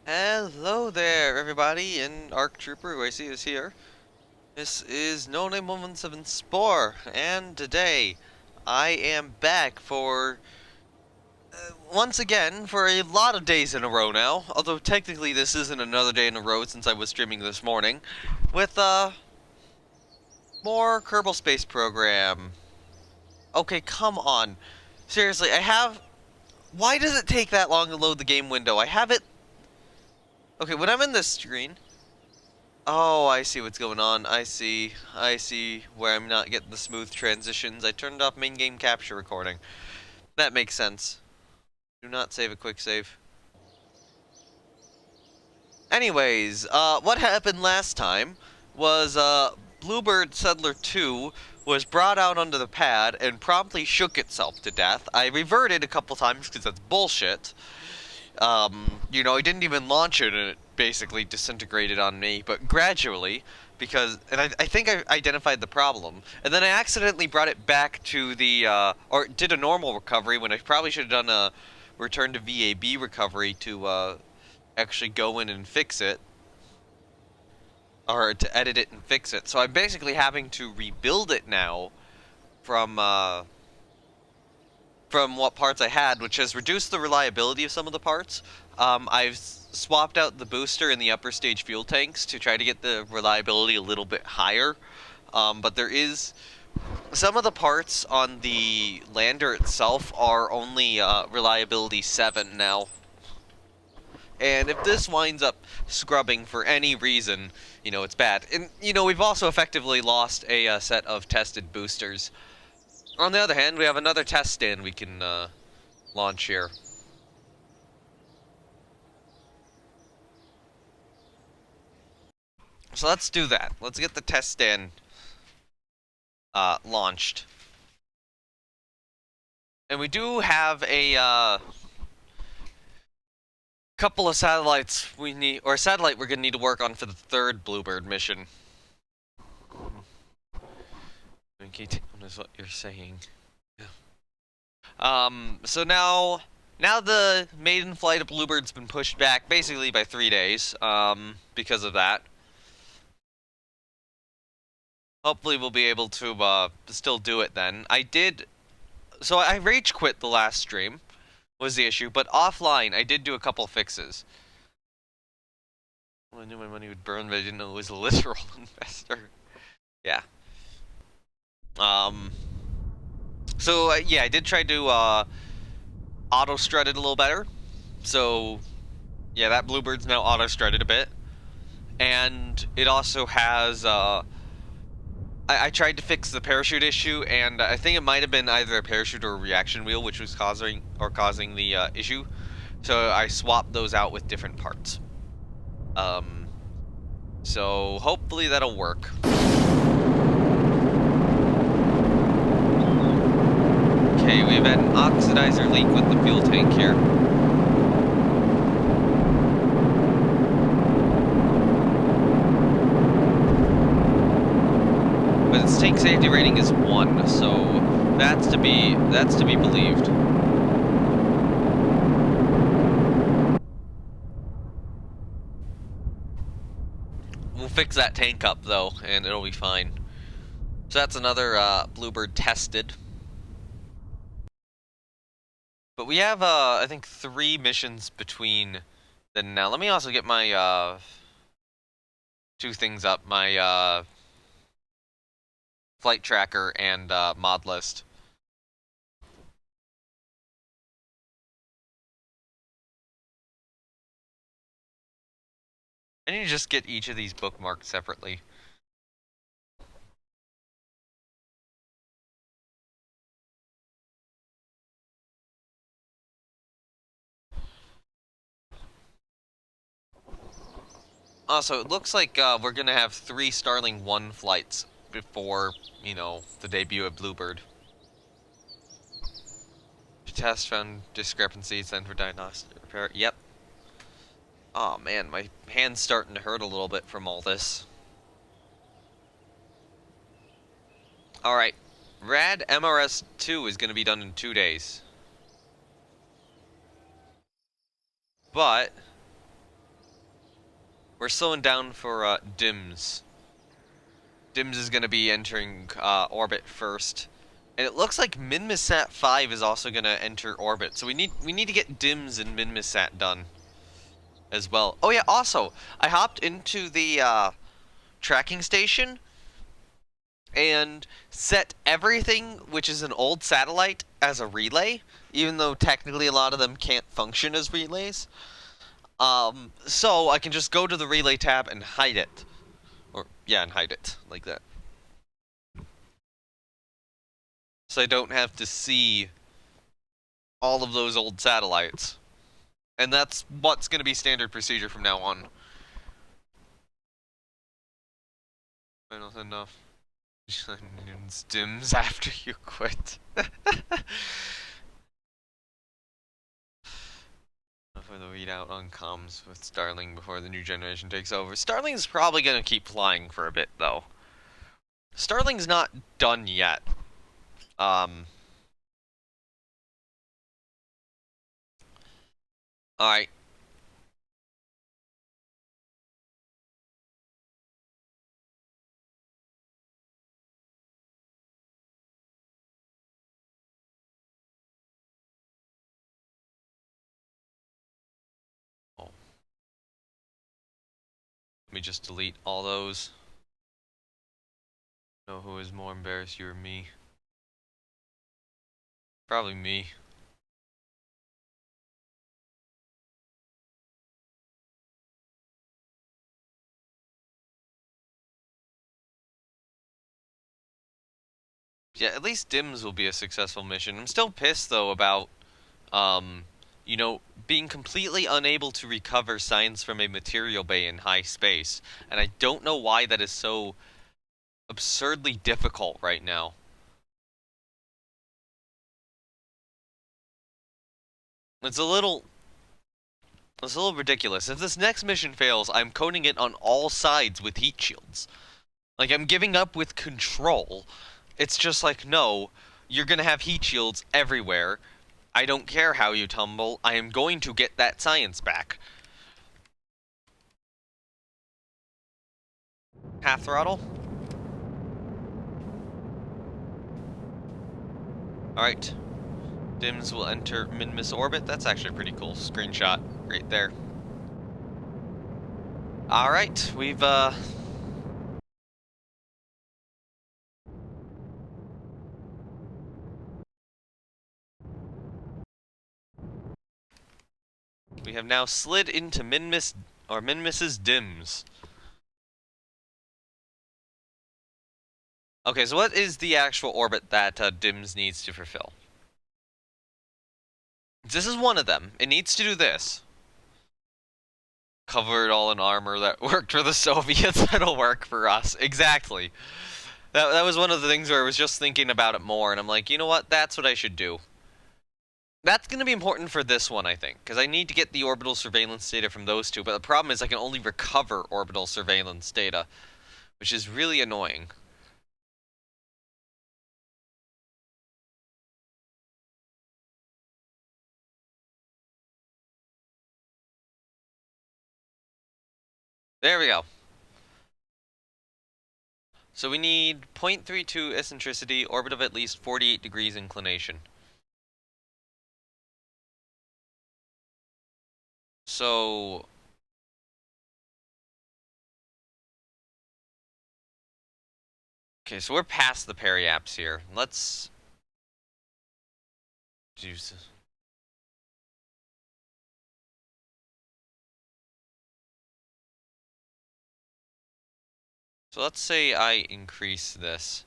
Hello there, everybody, and ARC Trooper, who I see is here. This is No Name 117 Spore, and today I am back for, once again, for a lot of days in a row now, although technically this isn't another day in a row since I was streaming this morning, with, more Kerbal Space Program. Okay, come on. Seriously, why does it take that long to load the game window? I have it... Okay, when I'm in this screen... Oh, I see what's going on. I see where I'm not getting the smooth transitions. I turned off main game capture recording. That makes sense. Do not save a quick save. Anyways, what happened last time was, Bluebird Settler 2 was brought out onto the pad and promptly shook itself to death. I reverted a couple times because that's bullshit. I didn't even launch it and it basically disintegrated on me, but gradually, and I think I identified the problem, and then I accidentally brought it back to or did a normal recovery when I probably should have done a return to VAB recovery to, actually go in and fix it, or to edit it and fix it. So I'm basically having to rebuild it now from, from what parts I had, which has reduced the reliability of some of the parts. I've swapped out the booster and the upper stage fuel tanks to try to get the reliability a little bit higher. But there is... Some of the parts on the lander itself are only reliability 7 now. And if this winds up scrubbing for any reason, it's bad. And, we've also effectively lost a set of tested boosters. On the other hand, we have another test stand we can launch here. So let's do that. Let's get the test stand launched. And we do have a couple of satellites a satellite we're gonna need to work on for the third Bluebird mission. Okay, is what you're saying. So now the maiden flight of Bluebird's been pushed back basically by 3 days, because of that. Hopefully we'll be able to, still do it then. So I rage quit the last stream, was the issue, but offline I did do a couple fixes. Well, I knew my money would burn, but I didn't know it was a literal investor. Yeah. So, yeah, I did try to, auto-strut it a little better. So, yeah, that Bluebird's now auto-strutted a bit. And it also has, I tried to fix the parachute issue, and I think it might have been either a parachute or a reaction wheel which was causing the issue. So I swapped those out with different parts. So hopefully that'll work. Okay, we've had an oxidizer leak with the fuel tank here. But its tank safety rating is 1, so that's to be believed. We'll fix that tank up though, and it'll be fine. So that's another Bluebird tested. But we have I think 3 missions between then and now. Let me also get my 2 things up, my flight tracker and Modlist. I need to just get each of these bookmarked separately. Also, it looks like we're gonna have 3 Starling 1 flights before, the debut of Bluebird. Test found discrepancies, sent for diagnostic repair. Yep. Oh man, my hand's starting to hurt a little bit from all this. Alright, Rad MRS-2 is gonna be done in 2 days. But We're slowing down for DIMS. DIMS is going to be entering orbit first. And it looks like Minmisat 5 is also going to enter orbit. So we need to get DIMS and Minmisat done as well. Oh yeah, also, I hopped into the tracking station and set everything which is an old satellite as a relay, even though technically a lot of them can't function as relays. So I can just go to the relay tab and hide it. Or, yeah, and hide it, like that. So I don't have to see all of those old satellites. And that's what's going to be standard procedure from now on. Enough. Stims after you quit. For the readout on comms with Starling before the new generation takes over. Starling's probably going to keep flying for a bit, though. Starling's not done yet. Alright. Oh. Let me just delete all those. Know who is more embarrassed, you or me? Probably me. Yeah, at least DIMS will be a successful mission. I'm still pissed, though, about, you know, being completely unable to recover science from a material bay in high space. And I don't know why that is so absurdly difficult right now. It's a little ridiculous. If this next mission fails, I'm coating it on all sides with heat shields. Like, I'm giving up with control. It's just like, no, you're gonna have heat shields everywhere. I don't care how you tumble, I am going to get that science back. Half throttle? Alright. DIMS will enter Minmus orbit. That's actually a pretty cool screenshot right there. Alright, we've we have now slid into Minmus's DIMS. Okay, so what is the actual orbit that DIMS needs to fulfill? This is one of them. It needs to do this. Cover it all in armor that worked for the Soviets, that'll work for us. Exactly. That was one of the things where I was just thinking about it more, and I'm like, you know what? That's what I should do. That's going to be important for this one, I think, because I need to get the orbital surveillance data from those two, but the problem is I can only recover orbital surveillance data, which is really annoying. There we go. So we need 0.32 eccentricity, orbit of at least 48 degrees inclination. So... okay, so we're past the periaps here. Let's... Jesus. So let's say I increase this.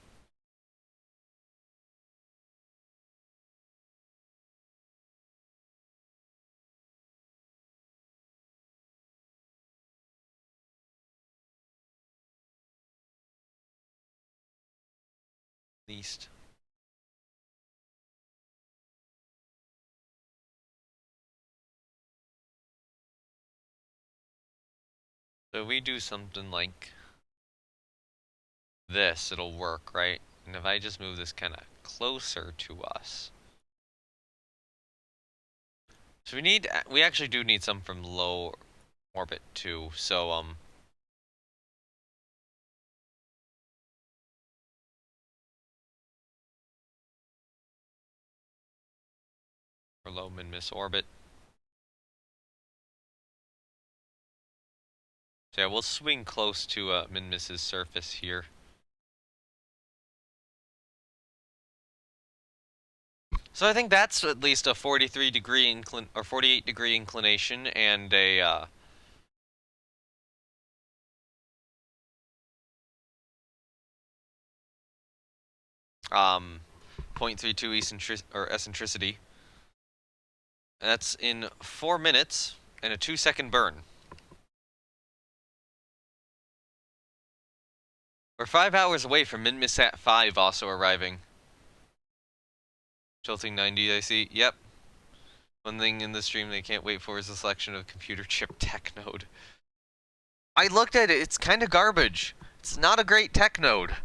Least. So we do something like this, it'll work, right? And if I just move this kind of closer to us. So we actually do need some from low orbit too. So, or low min-miss orbit. So yeah, we'll swing close to min-miss's surface here. So I think that's at least a 43 degree or 48 degree inclination and a 0.32 eccentricity. That's in 4 minutes and a 2-second burn. We're 5 hours away from Min-Missat 5 also arriving. Tilting 90, I see. Yep. One thing in the stream they can't wait for is the selection of computer chip tech node. I looked at it, it's kind of garbage. It's not a great tech node.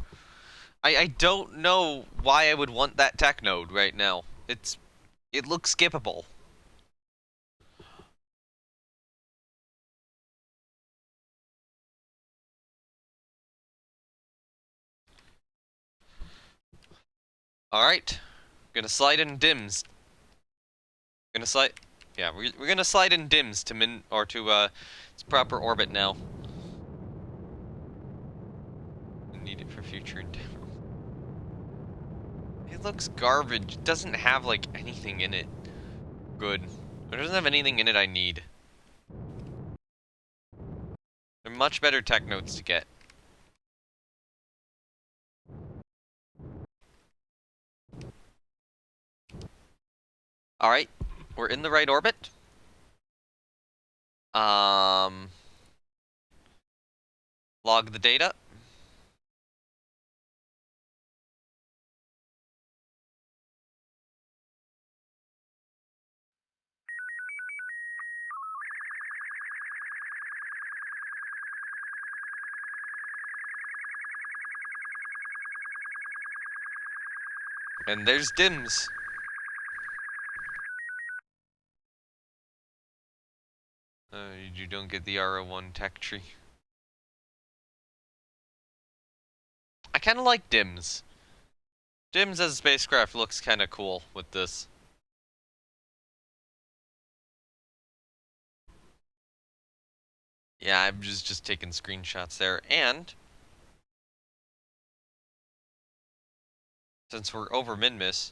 I don't know why I would want that tech node right now. It looks skippable. Alright. Gonna slide in DIMS. Gonna slide... Yeah, we're gonna slide in DIMS to its proper orbit now. Need it for future endeavor. It looks garbage. It doesn't have, like, anything in it. Good. It doesn't have anything in it I need. There are much better tech nodes to get. Alright. We're in the right orbit. Log the data. And there's DIMS. You don't get the R01 tech tree. I kind of like DIMS. DIMS as a spacecraft looks kind of cool with this. Yeah, I'm just taking screenshots there, and since we're over min-miss,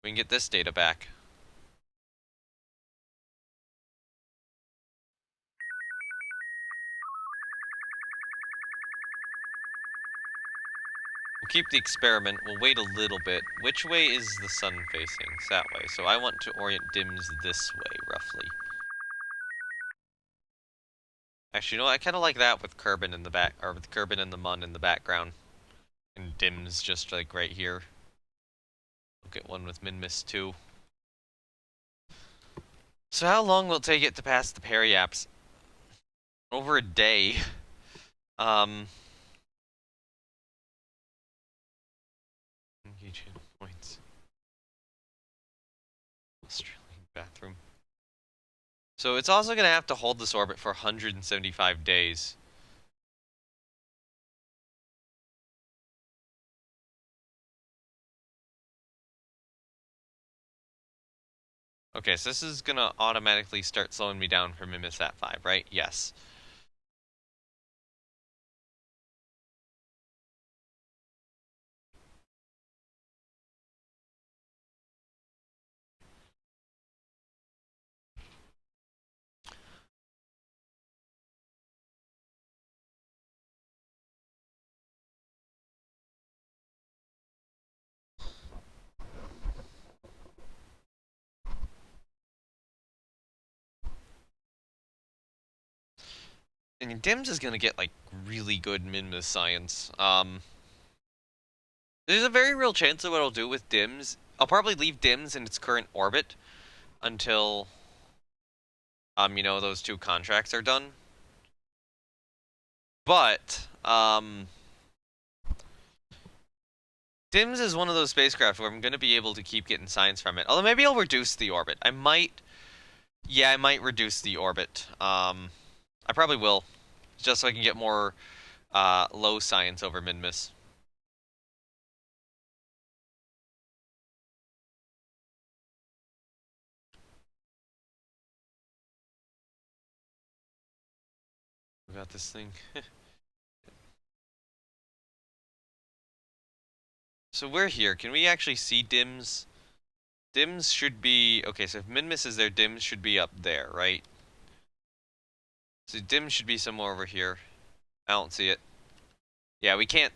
we can get this data back. We'll keep the experiment. We'll wait a little bit. Which way is the sun facing? It's that way. So I want to orient DIMS this way, roughly. Actually, you know what? I kind of like that with Kerbin in the back, or with Kerbin and the Mun in the background. And DIMS just like right here. We'll get one with min-miss too. So how long will it take it to pass the periaps? Over a day. Engagement points. Australian bathroom. So it's also going to have to hold this orbit for 175 days. Okay, so this is going to automatically start slowing me down for Mimissat 5, right? Yes. And DIMS is going to get, like, really good min-miss science. There's a very real chance of what I'll do with DIMS. I'll probably leave DIMS in its current orbit until, you know, those 2 contracts are done. But, DIMS is one of those spacecraft where I'm going to be able to keep getting science from it. Although maybe I'll reduce the orbit. I might reduce the orbit. I probably will. Just so I can get more low science over min-miss. We got this thing. So we're here. Can we actually see dims? Dims should be... Okay, so if min-miss is there, dims should be up there, right? So dims should be somewhere over here. I don't see it. Yeah, we can't...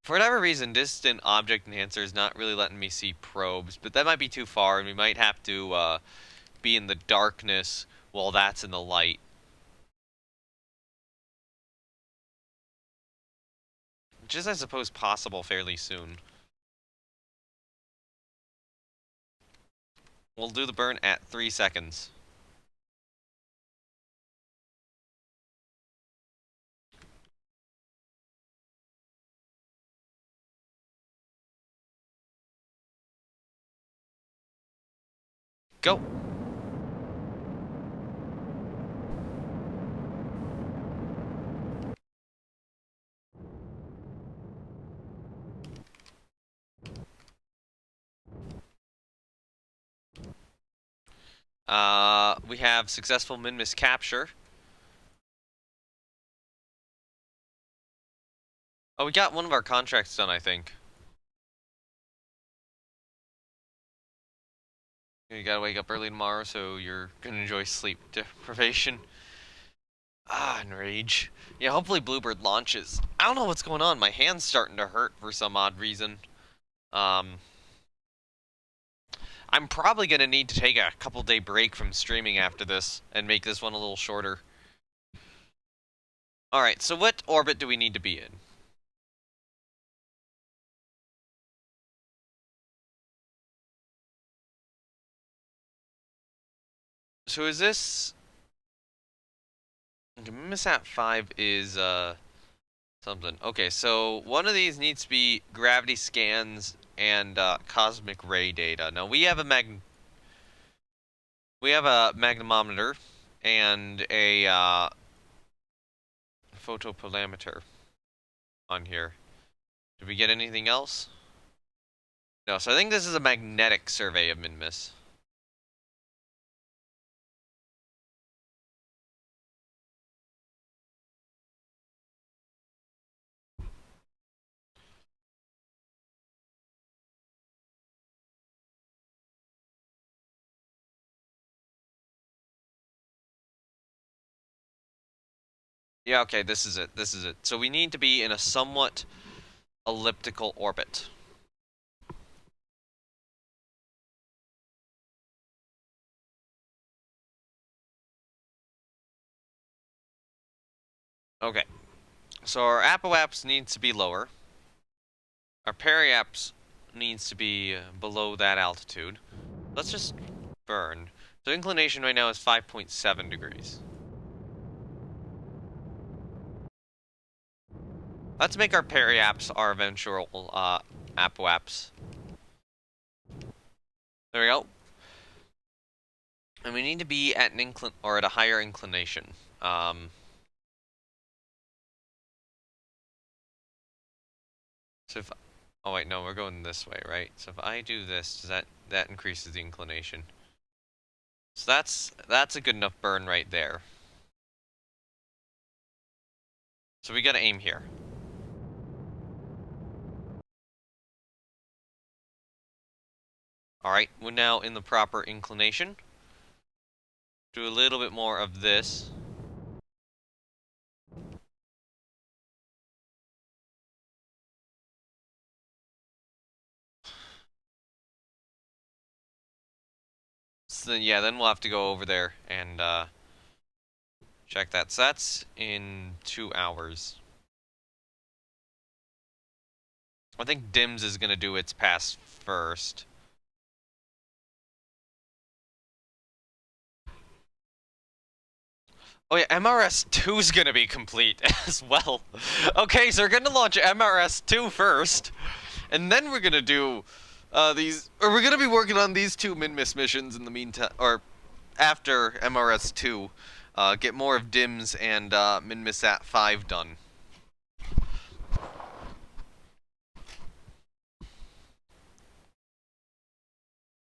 For whatever reason, distant object enhancer is not really letting me see probes, but that might be too far, and we might have to be in the darkness while that's in the light. Which is, I suppose, possible fairly soon. We'll do the burn at 3 seconds. Go! We have successful min-miss capture. Oh, we got one of our contracts done, I think. You gotta wake up early tomorrow, so you're gonna enjoy sleep deprivation. Ah, enrage. Yeah, hopefully Bluebird launches. I don't know what's going on. My hand's starting to hurt for some odd reason. I'm probably gonna need to take a couple-day break from streaming after this and make this one a little shorter. Alright, so what orbit do we need to be in? So is this... Missat 5 is, something. Okay, so one of these needs to be gravity scans and, cosmic ray data. Now, we have a magnemometer and a, photopolarimeter on here. Did we get anything else? No, so I think this is a magnetic survey of min-miss. Yeah, okay, this is it. This is it. So we need to be in a somewhat elliptical orbit. Okay. So our apoaps needs to be lower. Our periaps needs to be below that altitude. Let's just burn. So inclination right now is 5.7 degrees. Let's make our periaps our eventual apoaps. There we go. And we need to be at an at a higher inclination. So if, oh wait, no, we're going this way, right? So if I do this, does that increases the inclination? So that's a good enough burn right there. So we gotta aim here. Alright, we're now in the proper inclination. Do a little bit more of this. So then, yeah, then we'll have to go over there and check that. So that's in 2 hours. I think DIMS is gonna do its pass first. Oh yeah, MRS2 is gonna be complete as well. Okay, so we're gonna launch MRS2 first, and then we're gonna do we're gonna be working on these 2 min-miss missions in the meantime, or after MRS2, get more of DIMS and min-miss at 5 done.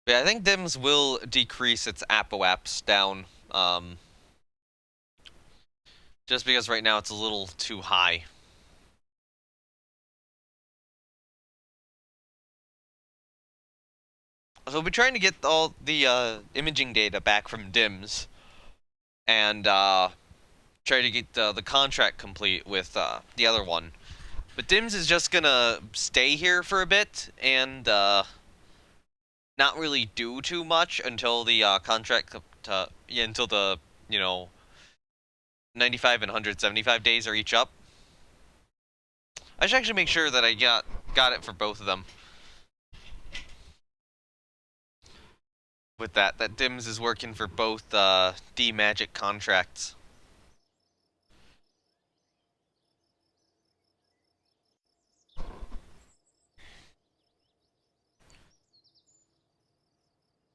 Yeah, I think DIMS will decrease its apoaps down, Just because right now it's a little too high. So we'll be trying to get all the imaging data back from DIMS and try to get the contract complete with the other one. But DIMS is just gonna stay here for a bit and not really do too much until the contract until the 95 and 175 days are each up. I should actually make sure that I got it for both of them. With that DIMS is working for both D-Magic contracts.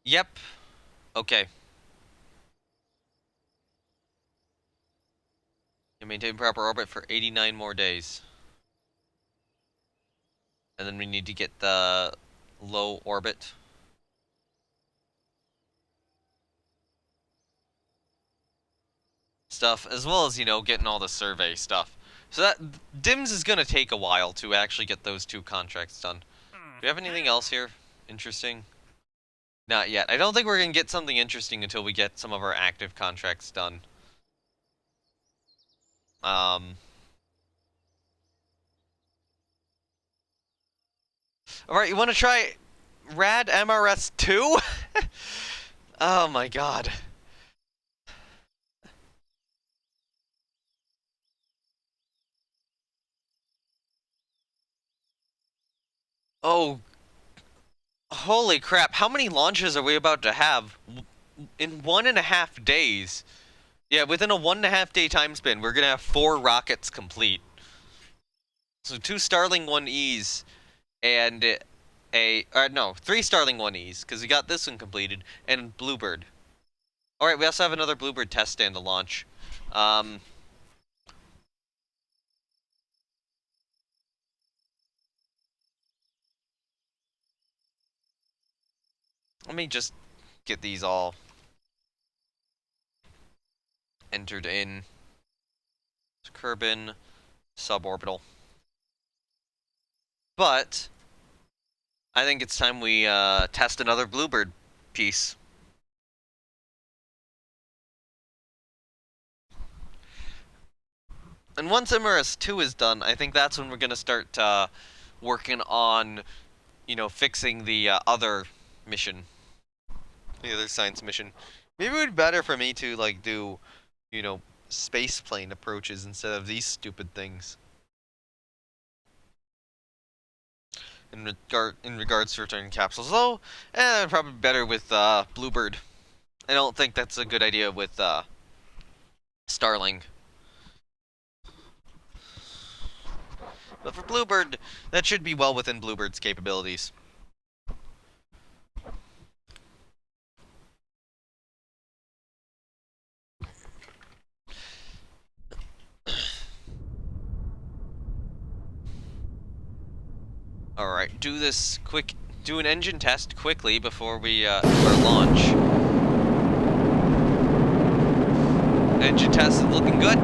Yep. Okay. You maintain proper orbit for 89 more days. And then we need to get the low orbit. Stuff, as well as, getting all the survey stuff. So that DIMS is going to take a while to actually get those two contracts done. Do we have anything else here interesting? Not yet. I don't think we're going to get something interesting until we get some of our active contracts done. Alright, you want to try Rad MRS 2? Oh my god. Oh, holy crap. How many launches are we about to have? In 1.5 days. Yeah, within a 1.5 day time span, we're gonna have 4 rockets complete. So 2 Starling 1Es and no, 3 Starling 1Es, because we got this one completed, and Bluebird. Alright, we also have another Bluebird test stand to launch. Let me just get these all entered in. Kerbin, suborbital. But I think it's time we test another Bluebird piece. And once MRS2 is done, I think that's when we're going to start working on, fixing the other mission. The other science mission. Maybe it would be better for me to, do, space plane approaches instead of these stupid things. In regards to returning capsules, though, probably better with Bluebird. I don't think that's a good idea with Starling. But for Bluebird, that should be well within Bluebird's capabilities. Alright, do an engine test quickly before we do our launch. Engine test is looking good.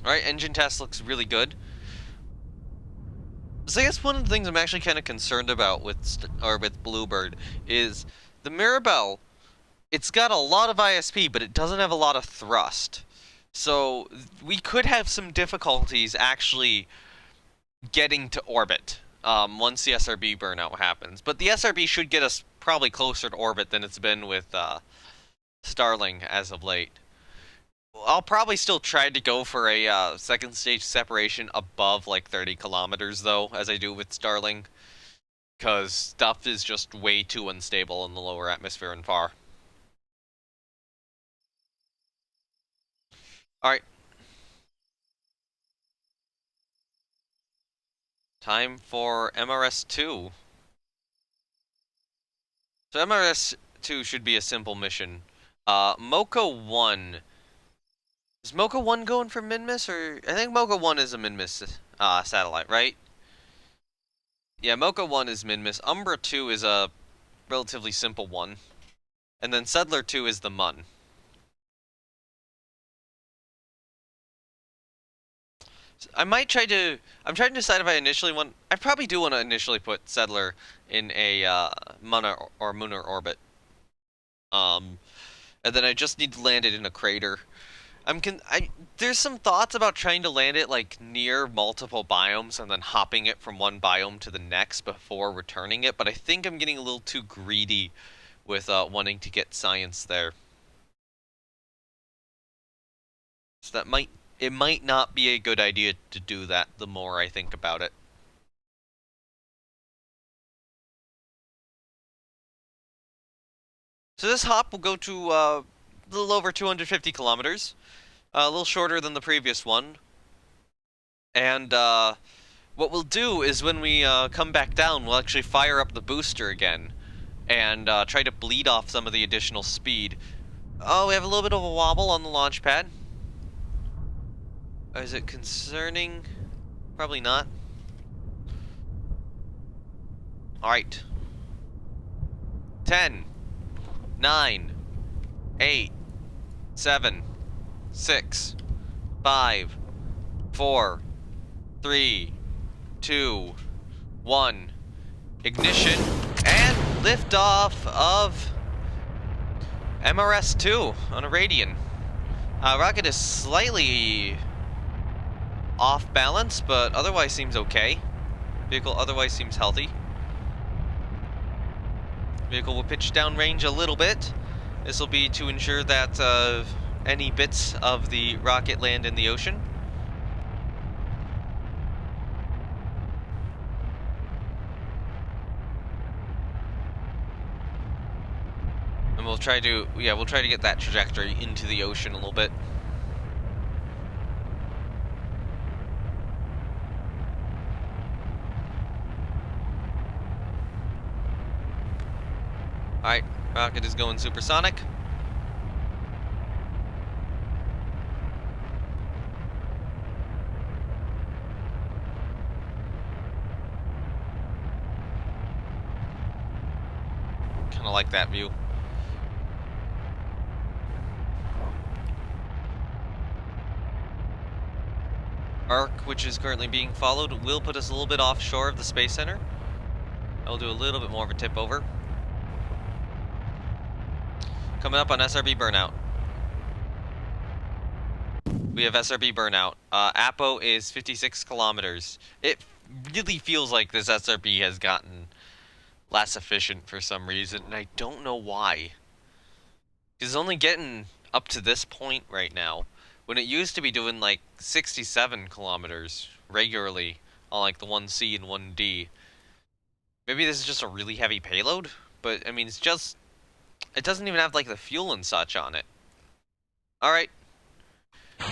Alright, engine test looks really good. So I guess one of the things I'm actually kind of concerned about with Bluebird is the Mirabelle. It's got a lot of ISP, but it doesn't have a lot of thrust. So we could have some difficulties actually getting to orbit once the SRB burnout happens. But the SRB should get us probably closer to orbit than it's been with Starling as of late. I'll probably still try to go for a second stage separation above like 30 kilometers, though, as I do with Starling, because stuff is just way too unstable in the lower atmosphere and far. Alright. Time for MRS-2. So MRS-2 should be a simple mission. Mocha 1. Is Mocha 1 going for Minmus, or... I think Mocha 1 is a Minmus satellite, right? Yeah, Mocha 1 is Minmus. Umbra 2 is a relatively simple one. And then Settler 2 is the Mun. I might try to... I'm trying to decide if I initially want... I probably do want to initially put Settler in a Mun or Lunar orbit. And then I just need to land it in a crater. There's some thoughts about trying to land it like near multiple biomes and then hopping it from one biome to the next before returning it, but I think I'm getting a little too greedy with wanting to get science there. So it might not be a good idea to do that the more I think about it. So this hop will go to a little over 250 kilometers. A little shorter than the previous one. And what we'll do is when we come back down, we'll actually fire up the booster again and try to bleed off some of the additional speed. Oh, we have a little bit of a wobble on the launch pad. Is it concerning? Probably not. Alright. 10, 9, 8, 7, 6, 5, 4, 3, 2, 1. Ignition and liftoff of MRS-2 on a Radian. Rocket is slightly off balance, but otherwise seems okay. Vehicle otherwise seems healthy. Vehicle will pitch downrange a little bit. This will be to ensure that any bits of the rocket land in the ocean. And we'll try to get that trajectory into the ocean a little bit. Alright, rocket is going supersonic. Kinda like that view. Arc, which is currently being followed, will put us a little bit offshore of the Space Center. I'll do a little bit more of a tip over. Coming up on SRB Burnout. We have SRB Burnout. Apo is 56 kilometers. It really feels like this SRB has gotten less efficient for some reason, and I don't know why. It's only getting up to this point right now, when it used to be doing like 67 kilometers regularly on like the 1C and 1D. Maybe this is just a really heavy payload, but I mean, it doesn't even have like the fuel and such on it. Alright.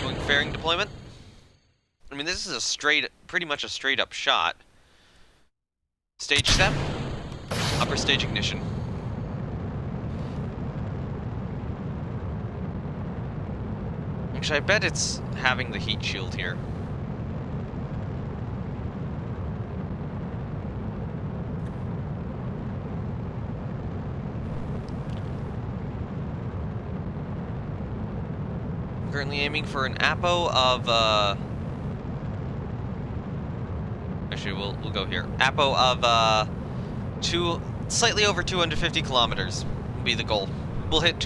Going fairing deployment. I mean, this is pretty much a straight up shot. Stage step. Upper stage ignition. Actually, I bet it's having the heat shield here. Currently aiming for an APO of, actually, we'll go here. APO of, slightly over 250 kilometers will be the goal. We'll aim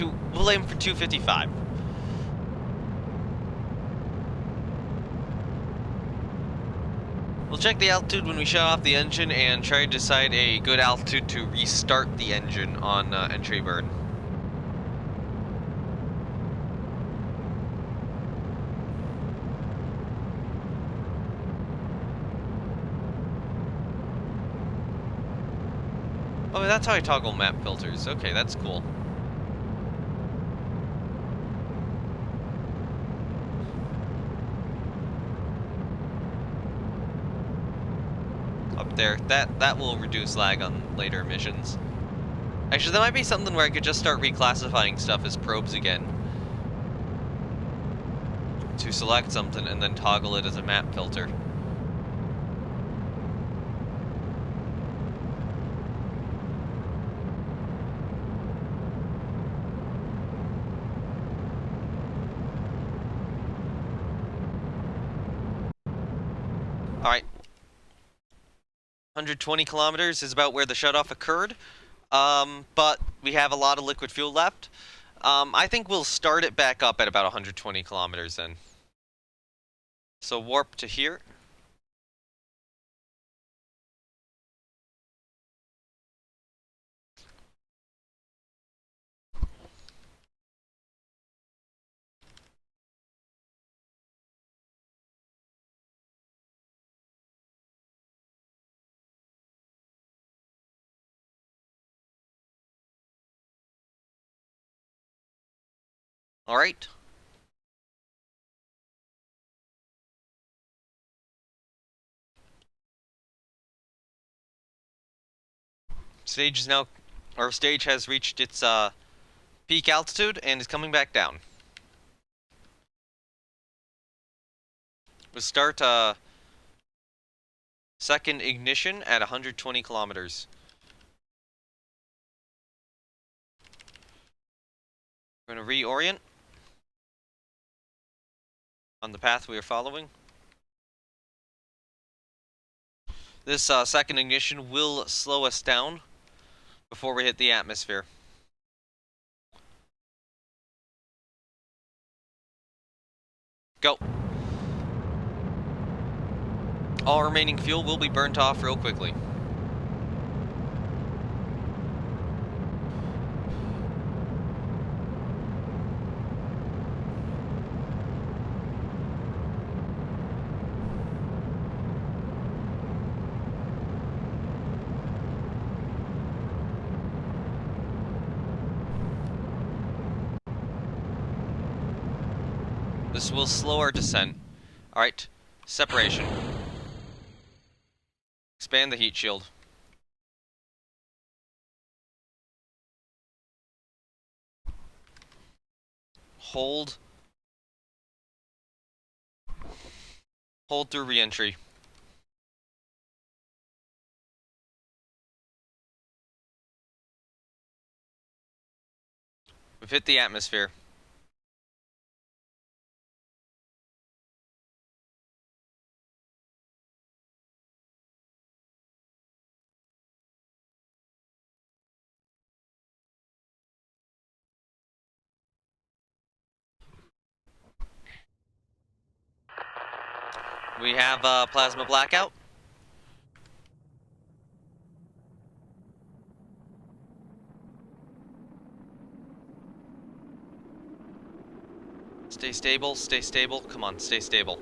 for 255. We'll check the altitude when we shut off the engine and try to decide a good altitude to restart the engine on entry burn. Oh, that's how I toggle map filters. Okay, that's cool. Up there, that will reduce lag on later missions. Actually, that might be something where I could just start reclassifying stuff as probes again. To select something and then toggle it as a map filter. Alright. 120 kilometers is about where the shutoff occurred. But we have a lot of liquid fuel left. I think we'll start it back up at about 120 kilometers then. So warp to here. Alright. Stage is now, our stage has reached its peak altitude and is coming back down. We'll start second ignition at 120 kilometers. We're going to reorient on the path we are following. This second ignition will slow us down before we hit the atmosphere. Go. All remaining fuel will be burnt off real quickly. This will slow our descent. Alright, separation. Expand the heat shield. Hold. Hold through re-entry. We've hit the atmosphere. We have plasma blackout. Stay stable, stay stable. Come on, stay stable.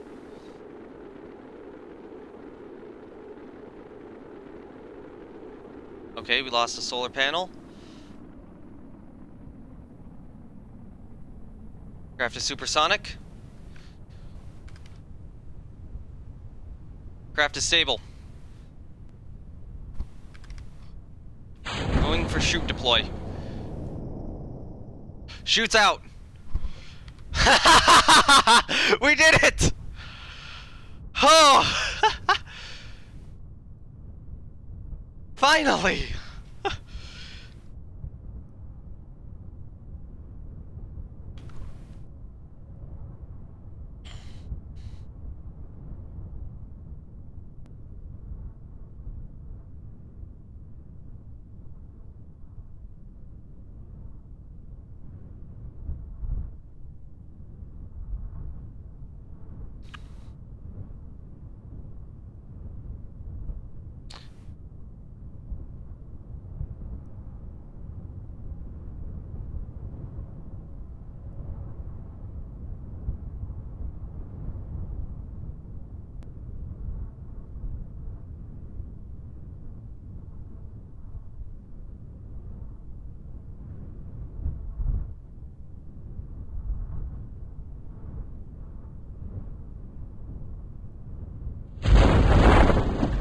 Okay, we lost the solar panel. Craft is supersonic. Craft is stable. Going for shoot deploy. Shoots out. We did it! Oh! Finally!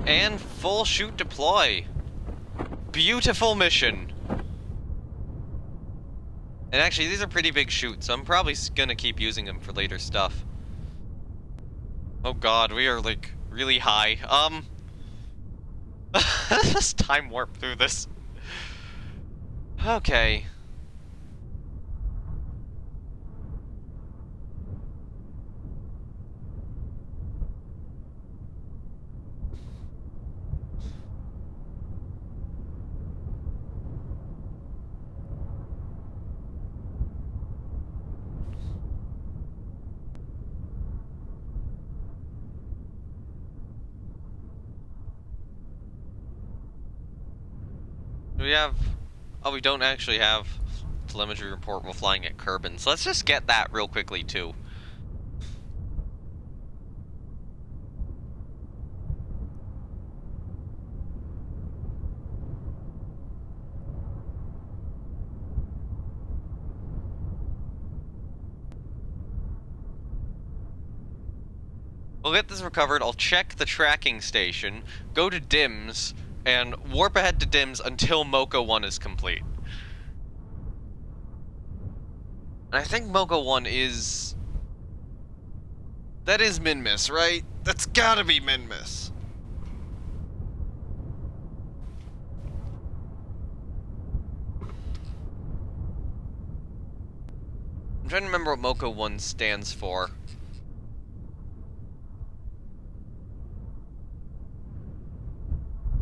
And full shoot deploy. Beautiful mission. And actually, these are pretty big chutes, so I'm probably gonna keep using them for later stuff. Oh god, we are, like, really high. Let's time warp through this. Okay. Do we have... Oh, we don't actually have telemetry report while flying at Kerbin, so let's just get that real quickly, too. We'll get this recovered, I'll check the tracking station, go to DIMS, and warp ahead to DIMS until MoCA 1 is complete. And I think MoCA 1 is... That is min-miss, right? That's gotta be min-miss. I'm trying to remember what MoCA 1 stands for.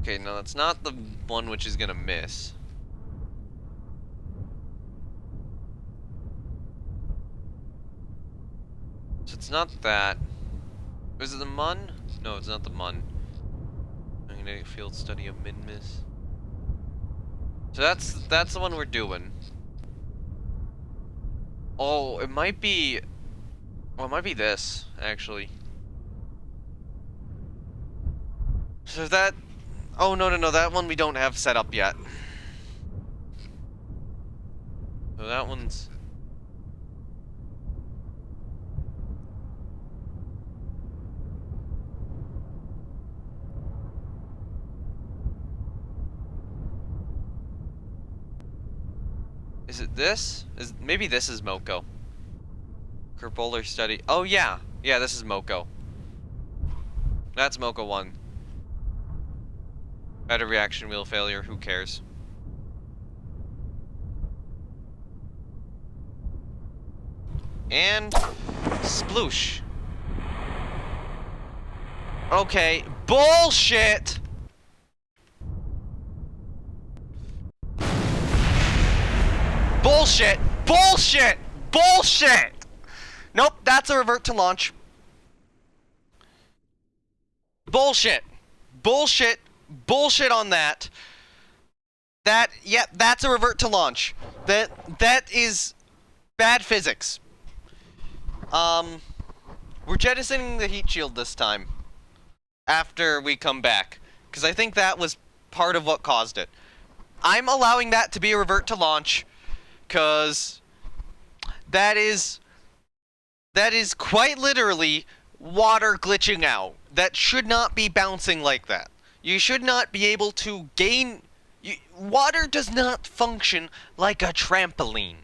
Okay, no, that's not the one which is gonna miss. So it's not that. Is it the MUN? No, it's not the MUN. Magnetic field study of min-miss. So that's the one we're doing. Oh, it might be... Well, it might be this, actually. So that... Oh, no, that one we don't have set up yet. So that one's... Is it this? Maybe this is MoCA. Kerbolar study. Oh, yeah. Yeah, this is MoCA. That's MoCA 1. Had a reaction wheel failure, who cares? And... sploosh. Okay, bullshit! Bullshit! Bullshit! Bullshit! Nope, that's a revert to launch. Bullshit. Bullshit. Bullshit on that. Yep, that's a revert to launch. That is bad physics. We're jettisoning the heat shield this time. After we come back. Because I think that was part of what caused it. I'm allowing that to be a revert to launch. Because that is quite literally water glitching out. That should not be bouncing like that. You should not be able to gain... water does not function like a trampoline.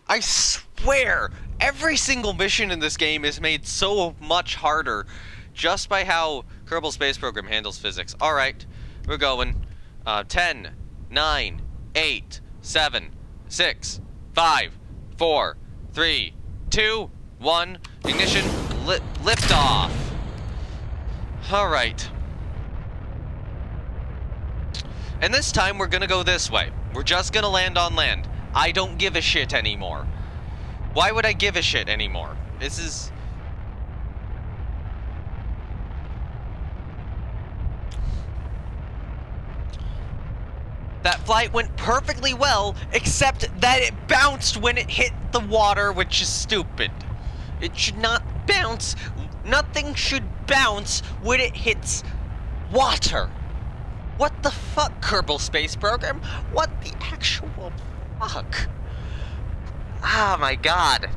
I swear, every single mission in this game is made so much harder just by how Kerbal Space Program handles physics. Alright, we're going. 10, 9, 8, 7, 6, 5, 4, 3, 2, 1. Ignition, lift off. Alright. And this time we're gonna go this way. We're just gonna land on land. I don't give a shit anymore. Why would I give a shit anymore? This is... That flight went perfectly well, except that it bounced when it hit the water, which is stupid. It should not bounce. Nothing should bounce when it hits water. What the fuck, Kerbal Space Program? What the actual fuck? Ah, my god.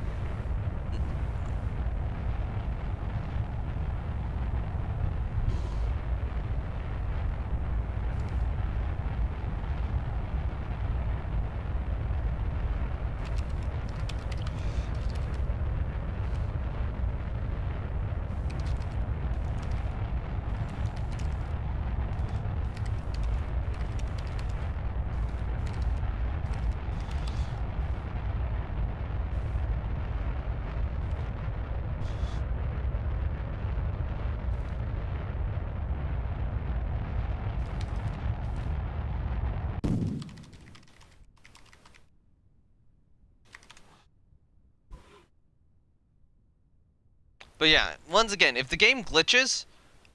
But yeah, once again, if the game glitches,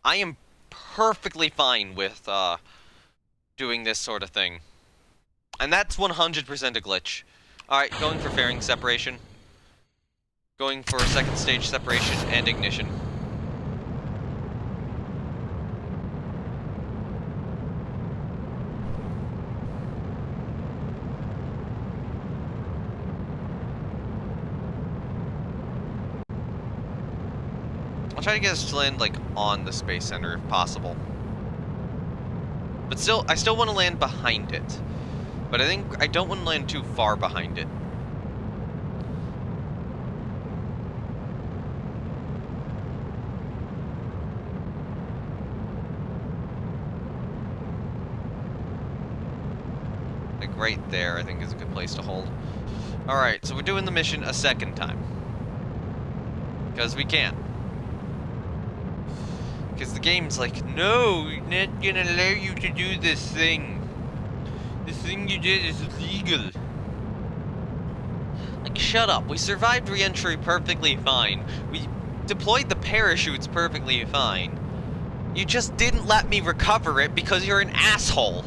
I am perfectly fine with doing this sort of thing. And that's 100% a glitch. Alright, going for fairing separation. Going for second stage separation and ignition. I'll try to get us to land, like, on the Space Center if possible. But still, I still want to land behind it. But I think I don't want to land too far behind it. Like right there, I think is a good place to hold. Alright, so we're doing the mission a second time. Because we can. Because the game's like, no, we're not gonna allow you to do this thing. This thing you did is illegal. Like, shut up. We survived re-entry perfectly fine. We deployed the parachutes perfectly fine. You just didn't let me recover it because you're an asshole.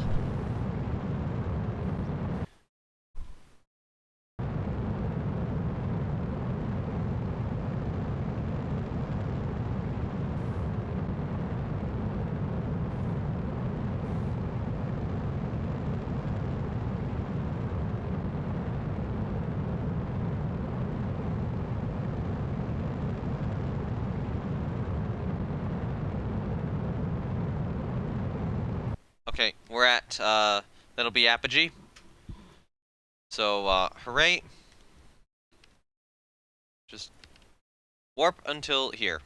Okay, we're at, that'll be apogee. So, hooray. Just warp until here.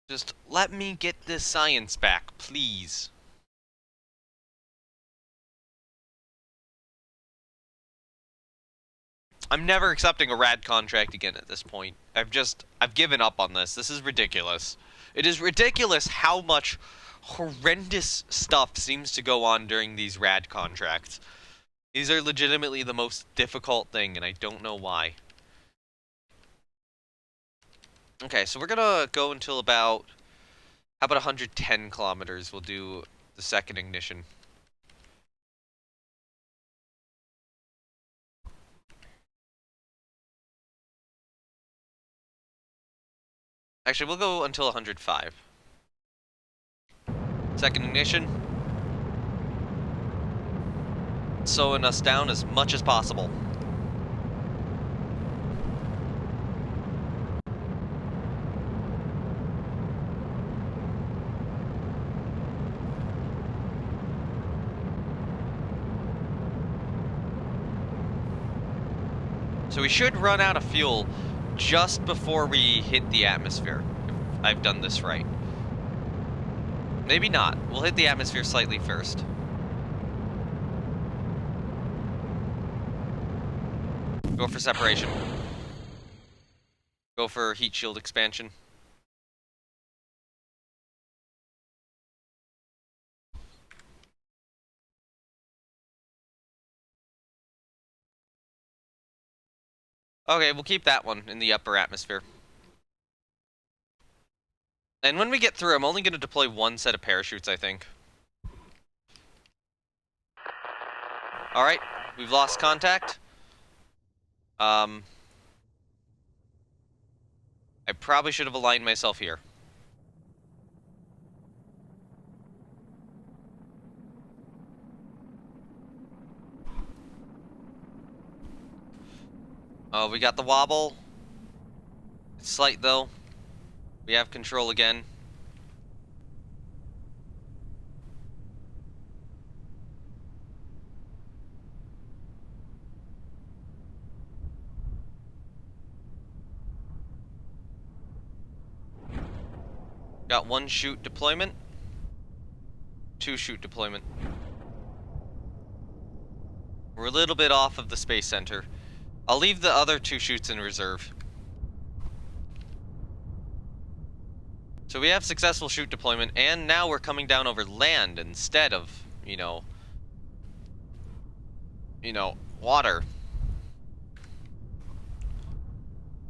Just let me get this science back, please. I'm never accepting a rad contract again at this point. I've given up on this. This is ridiculous. It is ridiculous how much horrendous stuff seems to go on during these rad contracts. These are legitimately the most difficult thing, and I don't know why. Okay, so we're gonna go until about, how about 110 kilometers? We'll do the second ignition. Actually, we'll go until 105. Second ignition. Slowing us down as much as possible. So we should run out of fuel just before we hit the atmosphere, if I've done this right. Maybe not. We'll hit the atmosphere slightly first. Go for separation. Go for heat shield expansion. Okay, we'll keep that one in the upper atmosphere. And when we get through, I'm only going to deploy one set of parachutes, I think. Alright, we've lost contact. I probably should have aligned myself here. Oh, we got the wobble. It's slight, though. We have control again. Got one chute deployment. Two chute deployment. We're a little bit off of the Space Center. I'll leave the other two chutes in reserve. So we have successful chute deployment, and now we're coming down over land instead of, water.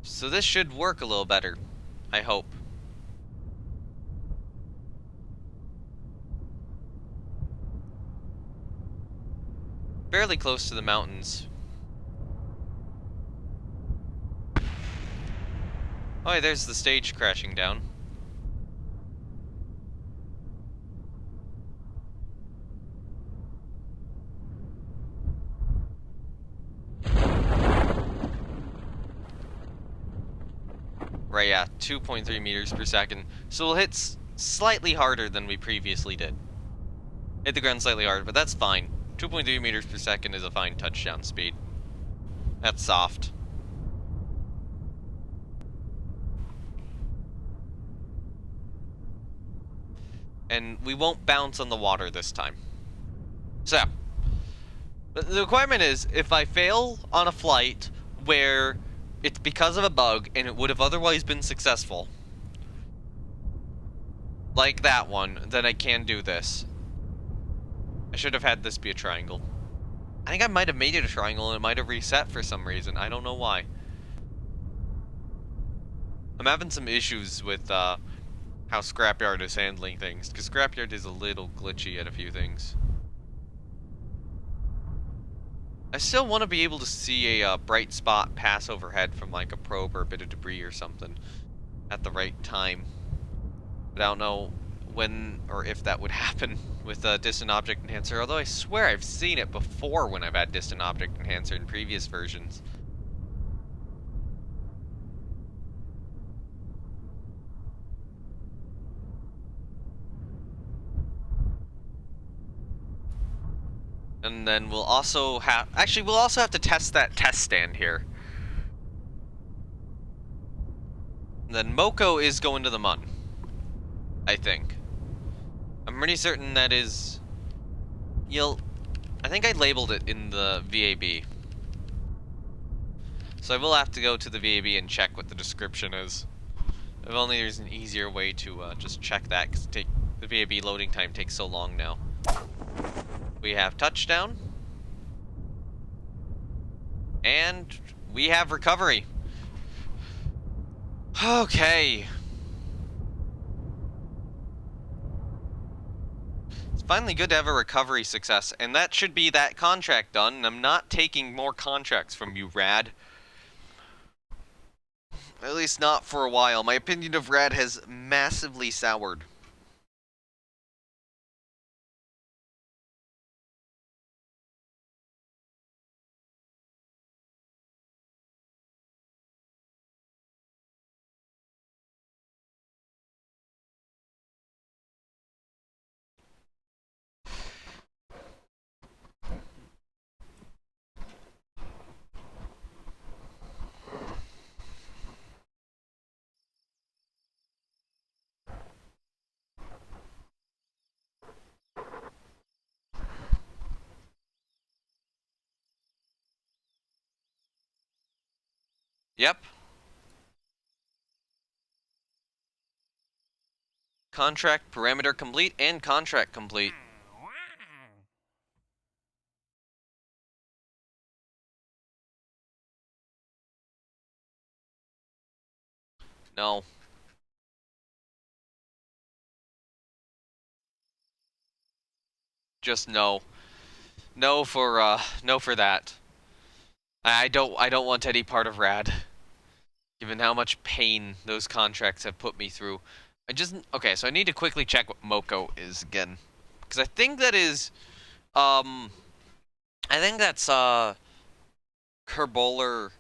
So this should work a little better, I hope. Fairly close to the mountains. Oh, there's the stage crashing down. Right, yeah, 2.3 meters per second. So we'll hit slightly harder than we previously did. Hit the ground slightly hard, but that's fine. 2.3 meters per second is a fine touchdown speed. That's soft. And we won't bounce on the water this time. So, the requirement is, if I fail on a flight where it's because of a bug and it would have otherwise been successful, like that one, then I can do this. I should have had this be a triangle. I think I might have made it a triangle and it might have reset for some reason. I don't know why. I'm having some issues with how Scrapyard is handling things, because Scrapyard is a little glitchy at a few things. I still want to be able to see a bright spot pass overhead from like a probe or a bit of debris or something at the right time. But I don't know when or if that would happen with a Distant Object Enhancer, although I swear I've seen it before when I've had Distant Object Enhancer in previous versions. And then we'll also have... Actually, we'll also have to test that test stand here. And then Moko is going to the Mun, I think. I'm pretty certain that is... I think I labeled it in the VAB. So I will have to go to the VAB and check what the description is. If only there's an easier way to just check that, because the VAB loading time takes so long now. We have touchdown. And we have recovery. Okay. It's finally good to have a recovery success, and that should be that contract done, and I'm not taking more contracts from you, Rad. At least not for a while. My opinion of Rad has massively soured. Yep. Contract parameter complete and contract complete. No. Just no. No for that. I don't want any part of Rad. Given how much pain those contracts have put me through. Okay, so I need to quickly check what Moko is again. Because I think that is, I think that's, Kerboler,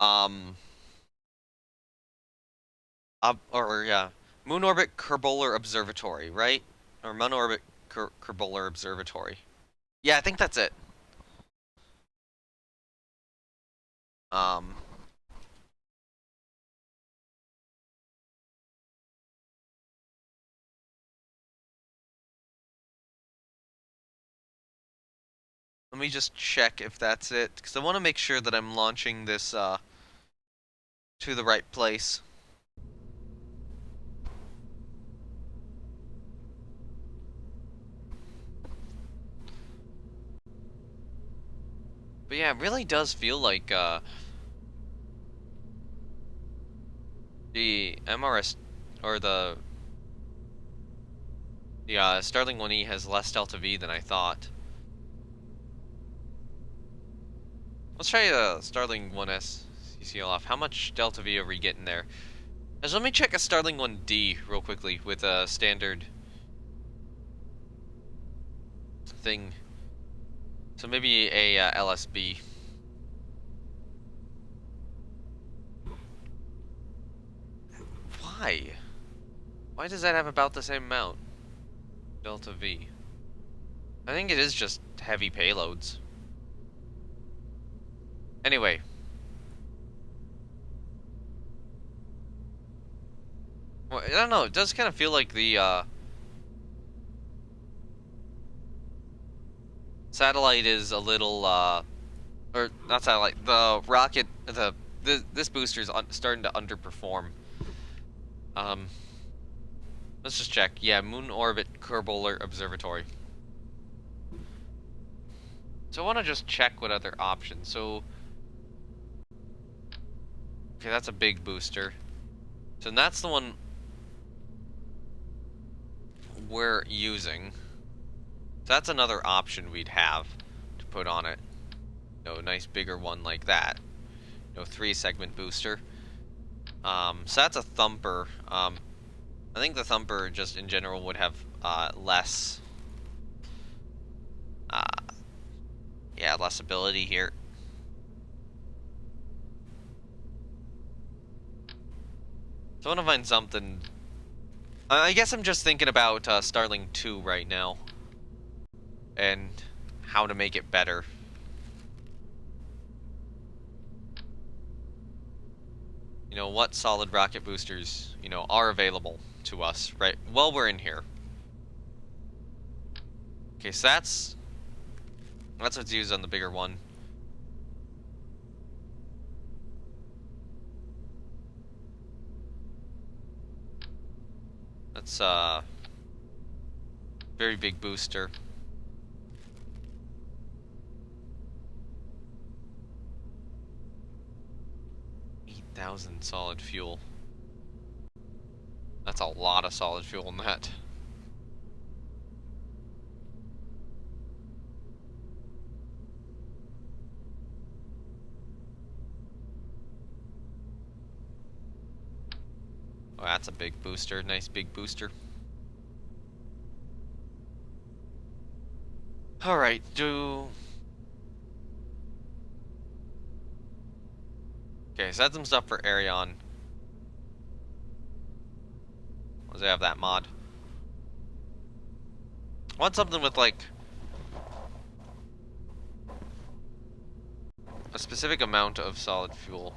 Moon Orbit Kerboler Observatory, right? Or Moon Orbit Kerboler Observatory. Yeah, I think that's it. Let me just check if that's it, because I want to make sure that I'm launching this, to the right place. But yeah, it really does feel like the MRS or the Starling 1E has less delta V than I thought. Let's try Starling 1S CCL off. How much delta V are we getting there? Let me check a Starling 1D real quickly with a standard thing. So maybe a LSB. Why? Why does that have about the same amount? Delta V. I think it is just heavy payloads. Anyway. Well, I don't know, it does kind of feel like the satellite is a little or not satellite, the rocket, this booster is starting to underperform. Let's just check. Yeah, Moon Orbit Kerbal Observatory. So I want to just check what other options. So, okay, that's a big booster. So that's the one we're using. So that's another option we'd have to put on it. You know, a nice bigger one like that. You know, 3-segment booster. So that's a thumper. I think the thumper just in general would have less less ability here. So I want to find something. I guess I'm just thinking about Starling 2 right now and how to make it better. You know, what solid rocket boosters, you know, are available to us right while we're in here. Okay, so that's what's used on the bigger one. That's very big booster. 8,000 solid fuel. That's a lot of solid fuel in that. Oh, that's a big booster. Nice big booster. Alright, okay, so that's some stuff for Arion. Does it have that mod? I want something with, like, a specific amount of solid fuel.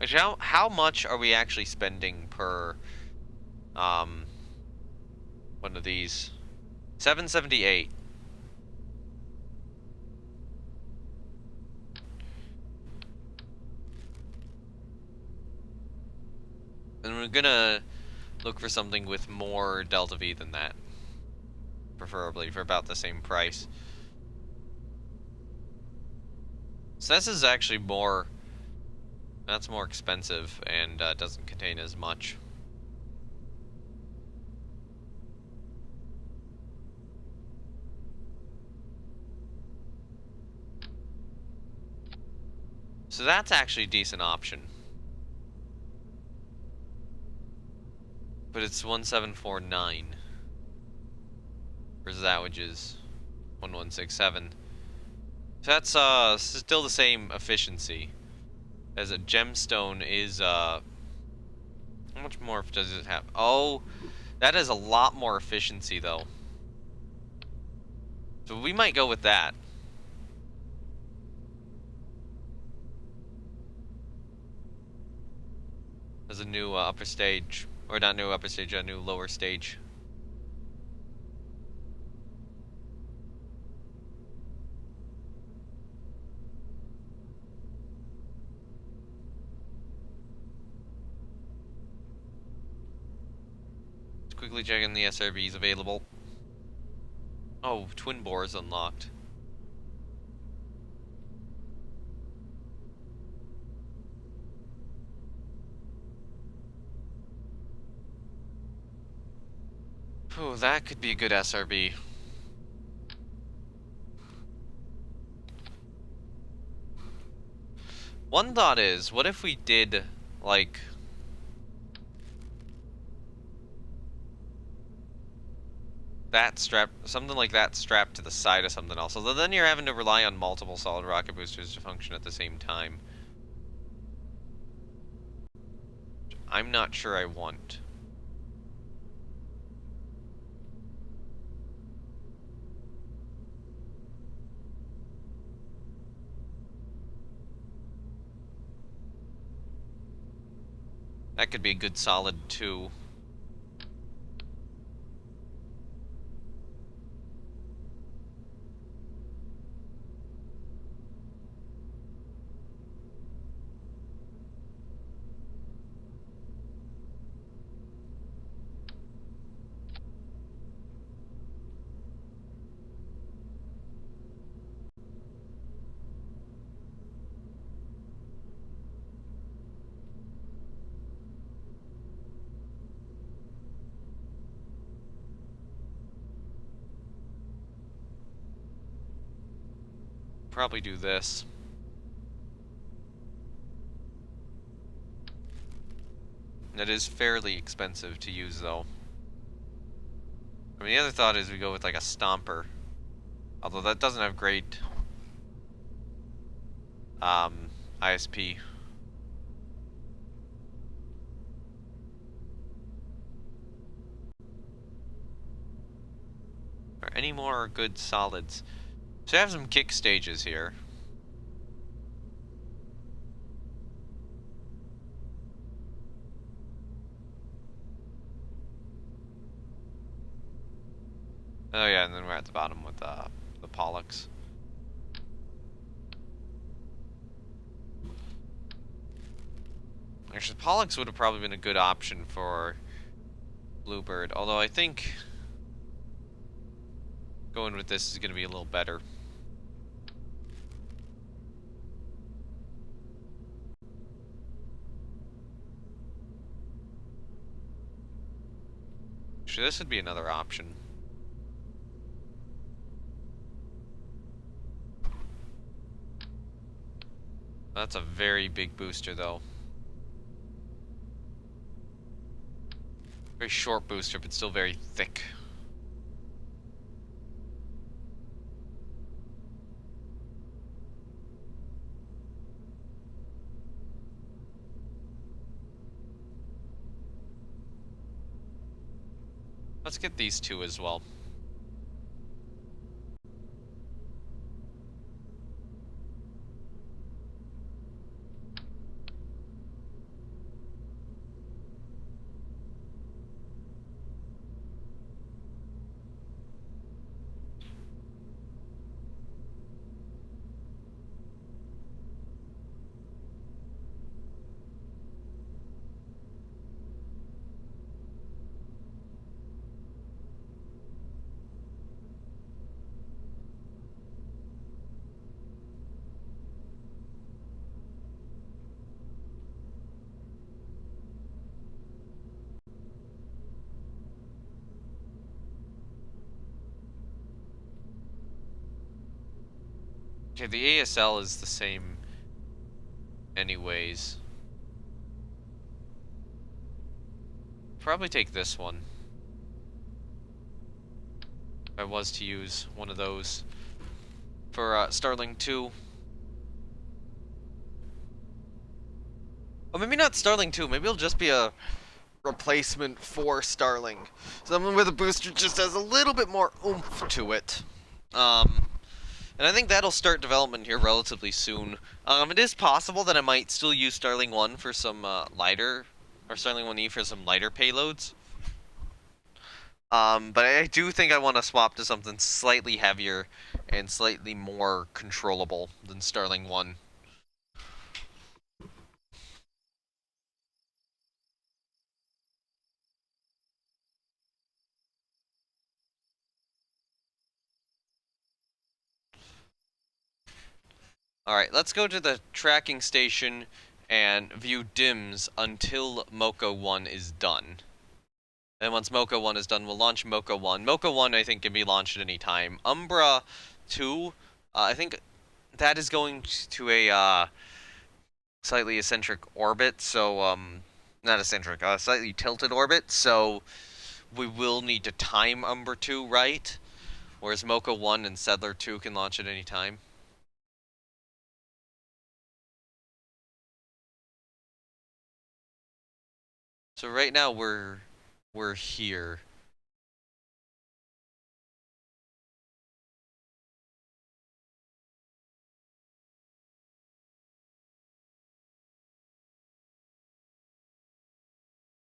Which, how much are we actually spending per one of these? 778. And we're gonna look for something with more delta V than that, preferably for about the same price. So this is actually that's more expensive and doesn't contain as much. So that's actually a decent option. But it's 1749 versus that, which is 1167. So that's still the same efficiency as a gemstone is. How much more does it have? Oh, that is a lot more efficiency though. So we might go with that. As a new upper stage. Or not new upper stage, a new lower stage. quickly checking the SRBs available. Oh, twin bore is unlocked. Oh, that could be a good SRB. One thought is, what if we did, like, that strap, something like that strapped to the side of something else. Although then you're having to rely on multiple solid rocket boosters to function at the same time. I'm not sure I want. That could be a good solid 2. Probably do this. That is fairly expensive to use, though. I mean, the other thought is we go with, like, a stomper. Although that doesn't have great ISP. Or any more good solids. So I have some kick stages here. Oh yeah, and then we're at the bottom with the Pollux. Actually, Pollux would have probably been a good option for Bluebird, although I think going with this is going to be a little better. Actually, this would be another option. That's a very big booster, though. Very short booster, but still very thick. Let's get these two as well. Okay, the ASL is the same anyways. Probably take this one. If I was to use one of those for Starling 2. Oh, maybe not Starling 2, maybe it'll just be a replacement for Starling. Something where the booster just has a little bit more oomph to it. And I think that'll start development here relatively soon. It is possible that I might still use Starling 1 for some lighter, or Starling 1E for some lighter payloads. But I do think I want to swap to something slightly heavier and slightly more controllable than Starling 1. Alright, let's go to the tracking station and view DIMS until Mocha 1 is done. And once Mocha 1 is done, we'll launch Mocha 1. Mocha 1, I think, can be launched at any time. Umbra 2, I think that is going to a slightly eccentric orbit, so, not eccentric, slightly tilted orbit, so we will need to time Umbra 2 right, whereas Mocha 1 and Settler 2 can launch at any time. So right now we're here.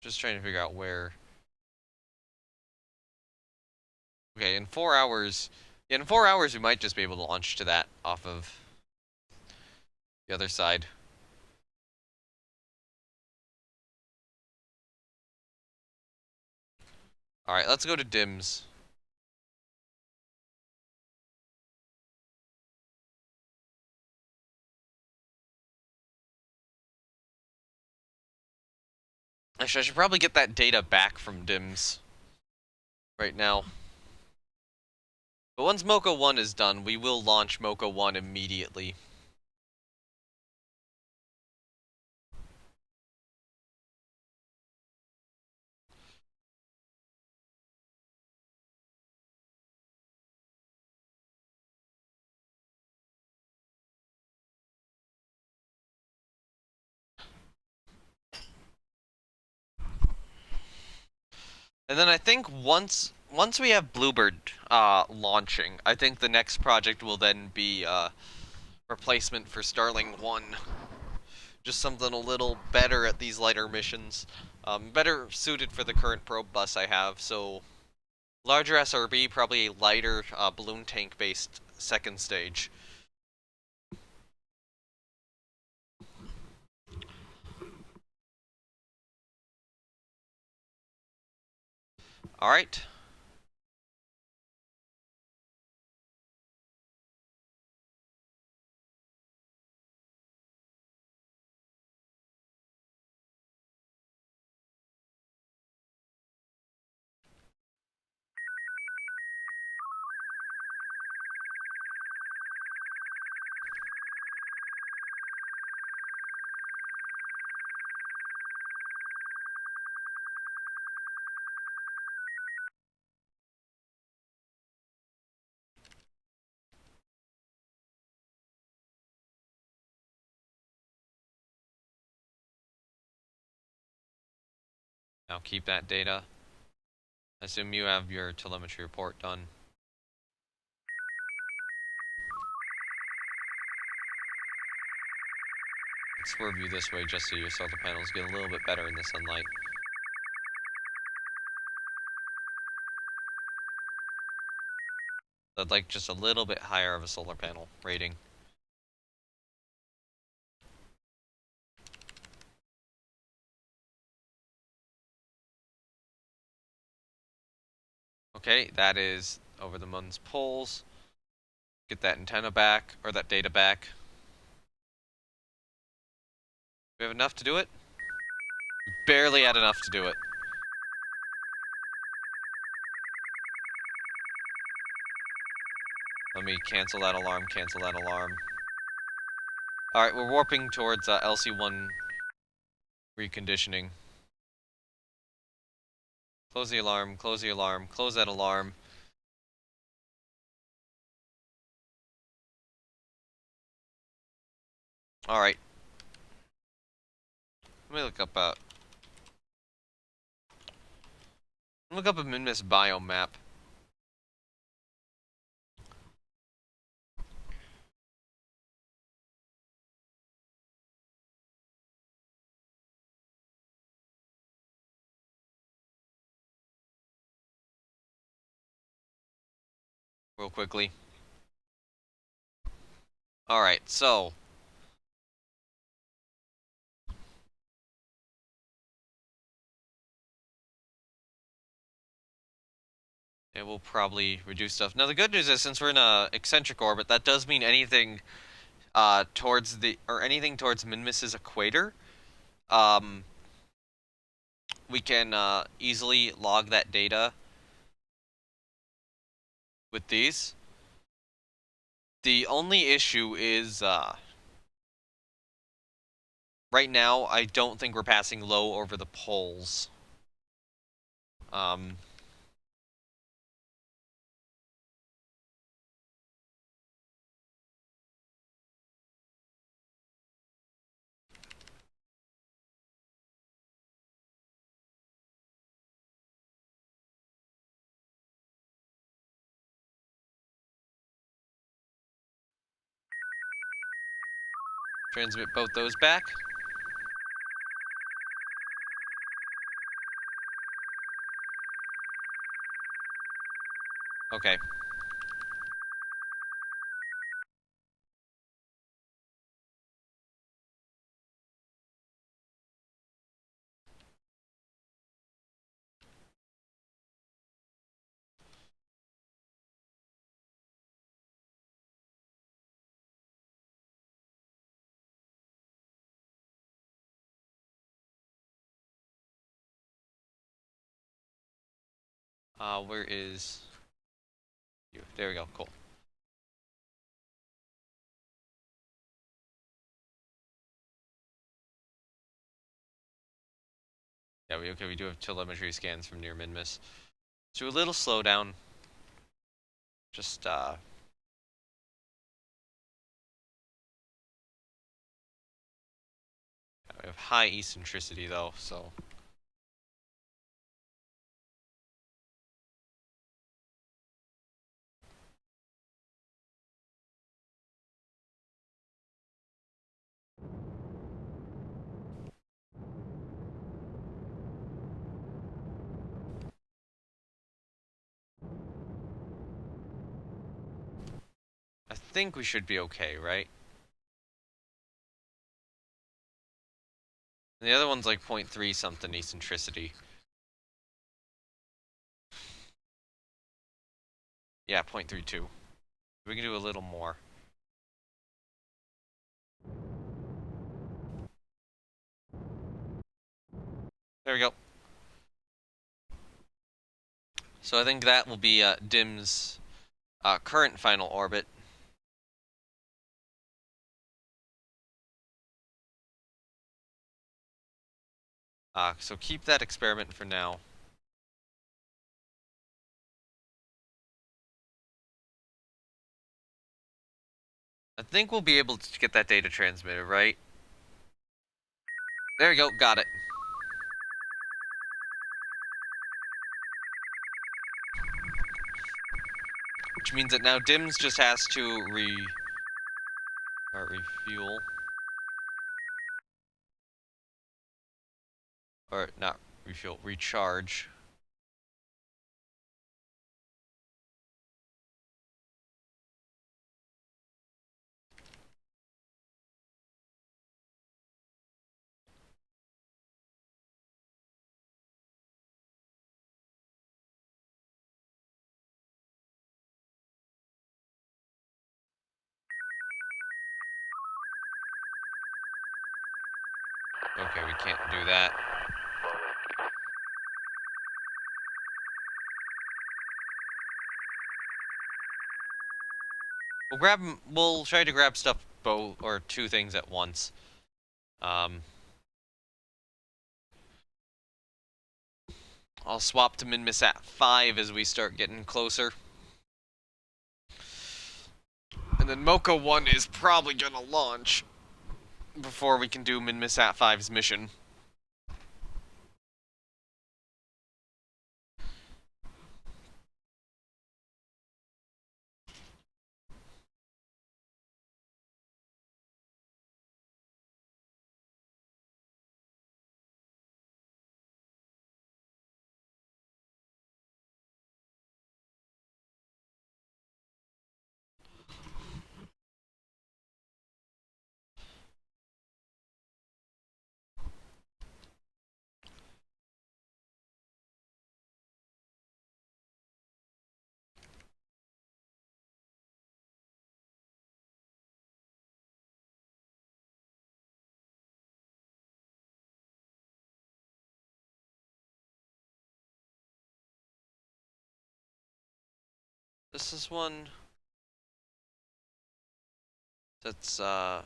Just trying to figure out where. Okay, in 4 hours. Yeah, in 4 hours we might just be able to launch to that off of the other side. Alright, let's go to DIMS. Actually, I should probably get that data back from DIMS right now. But once Mocha 1 is done, we will launch Mocha 1 immediately. And then I think once we have Bluebird launching, I think the next project will then be replacement for Starling 1. Just something a little better at these lighter missions. Better suited for the current probe bus I have, so larger SRB, probably a lighter balloon tank based second stage. Alright. Now keep that data. I assume you have your telemetry report done. Let's swerve you this way just so your solar panels get a little bit better in the sunlight. I'd like just a little bit higher of a solar panel rating. Okay, that is over the moon's poles. Get that antenna back, or that data back. We have enough to do it? We barely had enough to do it. Let me cancel that alarm, cancel that alarm. Alright, we're warping towards LC1 reconditioning. Close the alarm, close the alarm, close that alarm. Alright. Let me look up a Minmus biome map. Real quickly. Alright, so it will probably reduce stuff. Now the good news is, since we're in a eccentric orbit, that does mean anything towards anything towards Minmus's equator, um, we can easily log that data with these. The only issue is right now I don't think we're passing low over the poles. Um, transmit both those back. Okay. Where is you? There we go. Cool. Yeah, we do have telemetry scans from near Minmus. So a little slowdown. Just we have high eccentricity though, so I think we should be okay, right? And the other one's like 0.3 something eccentricity. Yeah, 0.32. We can do a little more. There we go. So I think that will be DIM's current final orbit. So keep that experiment for now. I think we'll be able to get that data transmitted, right? There you go, got it. Which means that now DIMS just has to refuel. Or not refuel, recharge. Okay, we can't do that. We'll try to grab stuff both or two things at once. I'll swap to Minmus at 5 as we start getting closer. And then Mocha 1 is probably gonna launch before we can do Minmus at 5's mission. This is one that's, no,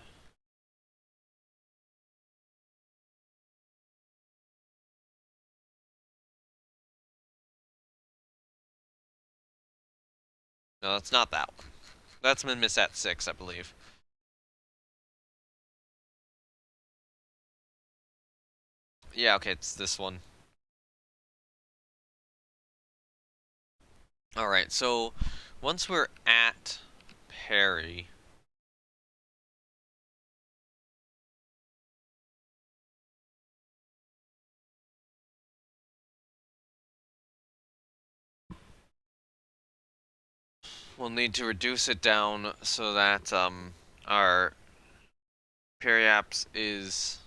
that's not that one. That's been missed at 6, I believe. Yeah, okay, it's this one. Alright, so once we're at parry, we'll need to reduce it down so that our periaps is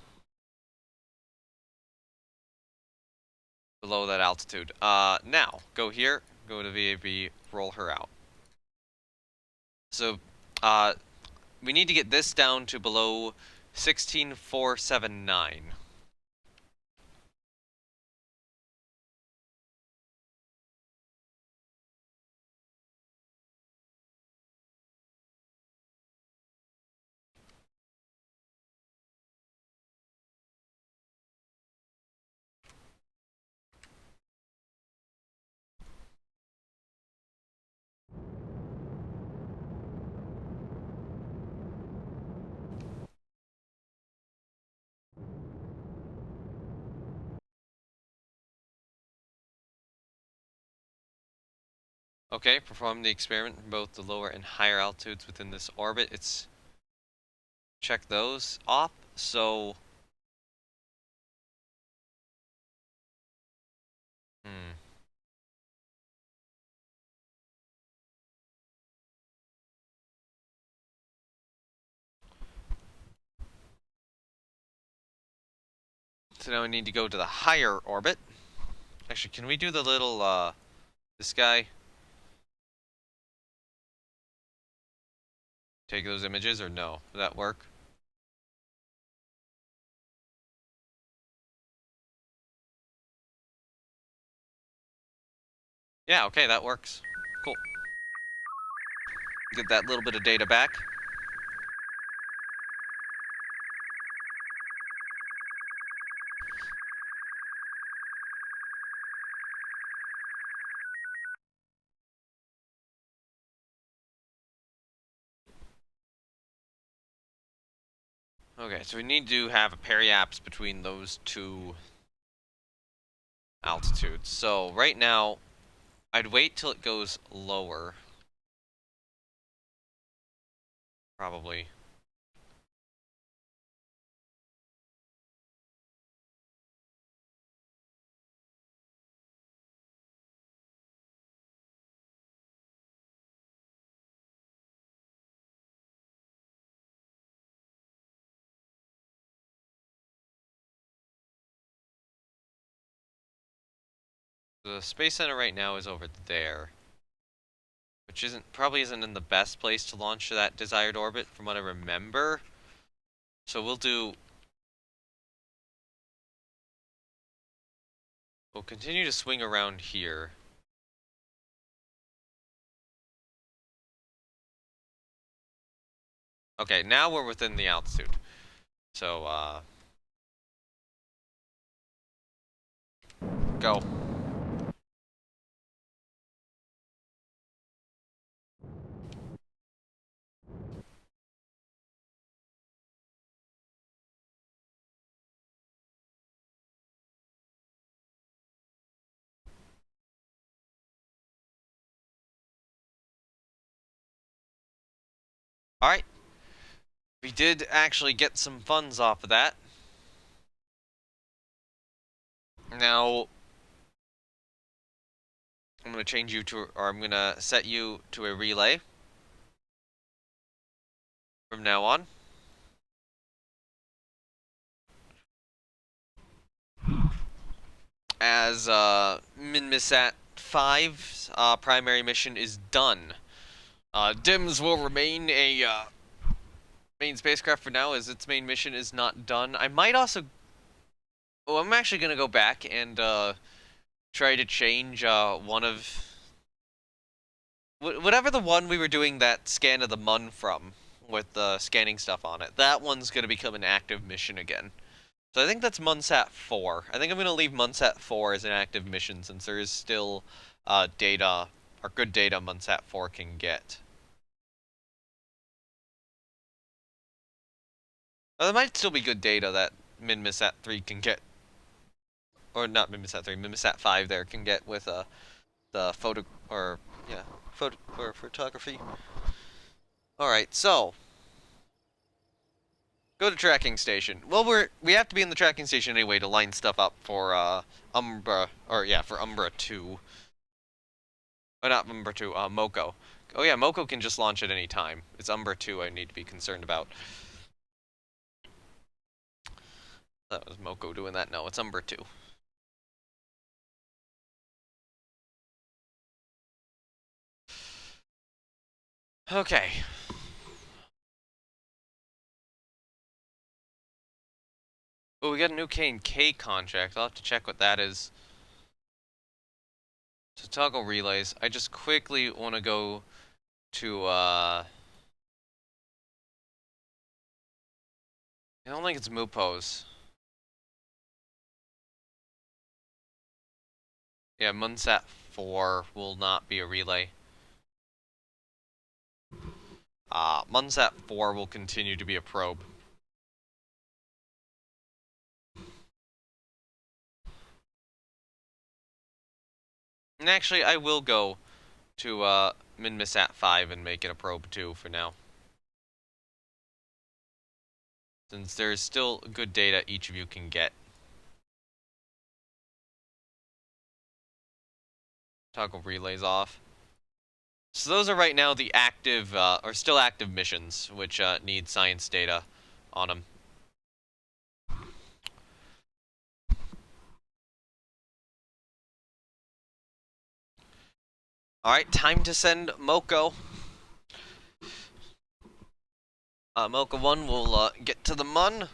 below that altitude. Now, go here, go to VAB, roll her out. So, we need to get this down to below 16,479. Okay, perform the experiment in both the lower and higher altitudes within this orbit. It's check those off. So, hmm. So now we need to go to the higher orbit. Actually, can we do the little, this guy? Take those images or no? Does that work? Yeah, okay, that works. Cool. Get that little bit of data back. Okay, so we need to have a periaps between those two altitudes. So right now, I'd wait till it goes lower. Probably. The Space Center right now is over there, which probably isn't in the best place to launch to that desired orbit from what I remember. So we'll continue to swing around here. Okay, now we're within the altitude. So, go. Alright. We did actually get some funds off of that. Now, I'm going to change you to, or I'm going to set you to a relay from now on. As MinMissat 5's primary mission is done. DIMS will remain a main spacecraft for now, as its main mission is not done. I might also... Oh, I'm actually going to go back and try to change one of whatever the one we were doing that scan of the Mun from, with the scanning stuff on it, that one's going to become an active mission again. So I think that's Munsat 4. I think I'm going to leave Munsat 4 as an active mission since there is still data, or good data Munsat 4 can get. Well, there might still be good data that MinMisat 3 can get. Or not MinMisat 3, MinMisat 5 there can get with the photo, or, yeah, photo, or photography. Alright, so go to tracking station. Well, we have to be in the tracking station anyway to line stuff up for Umbra, or yeah, for Umbra 2. Oh, not Umbra 2, Moko. Oh yeah, Moko can just launch at any time. It's Umbra 2 I need to be concerned about. That was Moko doing that. No, it's Umbra 2. Okay. Oh, we got a new K&K contract. I'll have to check what that is. To toggle relays, I just quickly want to go to, I don't think it's Mupos. Yeah, Munsat 4 will not be a relay. Munsat 4 will continue to be a probe. And actually, I will go to MinMisat 5 and make it a probe too for now. Since there's still good data each of you can get. Toggle relays off. So those are right now the active, or still active missions, which need science data on them. Alright, time to send Moko. Moko 1 will get to the Mun.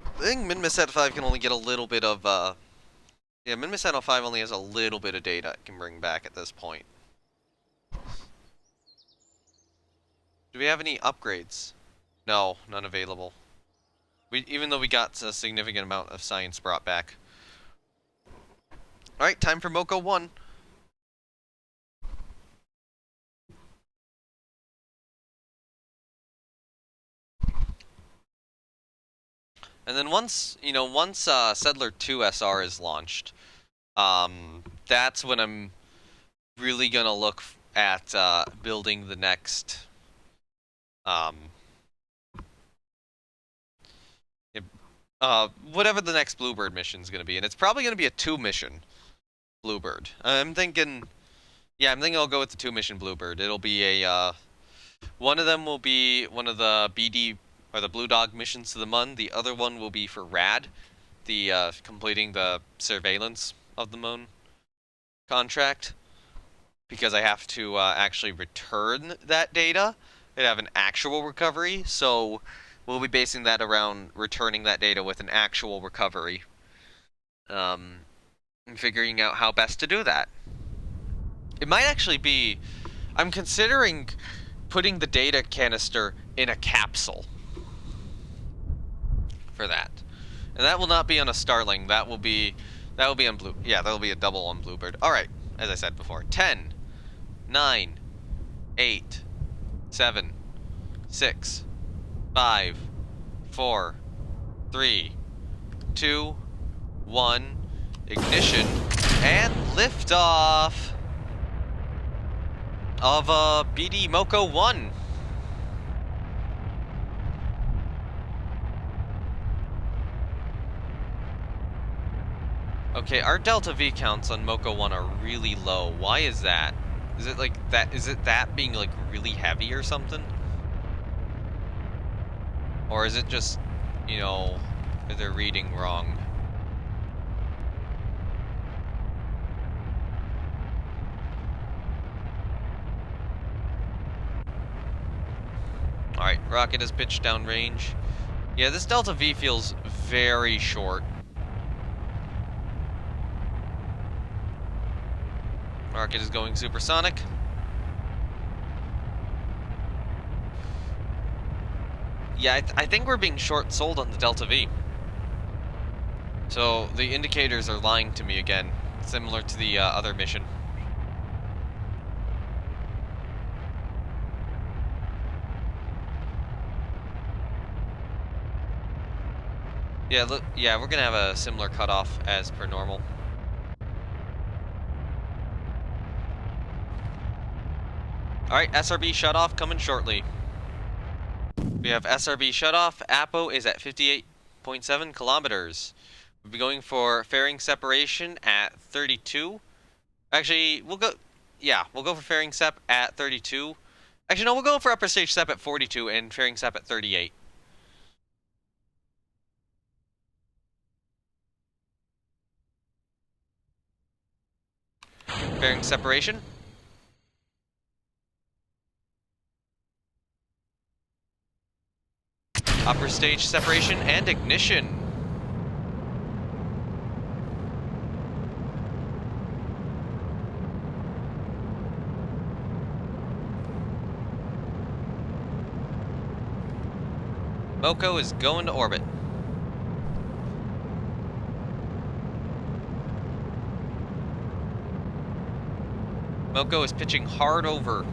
I think MinMisat 5 can only get a little bit of, yeah, MinMisat 5 only has a little bit of data it can bring back at this point. Do we have any upgrades? No, none available. Even though we got a significant amount of science brought back. Alright, time for Moko 1. And then once Settler 2 SR is launched, that's when I'm really gonna look at building the next whatever the next Bluebird mission is gonna be, and it's probably gonna be a 2-mission Bluebird. I'm thinking I'll go with the 2-mission Bluebird. It'll be a one of them will be one of the BD or the Blue Dog missions to the Mun. The other one will be for RAD, the completing the surveillance of the Moon contract, because I have to actually return that data and have an actual recovery. So we'll be basing that around returning that data with an actual recovery, and figuring out how best to do that. It might actually be, I'm considering putting the data canister in a capsule for that. And that will not be on a Starling. That will be on Blue. Yeah, that'll be a double on Bluebird. Alright, as I said before. 10, 9, 8, 7, 6, 5, 4, 3, 2, 1. Ignition and liftoff of BD Moko 1. Okay, our Delta V counts on Moko 1 are really low. Why is that? Is it like that? Is it that being like really heavy or something? Or is it just, they're reading wrong? Alright, rocket is pitched down range. Yeah, this Delta V feels very short. Rocket is going supersonic. Yeah, I think we're being short-sold on the Delta V. So the indicators are lying to me again, similar to the other mission. Yeah, look, yeah, we're gonna have a similar cutoff as per normal. Alright, SRB shutoff coming shortly. We have SRB shutoff. APO is at 58.7 kilometers. We'll be going for fairing separation at 32. Actually, we'll go for fairing sep at 32. Actually, no, we'll go for upper stage sep at 42 and fairing sep at 38. Fairing separation. Upper stage separation and ignition. MoCo is going to orbit. MoCo is pitching hard over.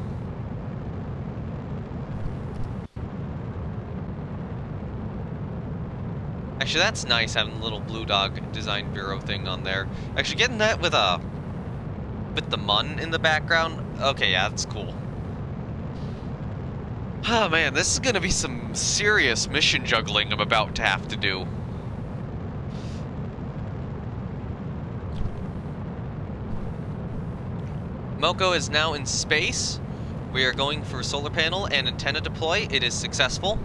Actually, that's nice having the little Blue Dog Design Bureau thing on there. Actually, getting that with the MUN in the background. Okay, yeah, that's cool. Oh man, this is gonna be some serious mission juggling I'm about to have to do. MoCo is now in space. We are going for solar panel and antenna deploy. It is successful.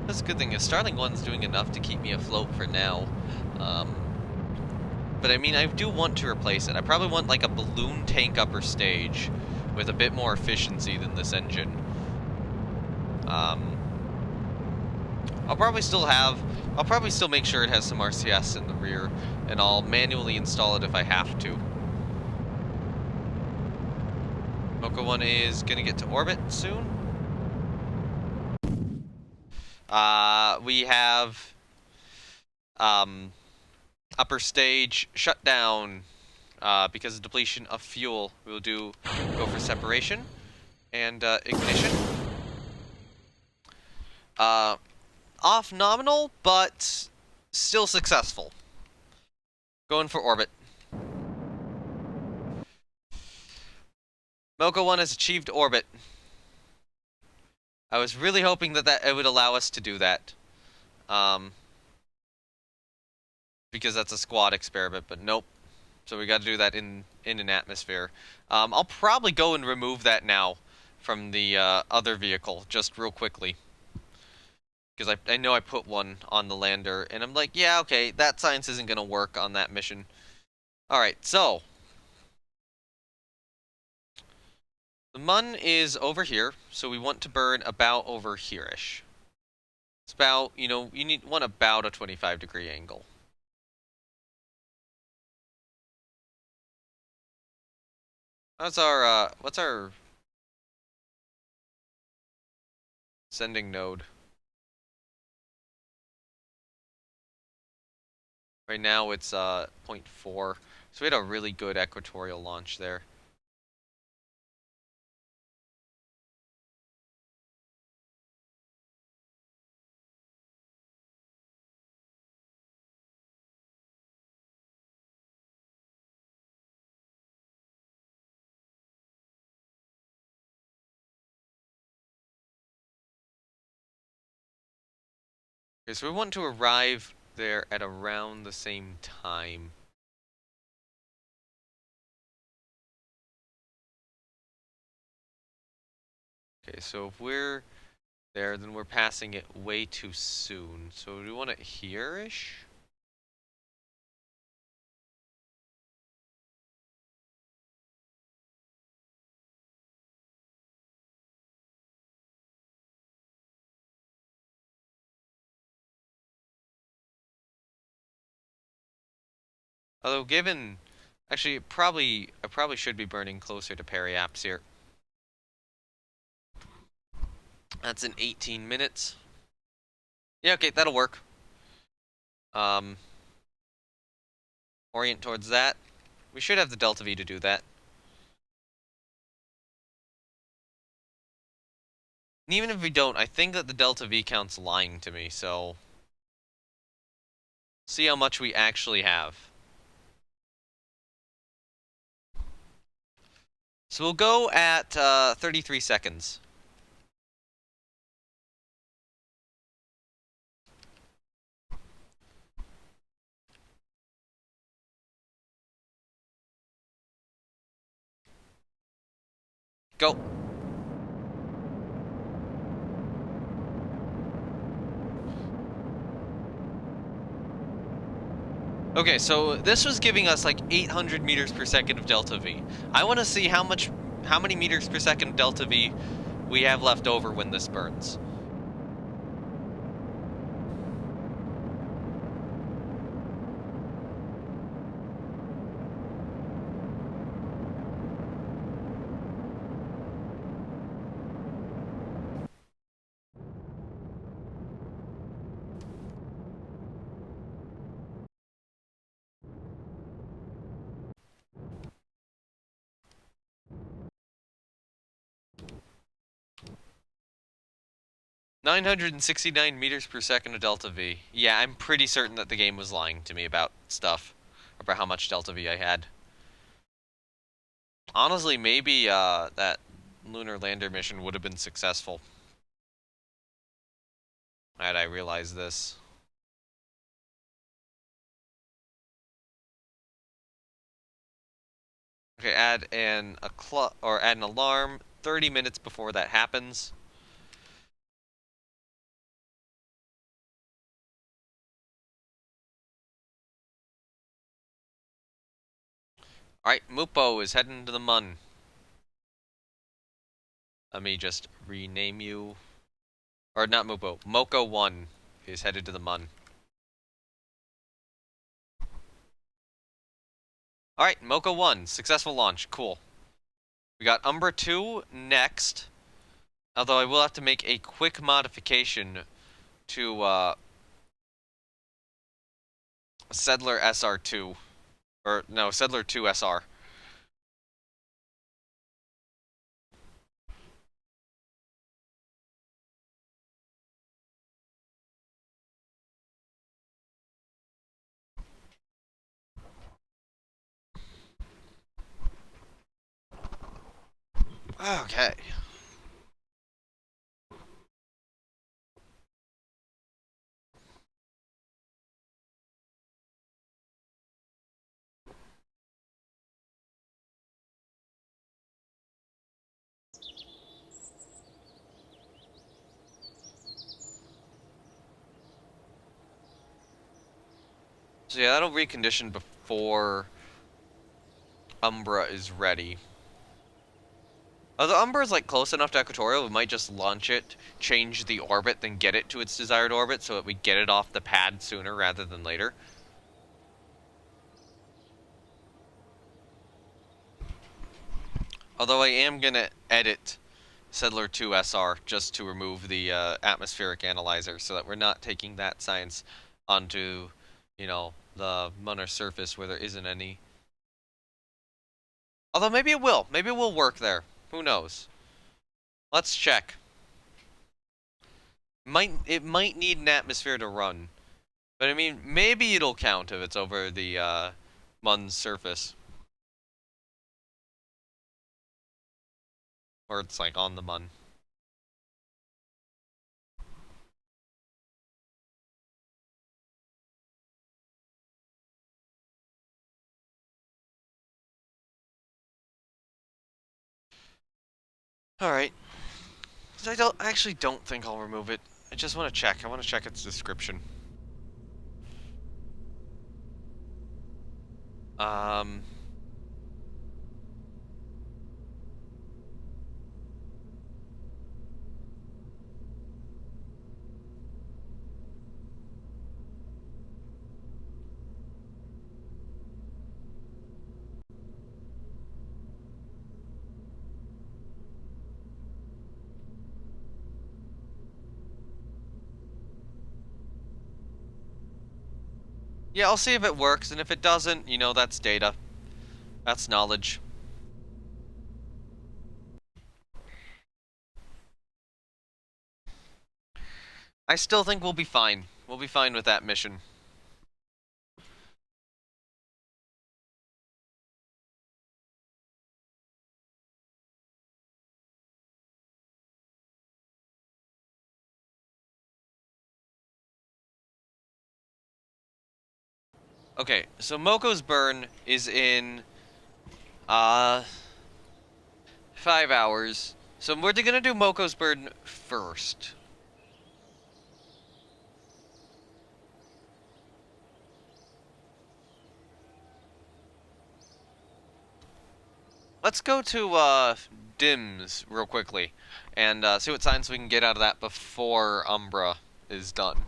That's a good thing. Starling 1's doing enough to keep me afloat for now. But I mean, I do want to replace it. I probably want like a balloon tank upper stage with a bit more efficiency than this engine. I'll probably still make sure it has some RCS in the rear, and I'll manually install it if I have to. MoCo 1 is gonna get to orbit soon. We have upper stage shutdown because of depletion of fuel. We'll go for separation and ignition. Off nominal, but still successful. Going for orbit. MoCo 1 has achieved orbit. I was really hoping that it would allow us to do that. Because that's a squad experiment, but nope. So we got to do that in an atmosphere. I'll probably go and remove that now from the other vehicle, just real quickly. Because I know I put one on the lander, and I'm like, yeah, okay, that science isn't going to work on that mission. Alright, so the MUN is over here, so we want to burn about over here-ish. It's about, you want about a 25-degree angle. What's our sending node? Right now it's 0.4, so we had a really good equatorial launch there. Okay, so we want to arrive there at around the same time. Okay, so if we're there, then we're passing it way too soon. So do we want it here-ish? Although given, actually, I probably should be burning closer to periaps here. That's in 18 minutes. Yeah, okay, that'll work. Um, orient towards that. We should have the delta V to do that. And even if we don't, I think that the delta V count's lying to me, so see how much we actually have. So we'll go at 33 seconds. Go. Okay, so this was giving us like 800 meters per second of delta V. I want to see how many meters per second of delta V we have left over when this burns. (969 meters per second of delta V. Yeah, I'm pretty certain that the game was lying to me about stuff, about how much delta V I had. Honestly, maybe that lunar lander mission would have been successful had I realized this. Okay, add an alarm 30 minutes before that happens. Alright, Mupo is heading to the Mun. Let me just rename you. Or not Mupo, Moko1 is headed to the Mun. Alright, Moko1, successful launch, cool. We got Umbra 2 next. Although I will have to make a quick modification to Settler SR2. Or, no, Settler 2 SR. Okay. So yeah, that'll recondition before Umbra is ready. Although Umbra is like close enough to Equatorial, we might just launch it, change the orbit, then get it to its desired orbit so that we get it off the pad sooner rather than later. Although I am gonna edit Settler 2 SR just to remove the atmospheric analyzer so that we're not taking that science onto, you know, the lunar surface where there isn't any. Although maybe it will. Maybe it will work there. Who knows? Let's check. It might need an atmosphere to run. But I mean, maybe it'll count if it's over the Mun's surface. Or it's like on the Mun. Alright. I actually don't think I'll remove it. I just want to check. I want to check its description. Um... Yeah, I'll see if it works, and if it doesn't, you know, that's data. That's knowledge. I still think we'll be fine. We'll be fine with that mission. Okay, so Moko's burn is in, uh, 5 hours. So we're gonna do Moko's burn first. Let's go to, Dims real quickly, and, see what signs we can get out of that before Umbra is done.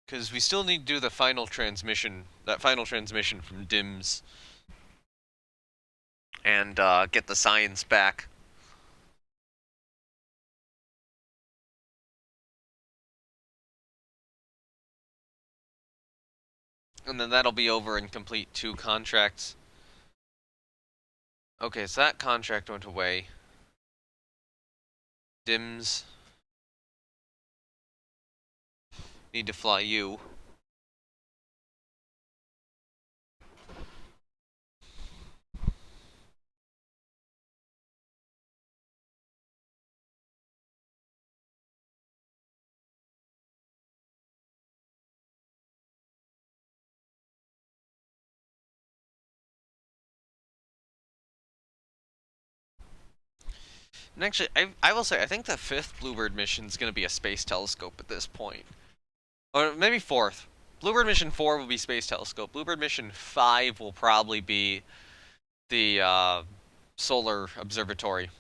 Because we still need to do the final transmission, that final transmission from Dims, and, get the science back. And then that'll be over and complete 2 contracts. Okay, so that contract went away. Dims. Need to fly you. And actually, I will say, I think the 5th Bluebird mission is going to be a space telescope at this point. Or maybe 4th. Bluebird mission 4 will be space telescope. Bluebird mission 5 will probably be the, solar observatory.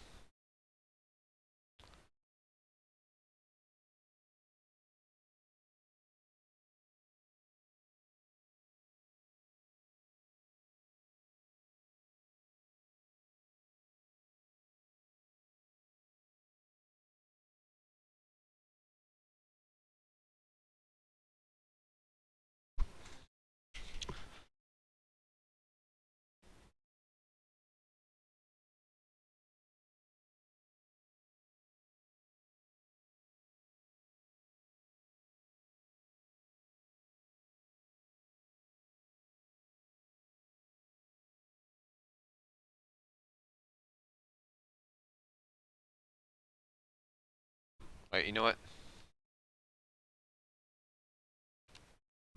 Wait, you know what?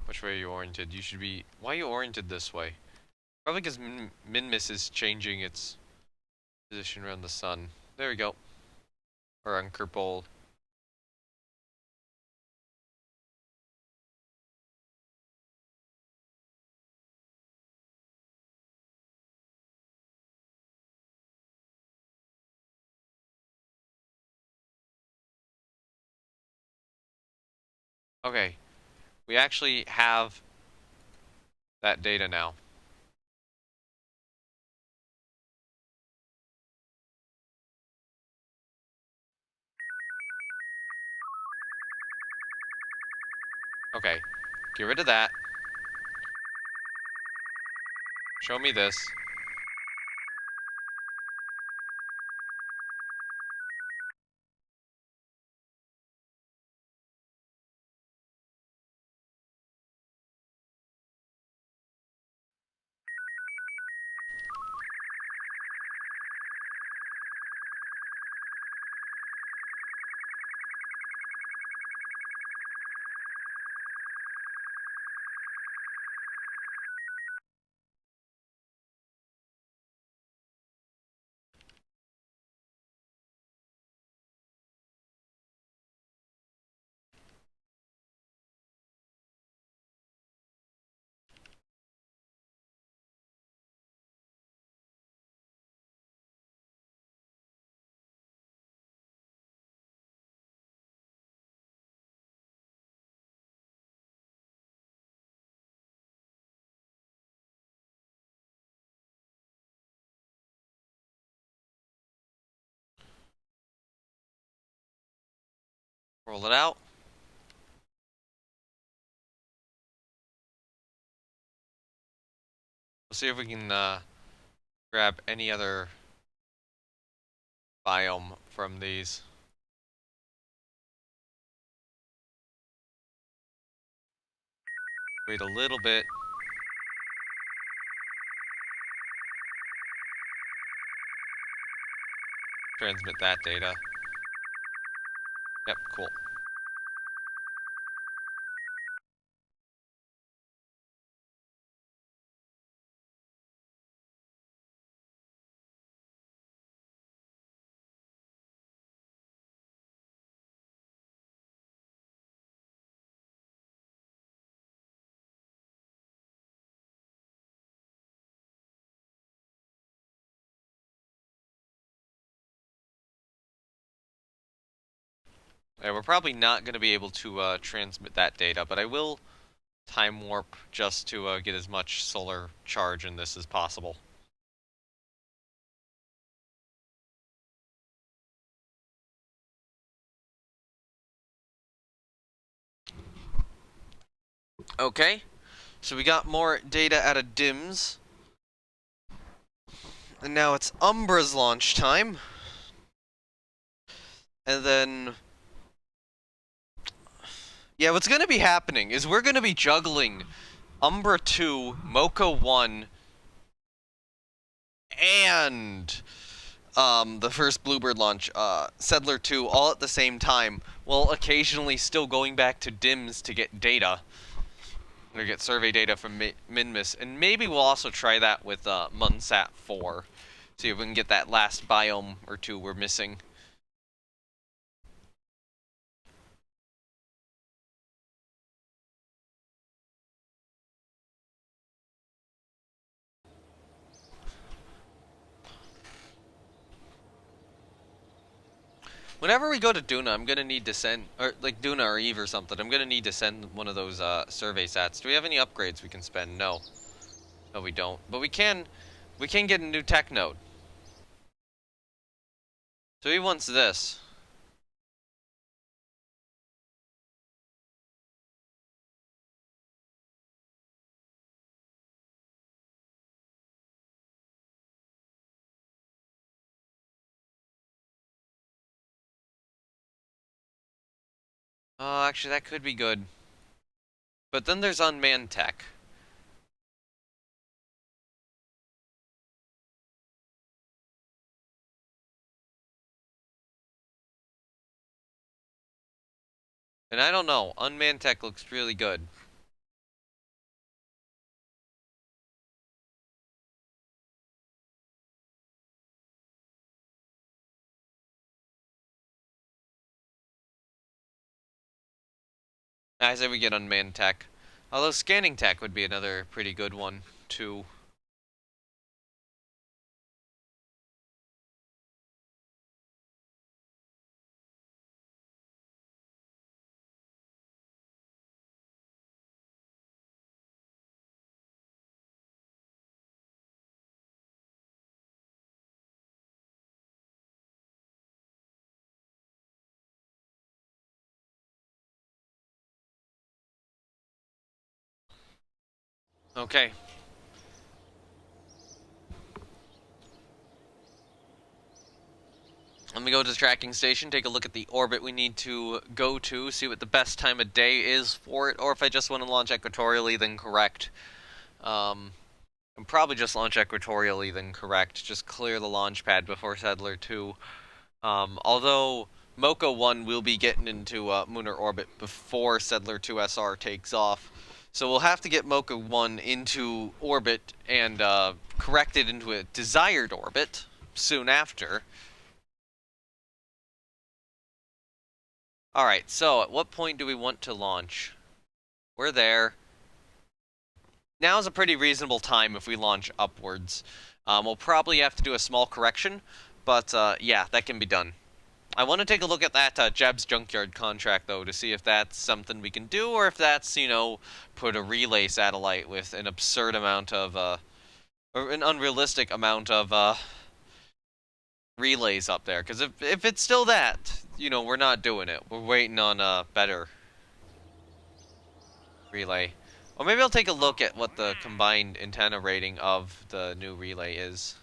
Which way are you oriented? You should be... Why are you oriented this way? Probably because Minmus is changing its position around the sun. There we go. Or on Kerpol. Okay. We actually have that data now. Okay. Get rid of that. Show me this. Roll it out. We'll see if we can grab any other biome from these. Wait a little bit. Transmit that data. Yep, cool. Yeah, we're probably not going to be able to transmit that data, but I will time warp just to get as much solar charge in this as possible. Okay, so we got more data out of DIMS. And now it's Umbra's launch time. And then... yeah, what's going to be happening is we're going to be juggling Umbra 2, Mocha 1, and the first Bluebird launch, Settler 2, all at the same time, while occasionally still going back to DIMS to get data. Or get survey data from Minmus, and maybe we'll also try that with Munsat 4. See if we can get that last biome or two we're missing. Whenever we go to Duna, I'm gonna need to send, or like Duna or Eve or something, I'm gonna need to send one of those survey sats. Do we have any upgrades we can spend? No. No, we don't. But we can get a new tech node. So he wants this. Oh, actually, that could be good. But then there's unmanned tech. And I don't know, unmanned tech looks really good. I say we get unmanned tech. Although scanning tech would be another pretty good one, too. Okay. Let me go to the tracking station, take a look at the orbit we need to go to, see what the best time of day is for it, or if I just want to launch equatorially, then correct. And probably just launch equatorially, then correct. Just clear the launch pad before Settler 2. Although Mocha 1 will be getting into lunar orbit before Settler 2 SR takes off. So we'll have to get Mocha 1 into orbit and correct it into a desired orbit soon after. Alright, so at what point do we want to launch? We're there. Now's a pretty reasonable time if we launch upwards. We'll probably have to do a small correction, but yeah, that can be done. I want to take a look at that Jeb's Junkyard contract, though, to see if that's something we can do, or if that's, you know, put a relay satellite with an absurd amount of, or an unrealistic amount of, relays up there. Because if it's still that, you know, we're not doing it. We're waiting on a better relay. Or maybe I'll take a look at what the combined antenna rating of the new relay is.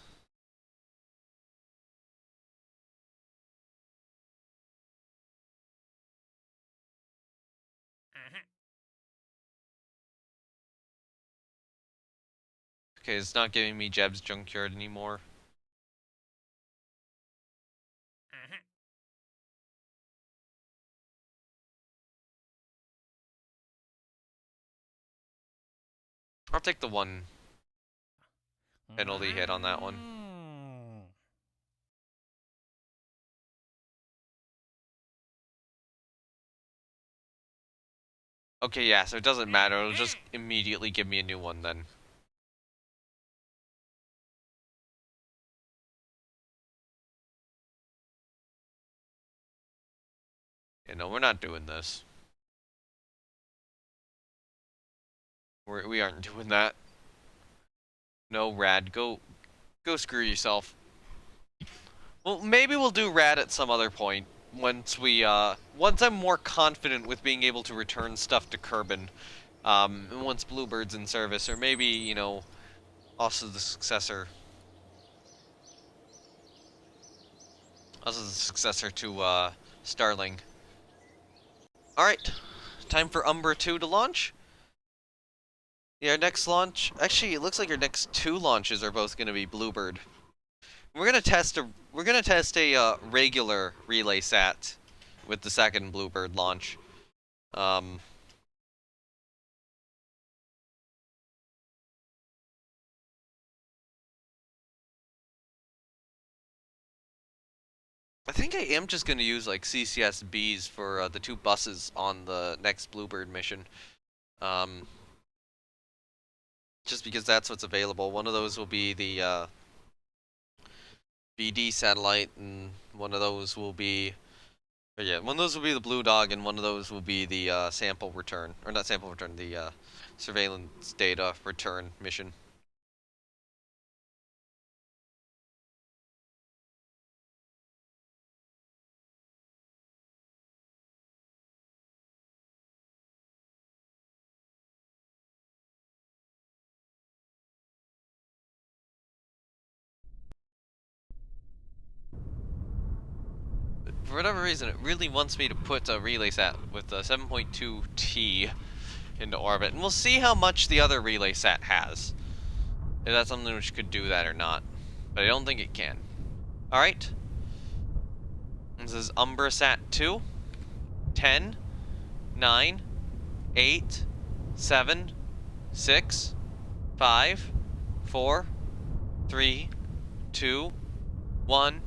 Okay, it's not giving me Jeb's Junkyard anymore. I'll take the 1 penalty hit on that one. Okay, yeah, so it doesn't matter. It'll just immediately give me a new one then. You know, we're not doing this. We aren't doing that. No, Rad, go screw yourself. Well, maybe we'll do Rad at some other point. Once I'm more confident with being able to return stuff to Kerbin. Once Bluebird's in service, or maybe, you know, also the successor. Also the successor to, Starling. Alright, time for Umbra 2 to launch. Yeah, our next launch... Actually, it looks like our next 2 launches are both going to be Bluebird. We're gonna test a regular relay sat with the second Bluebird launch. I think I am just gonna use like CCSBs for the 2 buses on the next Bluebird mission. Just because that's what's available. One of those will be the BD satellite, and one of those will be... yeah, one of those will be the Blue Dog, and one of those will be the sample return. Or not sample return, the surveillance data return mission. For whatever reason, it really wants me to put a relay sat with the 7.2T into orbit, and we'll see how much the other relay sat has. If that's something which could do that or not. But I don't think it can. Alright. This is Umbrasat 2. 10, 9, 8, 7, 6, 5, 4, 3, 2, 1.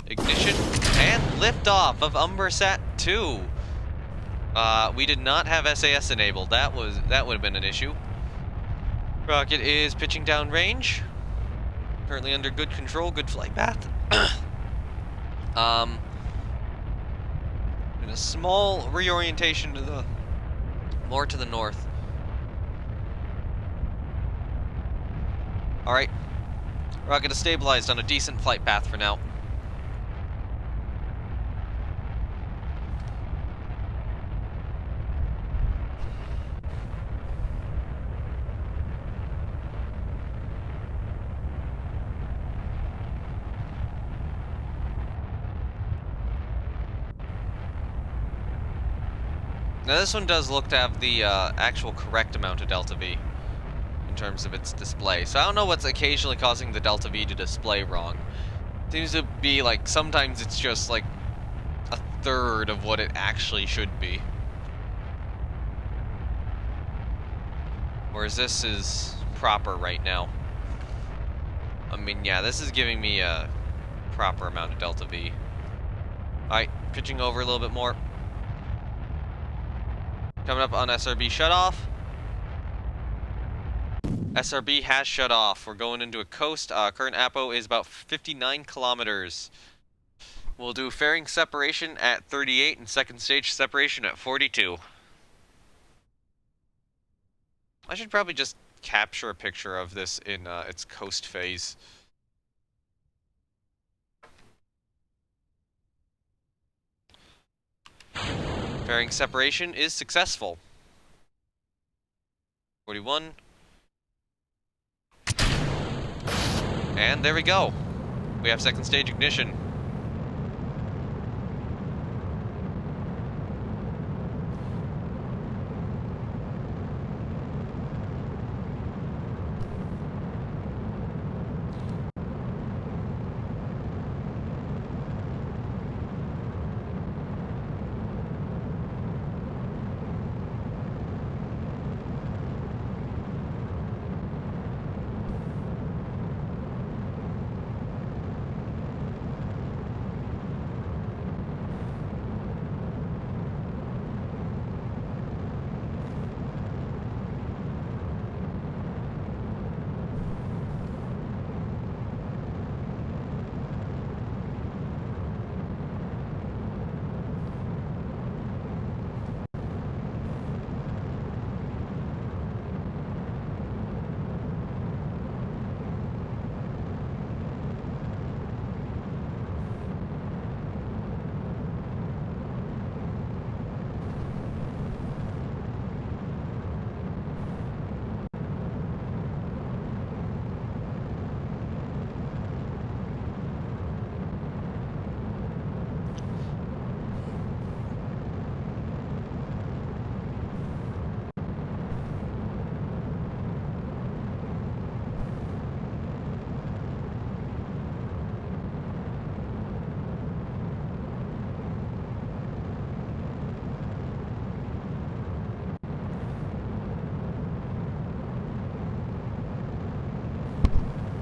Ignition, and liftoff of Umbrasat 2. We did not have SAS enabled. That would have been an issue. Rocket is pitching down range. Currently under good control, good flight path. In a small reorientation to the more to the north. All right, rocket is stabilized on a decent flight path for now. Now this one does look to have the actual correct amount of delta V in terms of its display. So I don't know what's occasionally causing the delta V to display wrong. Seems to be like sometimes it's just like a third of what it actually should be. Whereas this is proper right now. I mean, yeah, this is giving me a proper amount of delta V. Alright, pitching over a little bit more. Coming up on SRB shutoff. SRB has shut off. We're going into a coast. Current APO is about 59 kilometers. We'll do fairing separation at 38 and second stage separation at 42. I should probably just capture a picture of this in its coast phase. Fairing separation is successful. 41. And there we go. We have second stage ignition.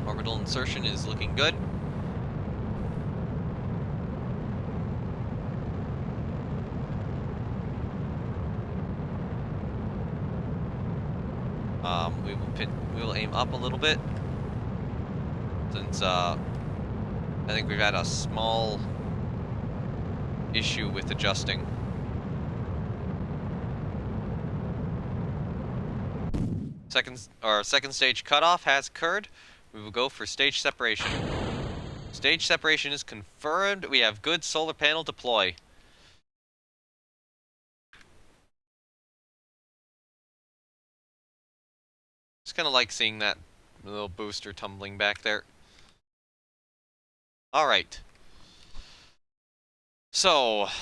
Orbital insertion is looking good. We will aim up a little bit, since I think we've had a small issue with adjusting. Second stage cutoff has occurred. We will go for stage separation. Stage separation is confirmed. We have good solar panel deploy. Just kind of like seeing that little booster tumbling back there. Alright. So, it's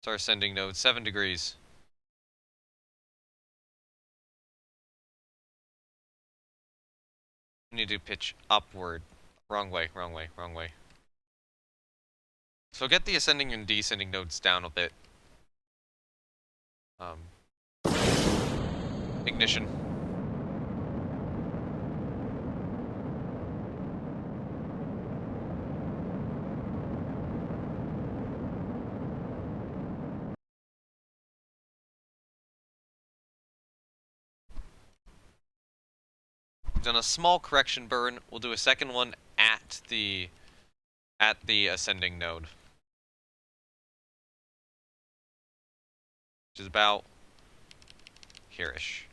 our ascending node, 7 degrees. We need to pitch upward. Wrong way, wrong way, wrong way. So get the ascending and descending nodes down a bit. Ignition. We've done a small correction burn. We'll do a second one at the ascending node, which is about here-ish.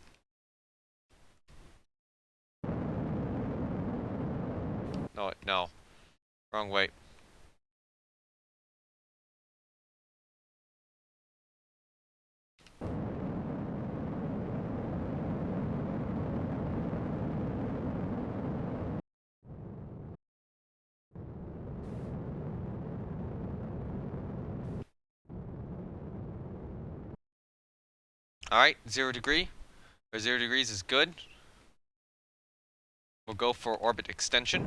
No, wrong way. Alright, 0 degree. Or 0 degrees is good. We'll go for orbit extension.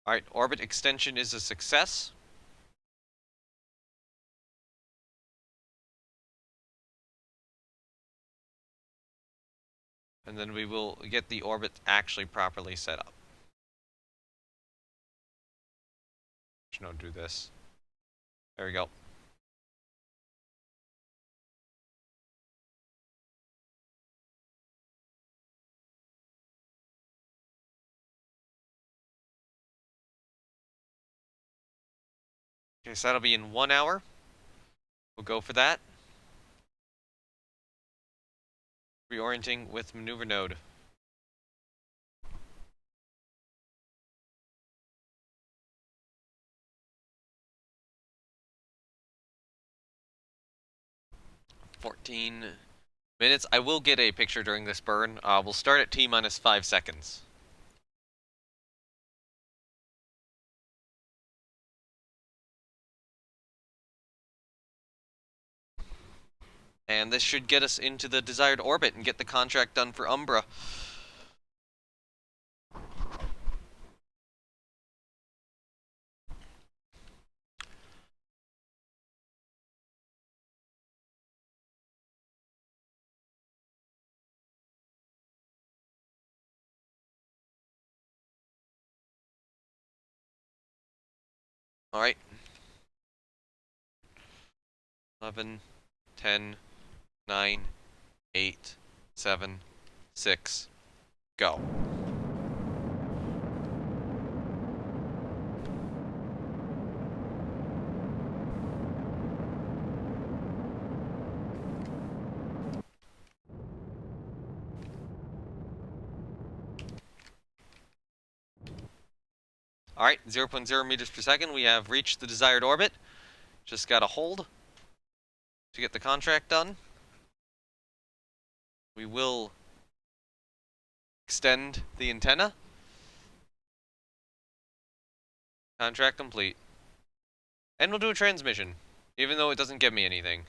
Alright, orbit extension is a success. And then we will get the orbit actually properly set up. No, do this. There we go. Okay, so that'll be in 1 hour. We'll go for that. Reorienting with maneuver node. (14 minutes). I will get a picture during this burn. We'll start at T-minus 5 seconds. And this should get us into the desired orbit and get the contract done for Umbra. Alright. 11, 10, 9, 8, 7, 6, go. Alright, 0.0 meters per second. We have reached the desired orbit. Just gotta hold to get the contract done. We will extend the antenna. Contract complete. And we'll do a transmission, even though it doesn't give me anything.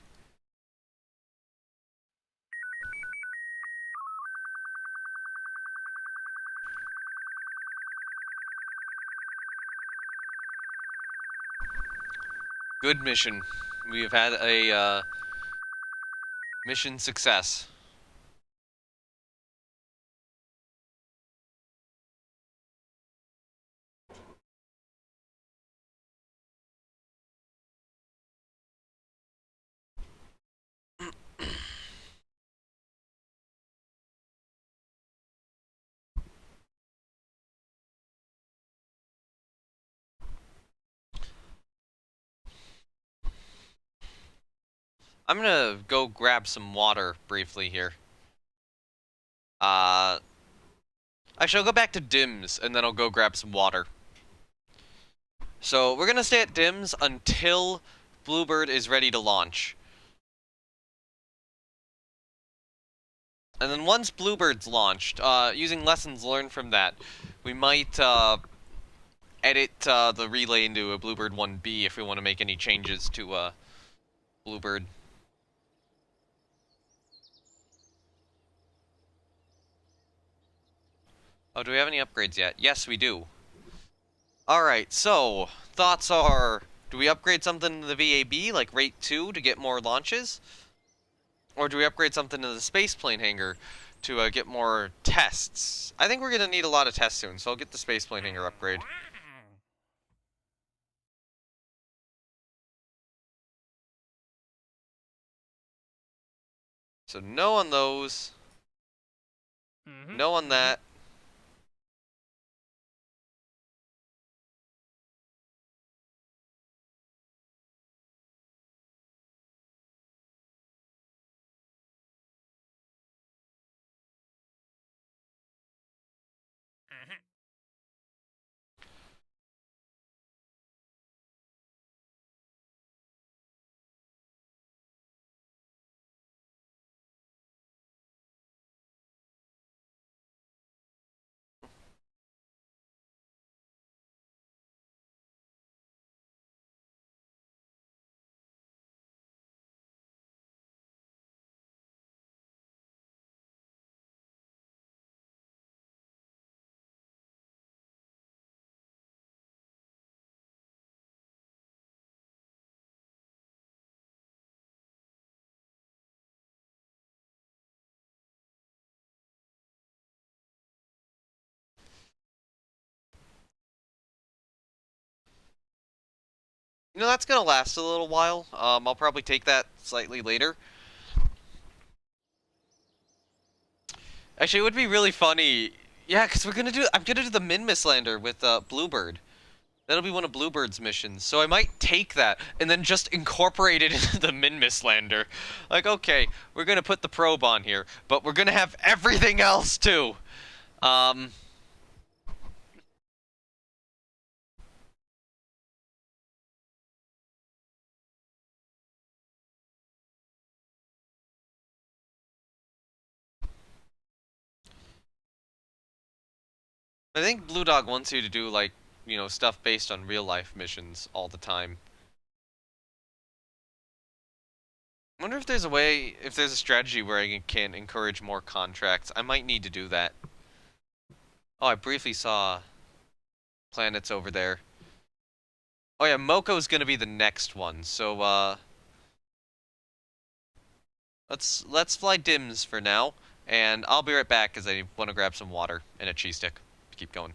Good mission. We have had a mission success. I'm gonna go grab some water briefly here. Actually, I'll go back to DIMS, and then I'll go grab some water. So, we're gonna stay at DIMS until Bluebird is ready to launch. And then once Bluebird's launched, using lessons learned from that, we might edit the relay into a Bluebird 1B if we want to make any changes to Bluebird. Oh, do we have any upgrades yet? Yes, we do. Alright, so, thoughts are, do we upgrade something to the VAB, like rate 2, to get more launches? Or do we upgrade something to the spaceplane hangar to get more tests? I think we're going to need a lot of tests soon, so I'll get the spaceplane hangar upgrade. So no on those. No on that. You know, that's going to last a little while. I'll probably take that slightly later. Actually, it would be really funny. Yeah, because I'm going to do the Minmus lander with Bluebird. That'll be one of Bluebird's missions. So I might take that and then just incorporate it into the Minmus lander. Like, okay, we're gonna put the probe on here, but we're gonna have everything else too. Um, I think Blue Dog wants you to do, like, you know, stuff based on real life missions all the time. I wonder if there's a way, if there's a strategy where I can encourage more contracts. I might need to do that. Oh, I briefly saw planets over there. Oh yeah, Moko's gonna be the next one. So let's fly Dims for now, and I'll be right back because I want to grab some water and a cheese stick to keep going.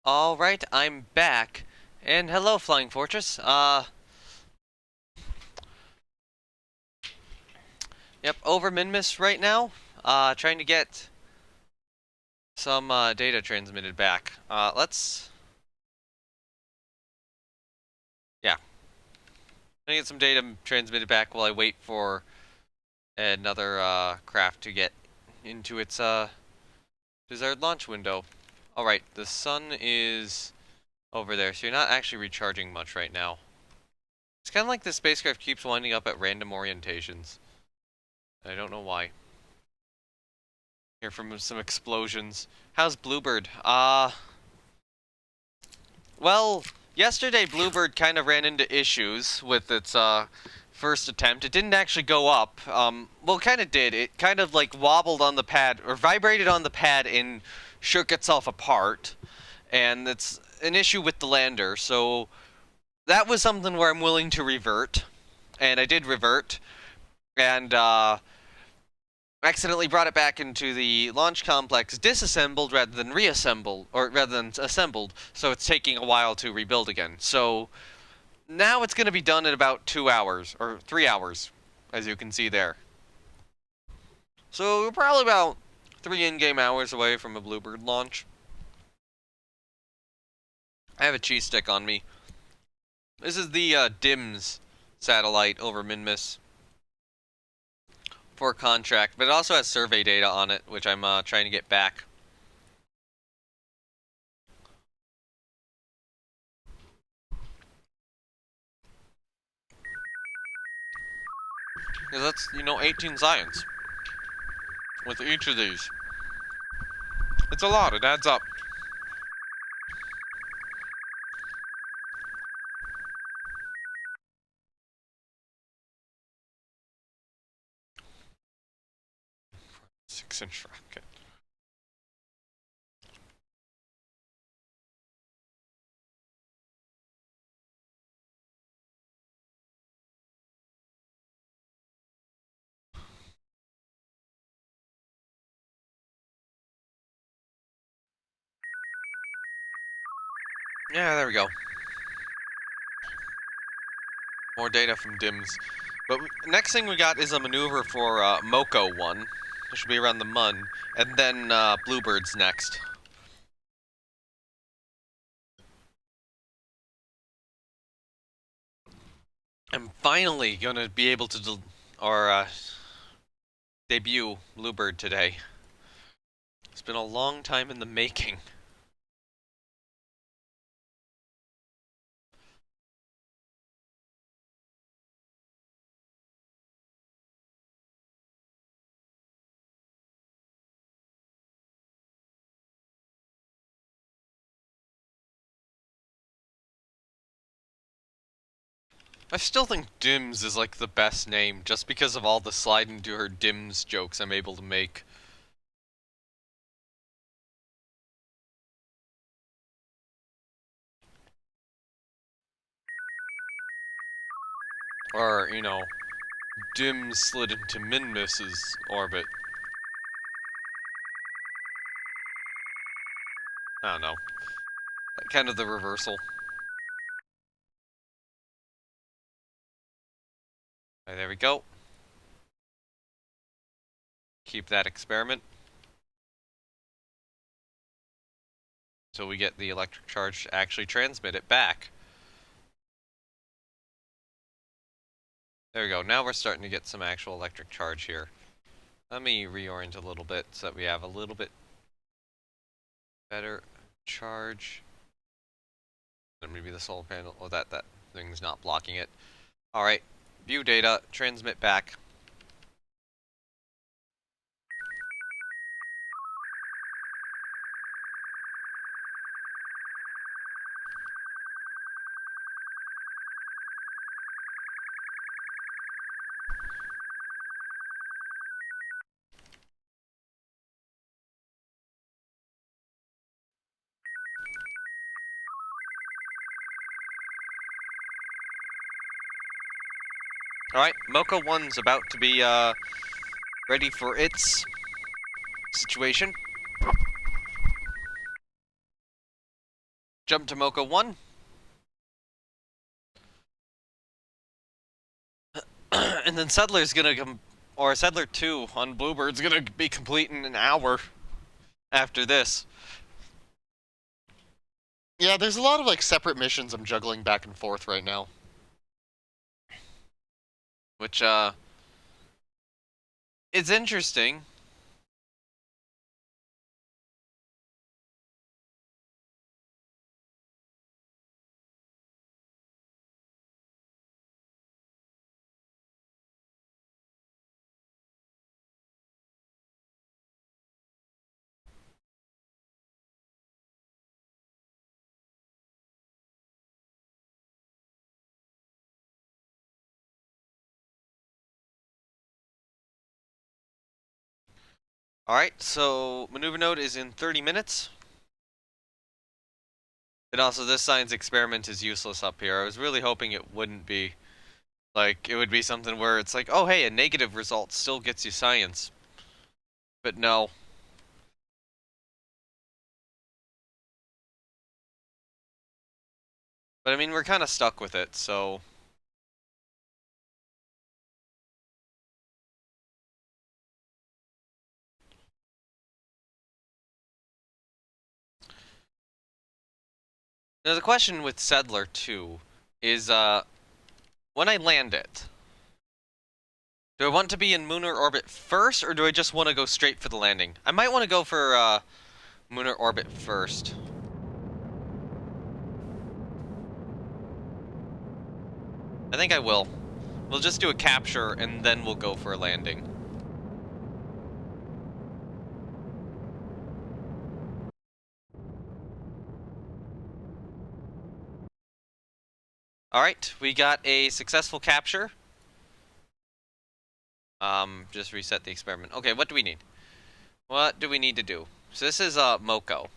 All right, I'm back, and hello, Flying Fortress. Yep, over Minmus right now. Trying to get some data transmitted back. Let's. Yeah. Gonna get some data transmitted back while I wait for another craft to get into its desired launch window. Alright, the sun is over there, so you're not actually recharging much right now. It's kind of like the spacecraft keeps winding up at random orientations. I don't know why. Hear from some explosions. How's Bluebird? Well, yesterday Bluebird kind of ran into issues with its first attempt. It didn't actually go up. Well, it kind of did. It kind of like wobbled on the pad or vibrated on the pad and shook itself apart. And it's an issue with the lander. So that was something where I'm willing to revert, and I did revert, and accidentally brought it back into the launch complex disassembled rather than reassembled, or rather than assembled, so it's taking a while to rebuild again. So now it's going to be done in about 2 hours, or 3 hours, as you can see there. So we're probably about 3 in-game hours away from a Bluebird launch. I have a cheese stick on me. This is the DIMS satellite over Minmus for contract, but it also has survey data on it, which I'm trying to get back. Because that's, 18 science. With each of these. It's a lot, it adds up. Six-inch rocket. Yeah, there we go. More data from DIMS. But next thing we got is a maneuver for Moko 1. It should be around the Mun. And then Bluebird's next. I'm finally gonna be able to debut Bluebird today. It's been a long time in the making. I still think Dims is like the best name, just because of all the slide into her Dims jokes I'm able to make. Or, Dims slid into Minmus's orbit. I don't know. Kind of the reversal. Right, there we go. Keep that experiment. So we get the electric charge to actually transmit it back. There we go. Now we're starting to get some actual electric charge here. Let me reorient a little bit so that we have a little bit better charge. And maybe the solar panel. Oh, that thing's not blocking it. Alright. View data. Transmit back. Alright, Mocha 1's about to be, ready for its situation. Jump to Mocha 1. And then Settler's gonna come, or Settler 2 on Bluebird's gonna be complete in an hour after this. Yeah, there's a lot of, separate missions I'm juggling back and forth right now. which it's interesting. Alright, so maneuver node is in 30 minutes. And also, this science experiment is useless up here. I was really hoping it wouldn't be. Like, it would be something where it's like, oh hey, a negative result still gets you science. But no. But I mean, we're kind of stuck with it, so... Now the question with Settler, too, is, when I land it, do I want to be in lunar orbit first, or do I just want to go straight for the landing? I might want to go for, lunar orbit first. I think I will. We'll just do a capture, and then we'll go for a landing. Alright, we got a successful capture. Just reset the experiment. Okay, what do we need? What do we need to do? So this is, Moko.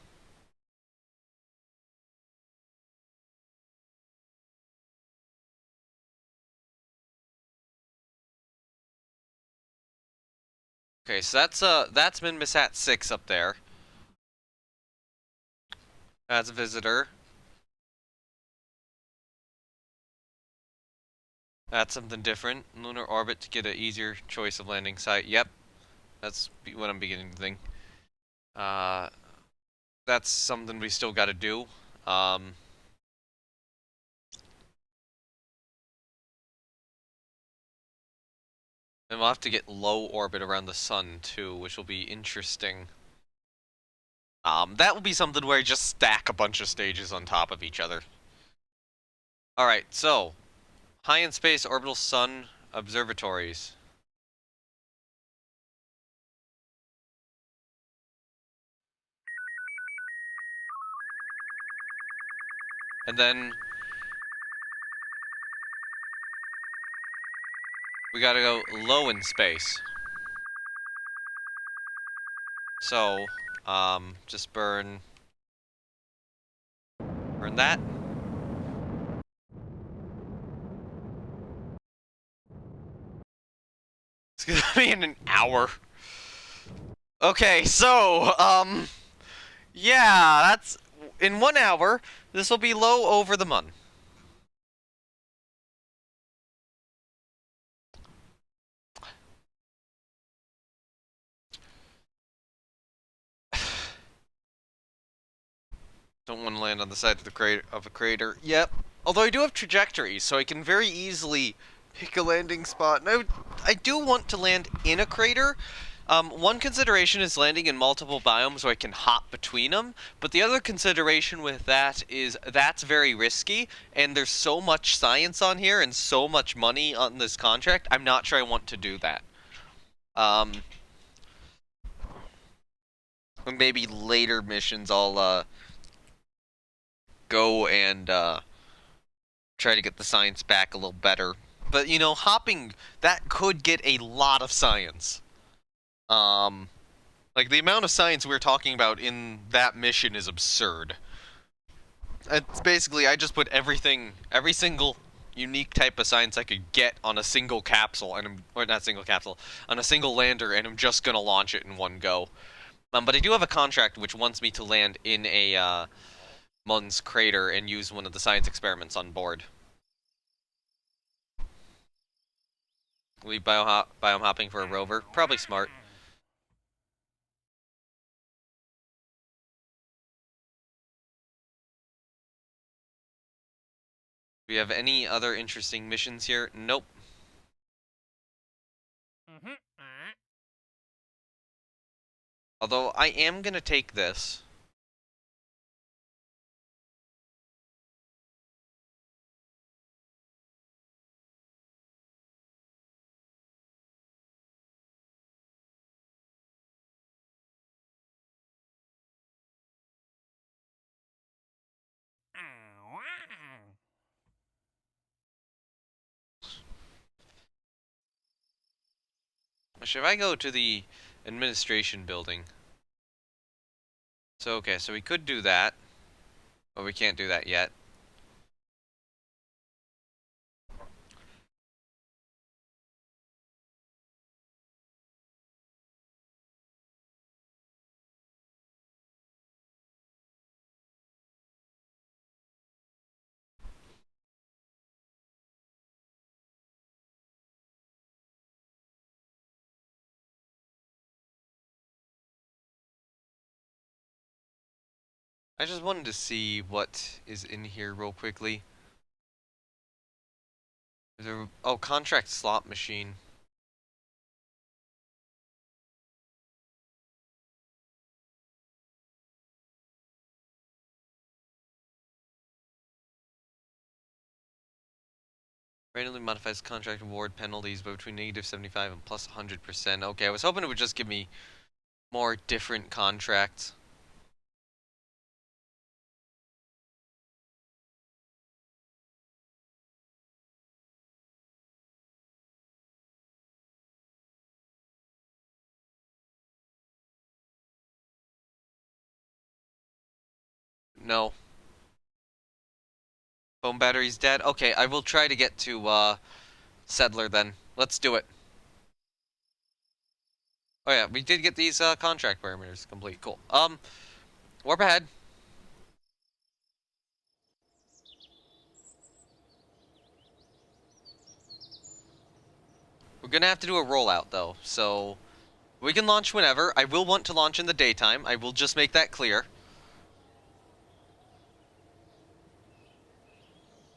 Okay, so that's Minbasat 6 up there. That's a visitor. That's something different. Lunar orbit to get an easier choice of landing site. Yep, that's what I'm beginning to think. That's something we still got to do. And we'll have to get low orbit around the sun too, which will be interesting. That will be something where I just stack a bunch of stages on top of each other. Alright, so high in space orbital sun observatories. And then we gotta go low in space. So, just burn that. It's gonna be in an hour. Okay, so, yeah, that's in 1 hour. This will be low over the mun. Don't want to land on the side of the crater. Yep. Although I do have trajectories, so I can very easily pick a landing spot. And I do want to land in a crater. One consideration is landing in multiple biomes where I can hop between them, but the other consideration with that is that's very risky, and there's so much science on here and so much money on this contract, I'm not sure I want to do that. Maybe later missions I'll, go and, try to get the science back a little better. But, you know, hopping, that could get a lot of science. Like, the amount of science we're talking about in that mission is absurd. It's basically, I just put everything, every single unique type of science I could get on a single capsule, or not single capsule, on a single lander, and I'm just gonna launch it in one go. But I do have a contract which wants me to land in a, Mun's crater and use one of the science experiments on board. Leave biome hopping for a rover. Probably smart. Do we have any other interesting missions here? Nope. Although, I am gonna take this. Should I go to the administration building? So, okay, so we could do that. But we can't do that yet. I just wanted to see what is in here real quickly. Oh, contract slot machine. Randomly modifies contract award penalties by between -75 and plus 100%. Okay, I was hoping it would just give me more different contracts. No. Phone battery's dead? Okay, I will try to get to, Settler then. Let's do it. Oh yeah, we did get these, contract parameters complete. Cool. Warp ahead. We're gonna have to do a rollout, though, so... We can launch whenever. I will want to launch in the daytime. I will just make that clear.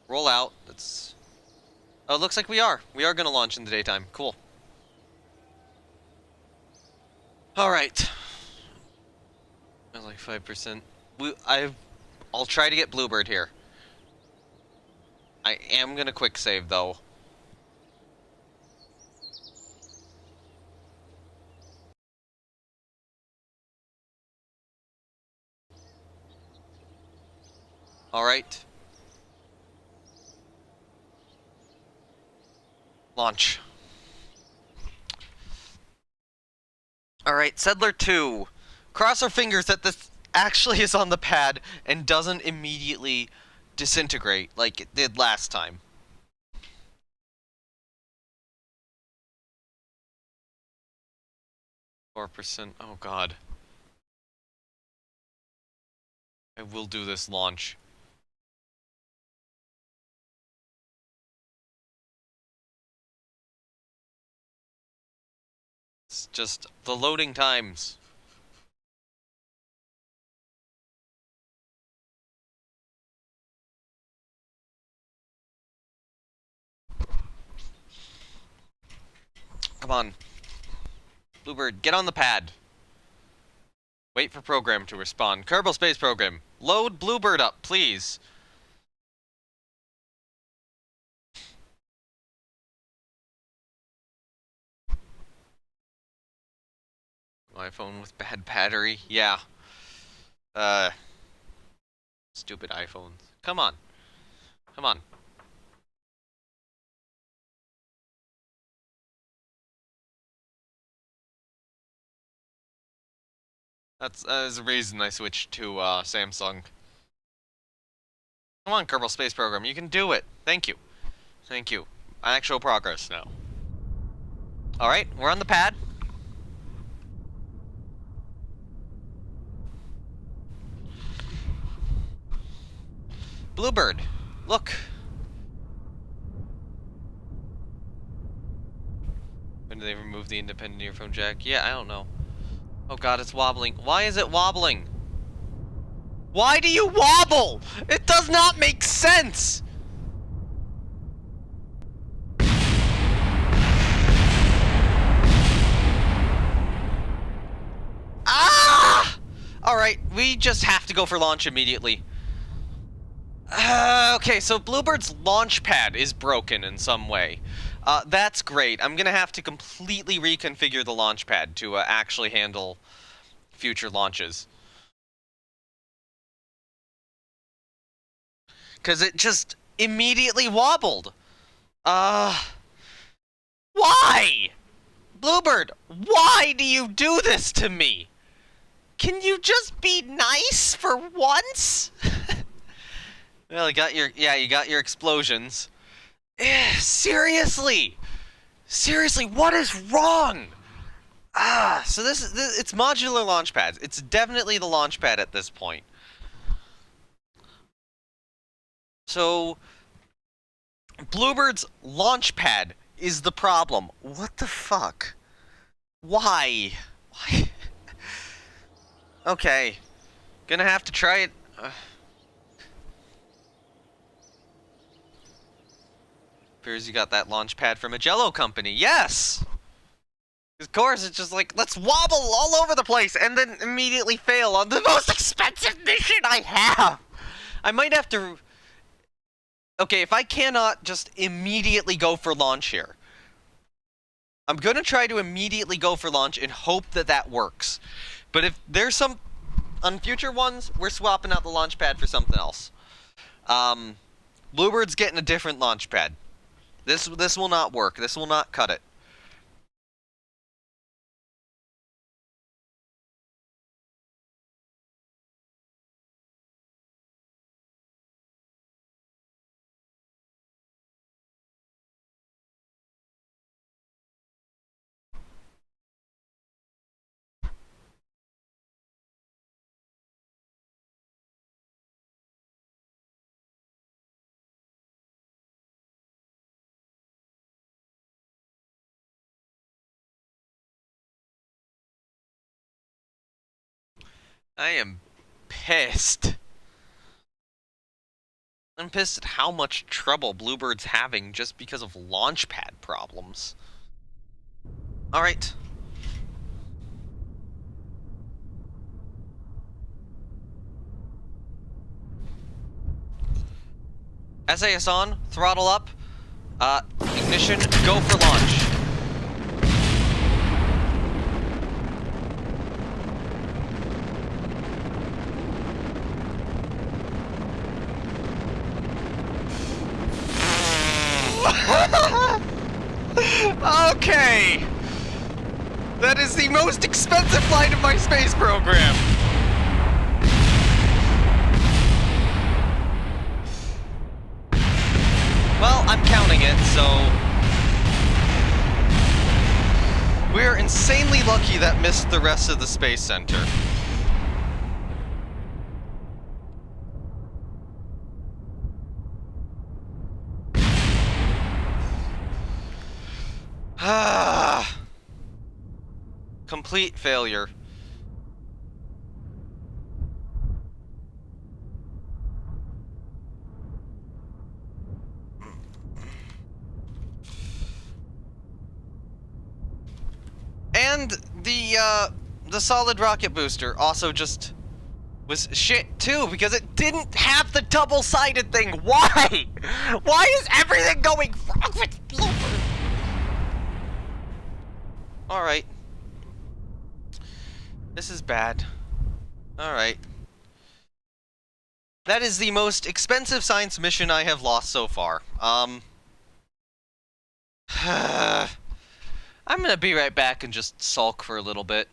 Roll out. That's... Oh, it looks like we are. We are gonna launch in the daytime. Cool. Alright. Like 5%. I'll try to get Bluebird here. I am gonna quick save, though. Alright. Launch. Alright, Settler 2. Cross our fingers that this actually is on the pad and doesn't immediately disintegrate like it did last time. %. Oh god. I will do this launch. It's just the loading times. Come on. Bluebird, get on the pad. Wait for program to respond. Kerbal Space Program, load Bluebird up, please. iPhone with bad battery? Yeah. Stupid iPhones. Come on. Come on. That's the reason I switched to Samsung. Come on, Kerbal Space Program, you can do it. Thank you. Thank you. Actual progress now. Alright, we're on the pad. Bluebird, look. When do they remove the independent earphone jack? Yeah, I don't know. Oh god, it's wobbling. Why is it wobbling? Why do you wobble? It does not make sense! Ah! Alright, we just have to go for launch immediately. Okay, so Bluebird's launch pad is broken in some way. That's great. I'm gonna have to completely reconfigure the launch pad to actually handle future launches. Because it just immediately wobbled. Why? Bluebird, why do you do this to me? Can you just be nice for once? Well, you got your explosions. Seriously! Seriously, what is wrong? So it's modular launchpads. It's definitely the launchpad at this point. So, Bluebird's launchpad is the problem. What the fuck? Why? Why? Okay. Gonna have to try it. Appears you got that launch pad from a Jello company. Yes! Of course, it's just like, let's wobble all over the place and then immediately fail on the most expensive mission I have! I might have to... Okay, if I cannot just immediately go for launch here, I'm gonna try to immediately go for launch and hope that that works. But if there's some... On future ones, we're swapping out the launch pad for something else. Bluebird's getting a different launch pad. This will not work. This will not cut it. I am pissed. I'm pissed at how much trouble Bluebird's having just because of launchpad problems. Alright. SAS on, throttle up, ignition, go for launch. Okay! That is the most expensive flight of my space program! Well, I'm counting it, so... We're insanely lucky that missed the rest of the Space Center. Complete failure. And the solid rocket booster also just was shit too, because it didn't have the double-sided thing. Why? Why is everything going wrong with Bluebird? Alright. This is bad. Alright. That is the most expensive science mission I have lost so far. I'm gonna be right back and just sulk for a little bit.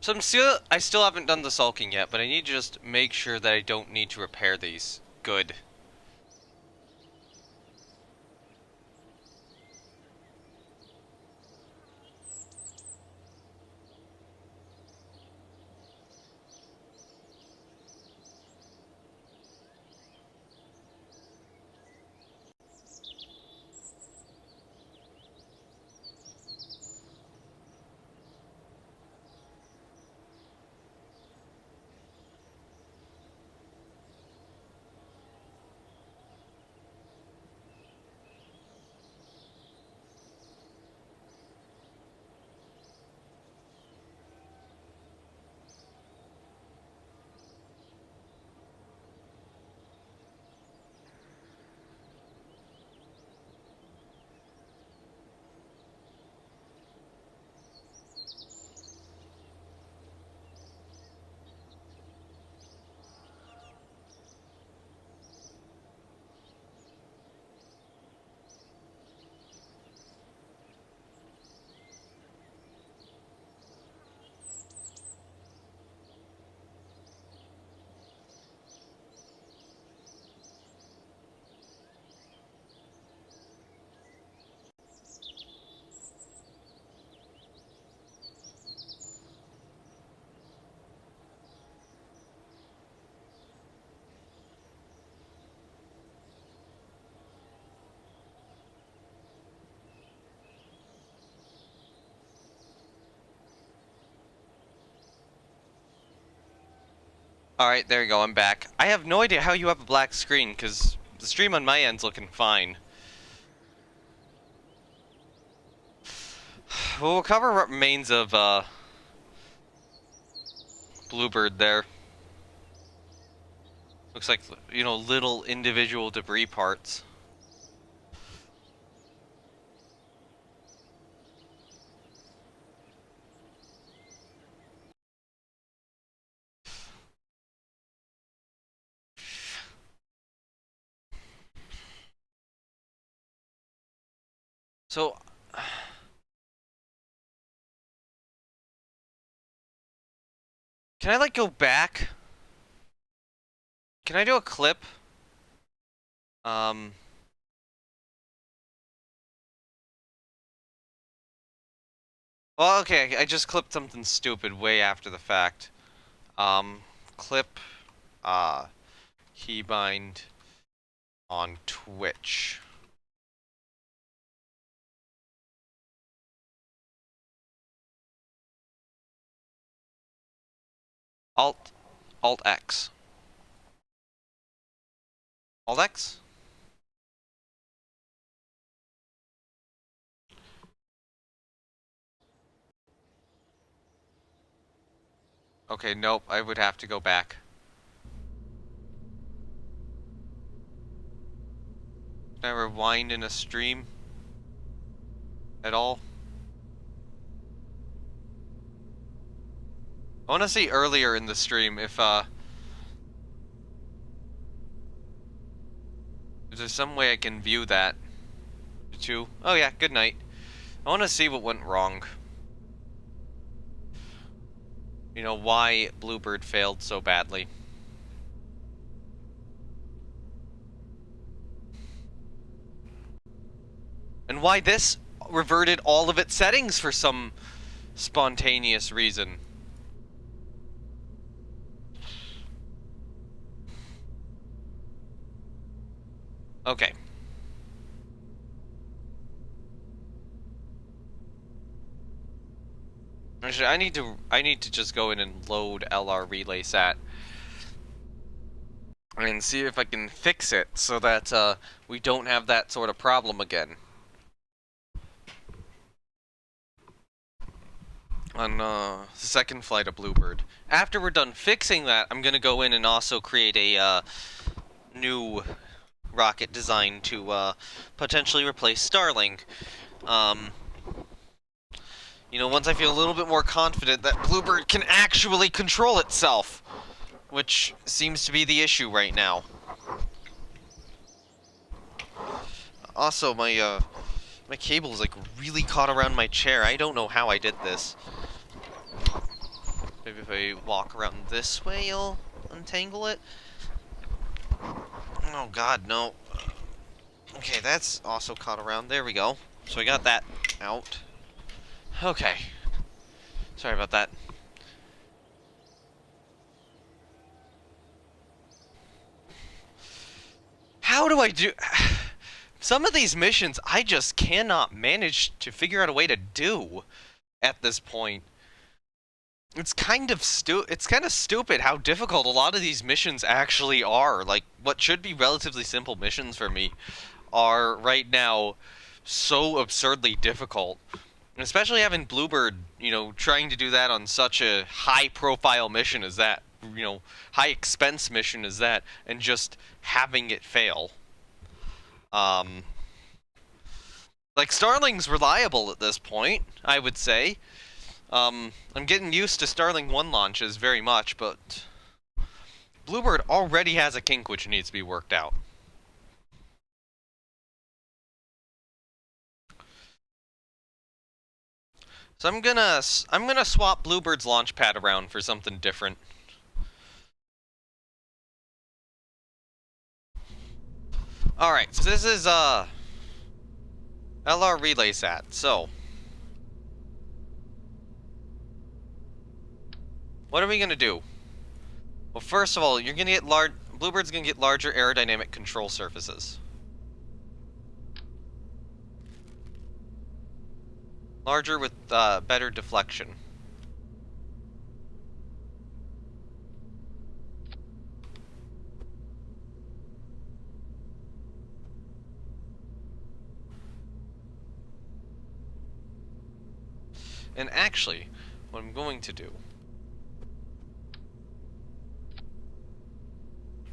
So I still haven't done the sulking yet, but I need to just make sure that I don't need to repair these. Good. Alright, there you go, I'm back. I have no idea how you have a black screen, because the stream on my end's looking fine. We'll cover what remains of, Bluebird there. Looks like, you know, little individual debris parts. So, can I, like, go back? Can I do a clip? Well, okay, I just clipped something stupid way after the fact. Clip, keybind on Twitch. Alt X. Alt X? Okay, nope, I would have to go back. Can I rewind in a stream? At all? I want to see earlier in the stream if there's some way I can view that. Too. Oh yeah, good night. I want to see what went wrong. You know, why Bluebird failed so badly. And why this reverted all of its settings for some spontaneous reason. Okay. Actually, I need to just go in and load LR relay sat and see if I can fix it so that we don't have that sort of problem again. On the second flight of Bluebird. After we're done fixing that, I'm gonna go in and also create a new rocket design to potentially replace Starling. You know, once I feel a little bit more confident that Bluebird can actually control itself, which seems to be the issue right now. Also, my cable is like really caught around my chair. I don't know how I did this. Maybe if I walk around this way, you'll untangle it. Oh god, no. Okay, that's also caught around. There we go. So I got that out. Okay. Sorry about that. How do I do... Some of these missions I just cannot manage to figure out a way to do at this point. It's kind of stupid how difficult a lot of these missions actually are. Like, what should be relatively simple missions for me are right now so absurdly difficult. And especially having Bluebird, you know, trying to do that on such a high-profile mission as that, you know, high-expense mission as that, and just having it fail. Like, Starling's reliable at this point, I would say. I'm getting used to Starling 1 launches very much, but Bluebird already has a kink which needs to be worked out. So I'm gonna swap Bluebird's launch pad around for something different. Alright, so this is LR relay sat. So what are we gonna do? Well, first of all, you're gonna get Bluebird's gonna get larger aerodynamic control surfaces. Larger with better deflection. And actually, what I'm going to do,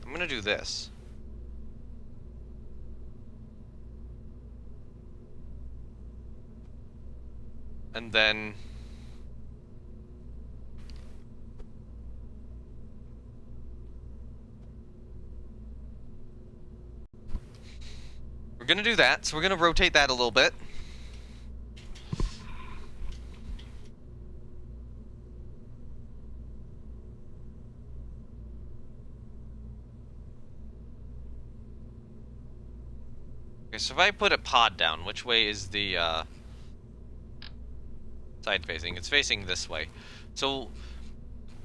I'm gonna do this. And then we're gonna do that, so we're gonna rotate that a little bit. Okay, so if I put a pod down, which way is the side facing? It's facing this way. So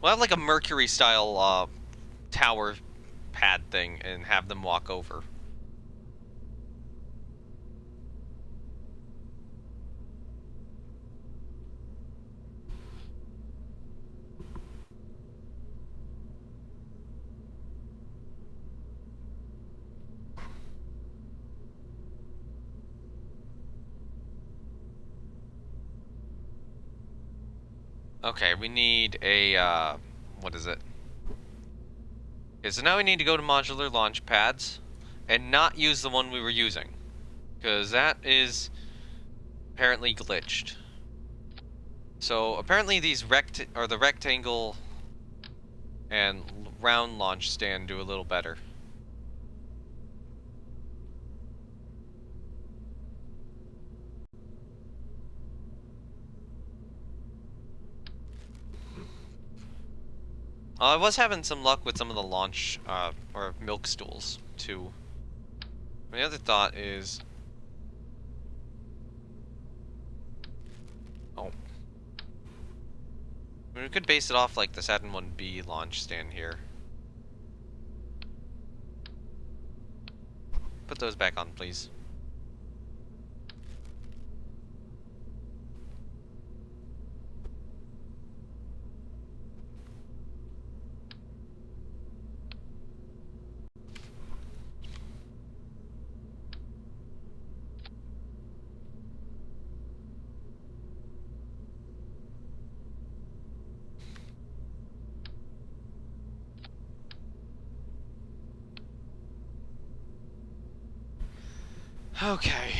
we'll have like a Mercury style tower pad thing and have them walk over. Okay, we need a, what is it? Okay, so now we need to go to Modular Launchpads and not use the one we were using, because that is apparently glitched. So apparently these the rectangle and round launch stand do a little better. I was having some luck with some of the launch, or milk stools, too. My other thought is... Oh. I mean, we could base it off like the Saturn 1B launch stand here. Put those back on, please. Okay.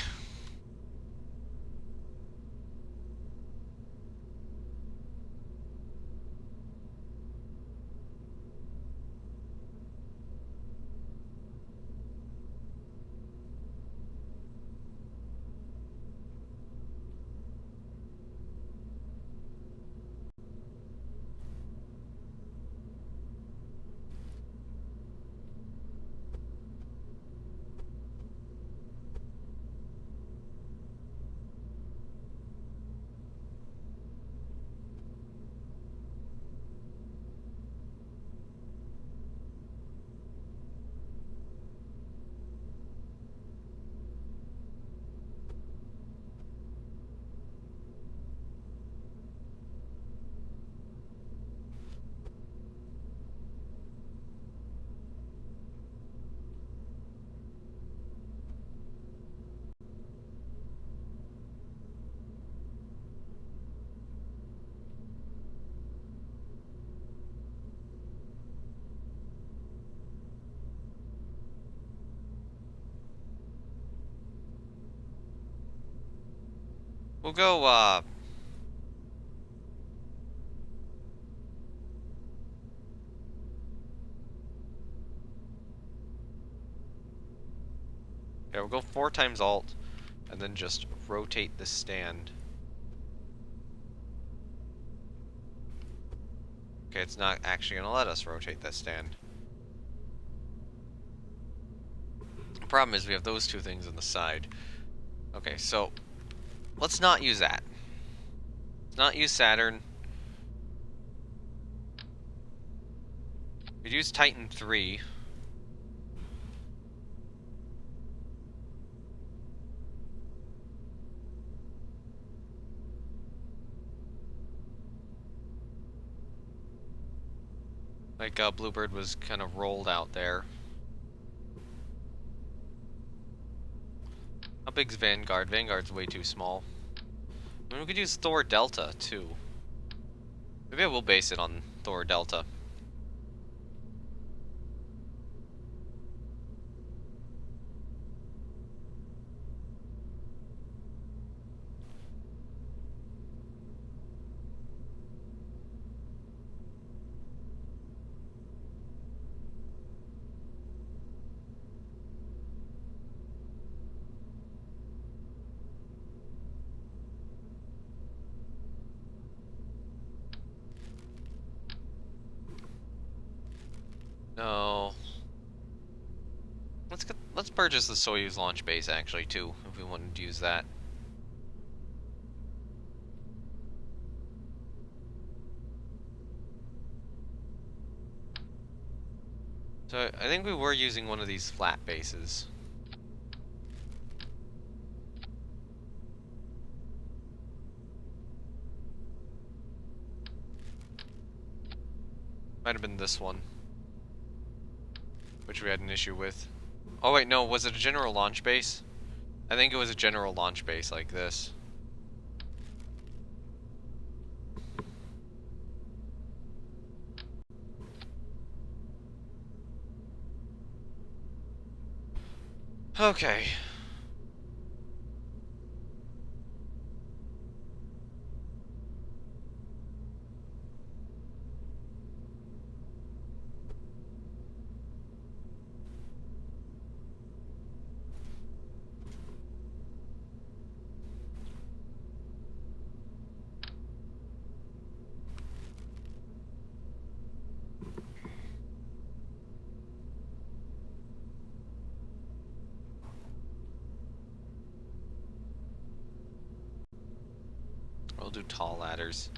We'll go, yeah, we'll go 4 times Alt, and then just rotate the stand. Okay, it's not actually gonna let us rotate that stand. The problem is we have those 2 things on the side. Okay, so let's not use that. Let's not use Saturn. We'd use Titan 3. Like, Bluebird was kind of rolled out there. How big's Vanguard? Vanguard's way too small. I mean, we could use Thor Delta, too. Maybe I will base it on Thor Delta. No. Let's purchase the Soyuz launch base actually too, if we wanted to use that. So I think we were using one of these flat bases. Might have been this one, which we had an issue with. Oh wait, no, was it a general launch base? I think it was a general launch base like this. Okay. We'll do tall ladders.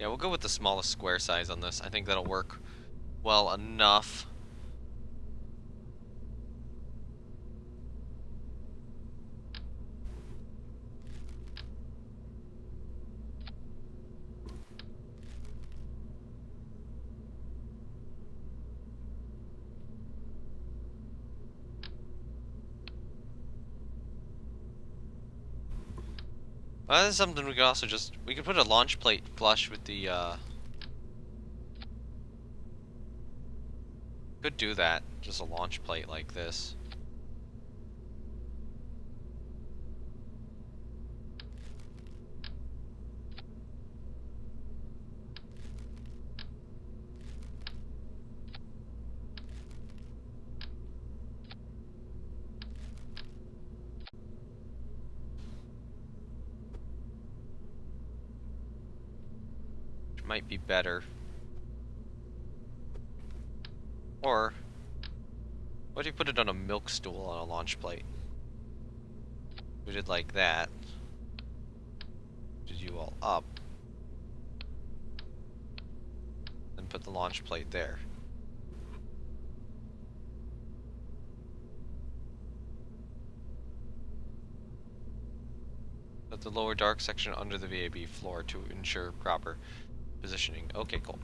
Yeah, we'll go with the smallest square size on this. I think that'll work well enough. This is something we could also we could put a launch plate flush with the, could do that, just a launch plate like this. Might be better. Or, what if you put it on a milk stool on a launch plate? We did like that. Did you all up. Then put the launch plate there. Put the lower dark section under the VAB floor to ensure proper positioning. Okay, cool.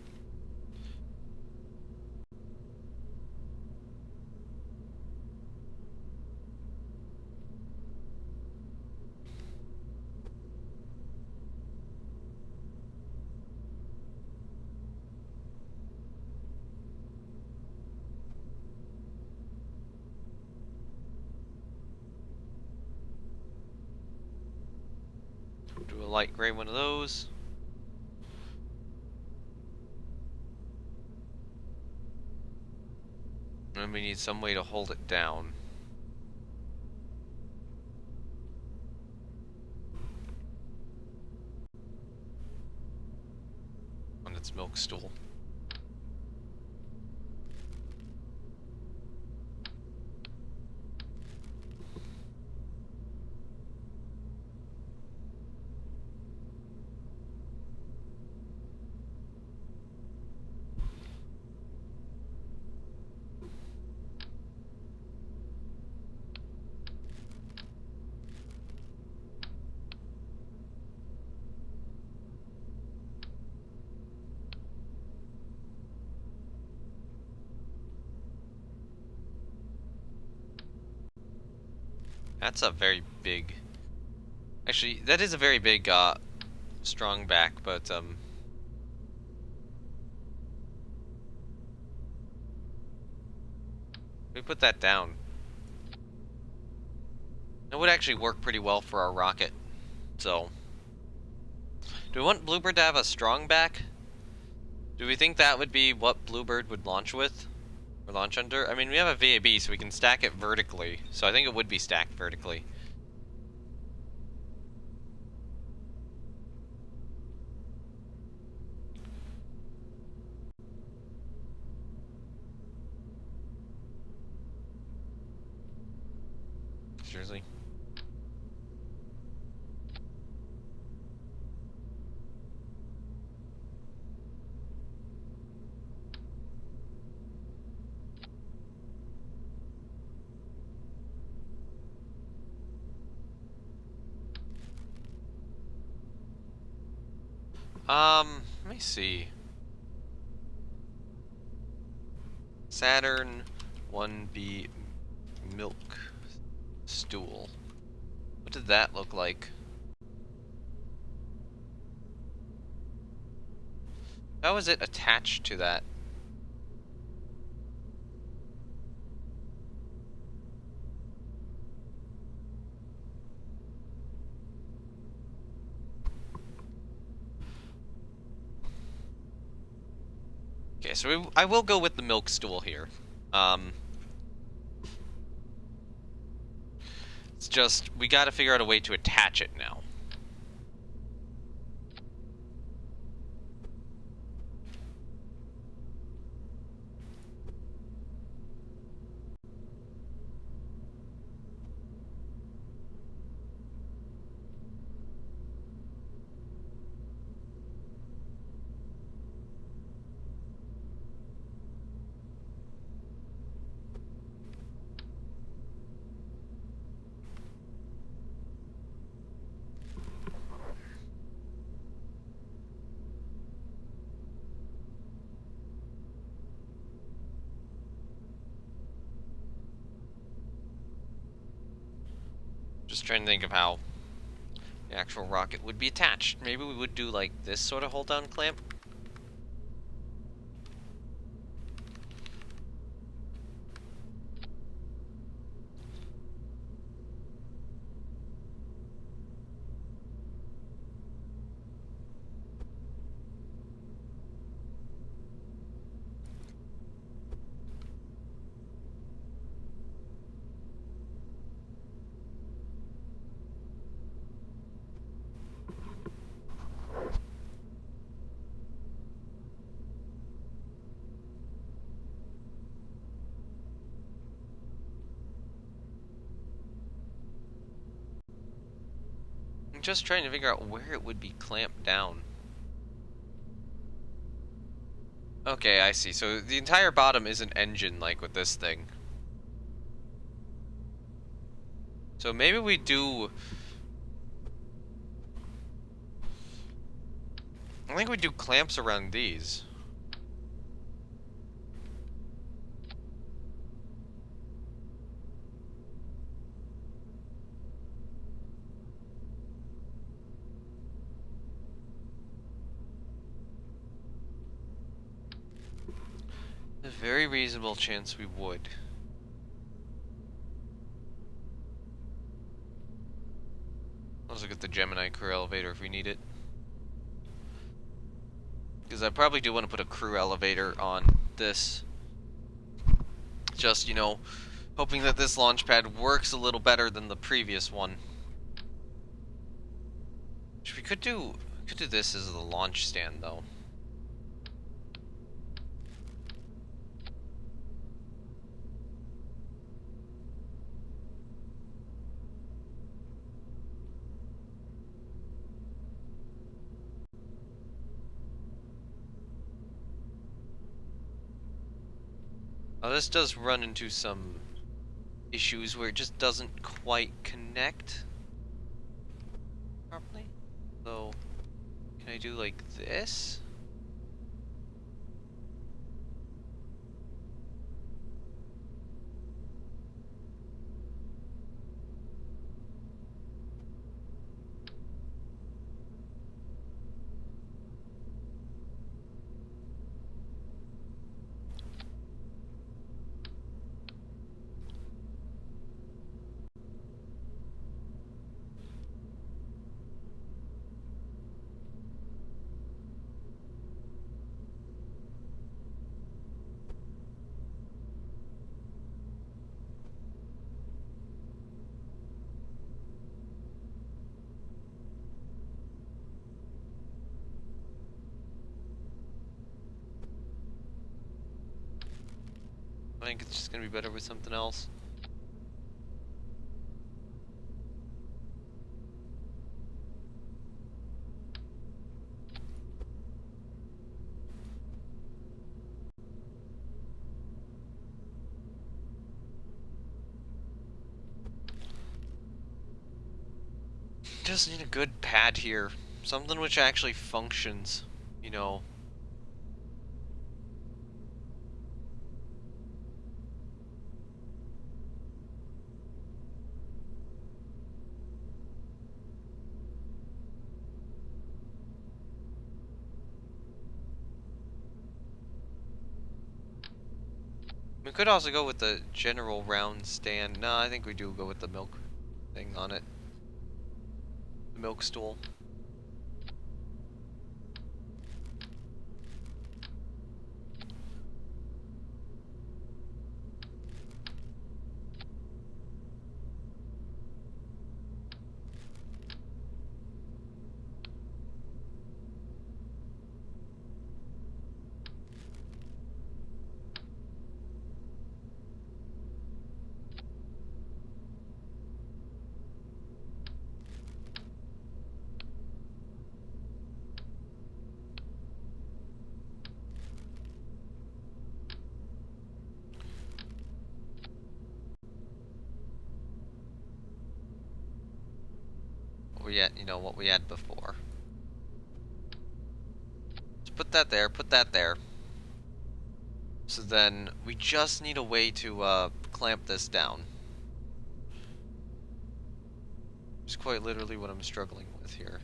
light gray one of those. And we need some way to hold it down. On its milk stool. That's a very big... Actually, that is a very big, strong back, but, we put that down. It would actually work pretty well for our rocket, so... Do we want Bluebird to have a strong back? Do we think that would be what Bluebird would launch with? Or launch under? I mean, we have a VAB, so we can stack it vertically. So I think it would be stacked vertically. Seriously? Let me see. Saturn 1B milk stool. What did that look like? How is it attached to that? Okay, so I will go with the milk stool here. It's just, we gotta figure out a way to attach it now. Just trying to think of how the actual rocket would be attached. Maybe we would do like this sort of hold down clamp. I'm just trying to figure out where it would be clamped down. Okay, I see. So the entire bottom is an engine, like with this thing. So maybe we do... I think we do clamps around these. A very reasonable chance we would. Let's look at the Gemini crew elevator if we need it. Because I probably do want to put a crew elevator on this. Just, you know, hoping that this launch pad works a little better than the previous one. Which we could do this as the launch stand, though. Now this does run into some issues where it just doesn't quite connect properly. So, can I do like this? I think it's just gonna be better with something else. Just need a good pad here. Something which actually functions, you know. We could also go with the general round stand. No, I think we do go with the milk thing on it. The milk stool. What we had before. Just put that there, put that there. So then we just need a way to clamp this down. It's quite literally what I'm struggling with here.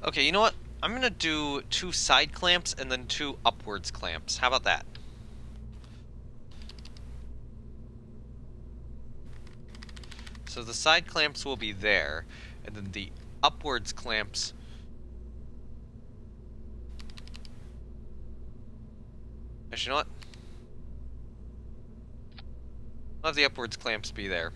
Okay, you know what? I'm gonna do 2 side clamps and then 2 upwards clamps. How about that? So the side clamps will be there, and then the upwards clamps... Actually, you know what? I'll have the upwards clamps be there.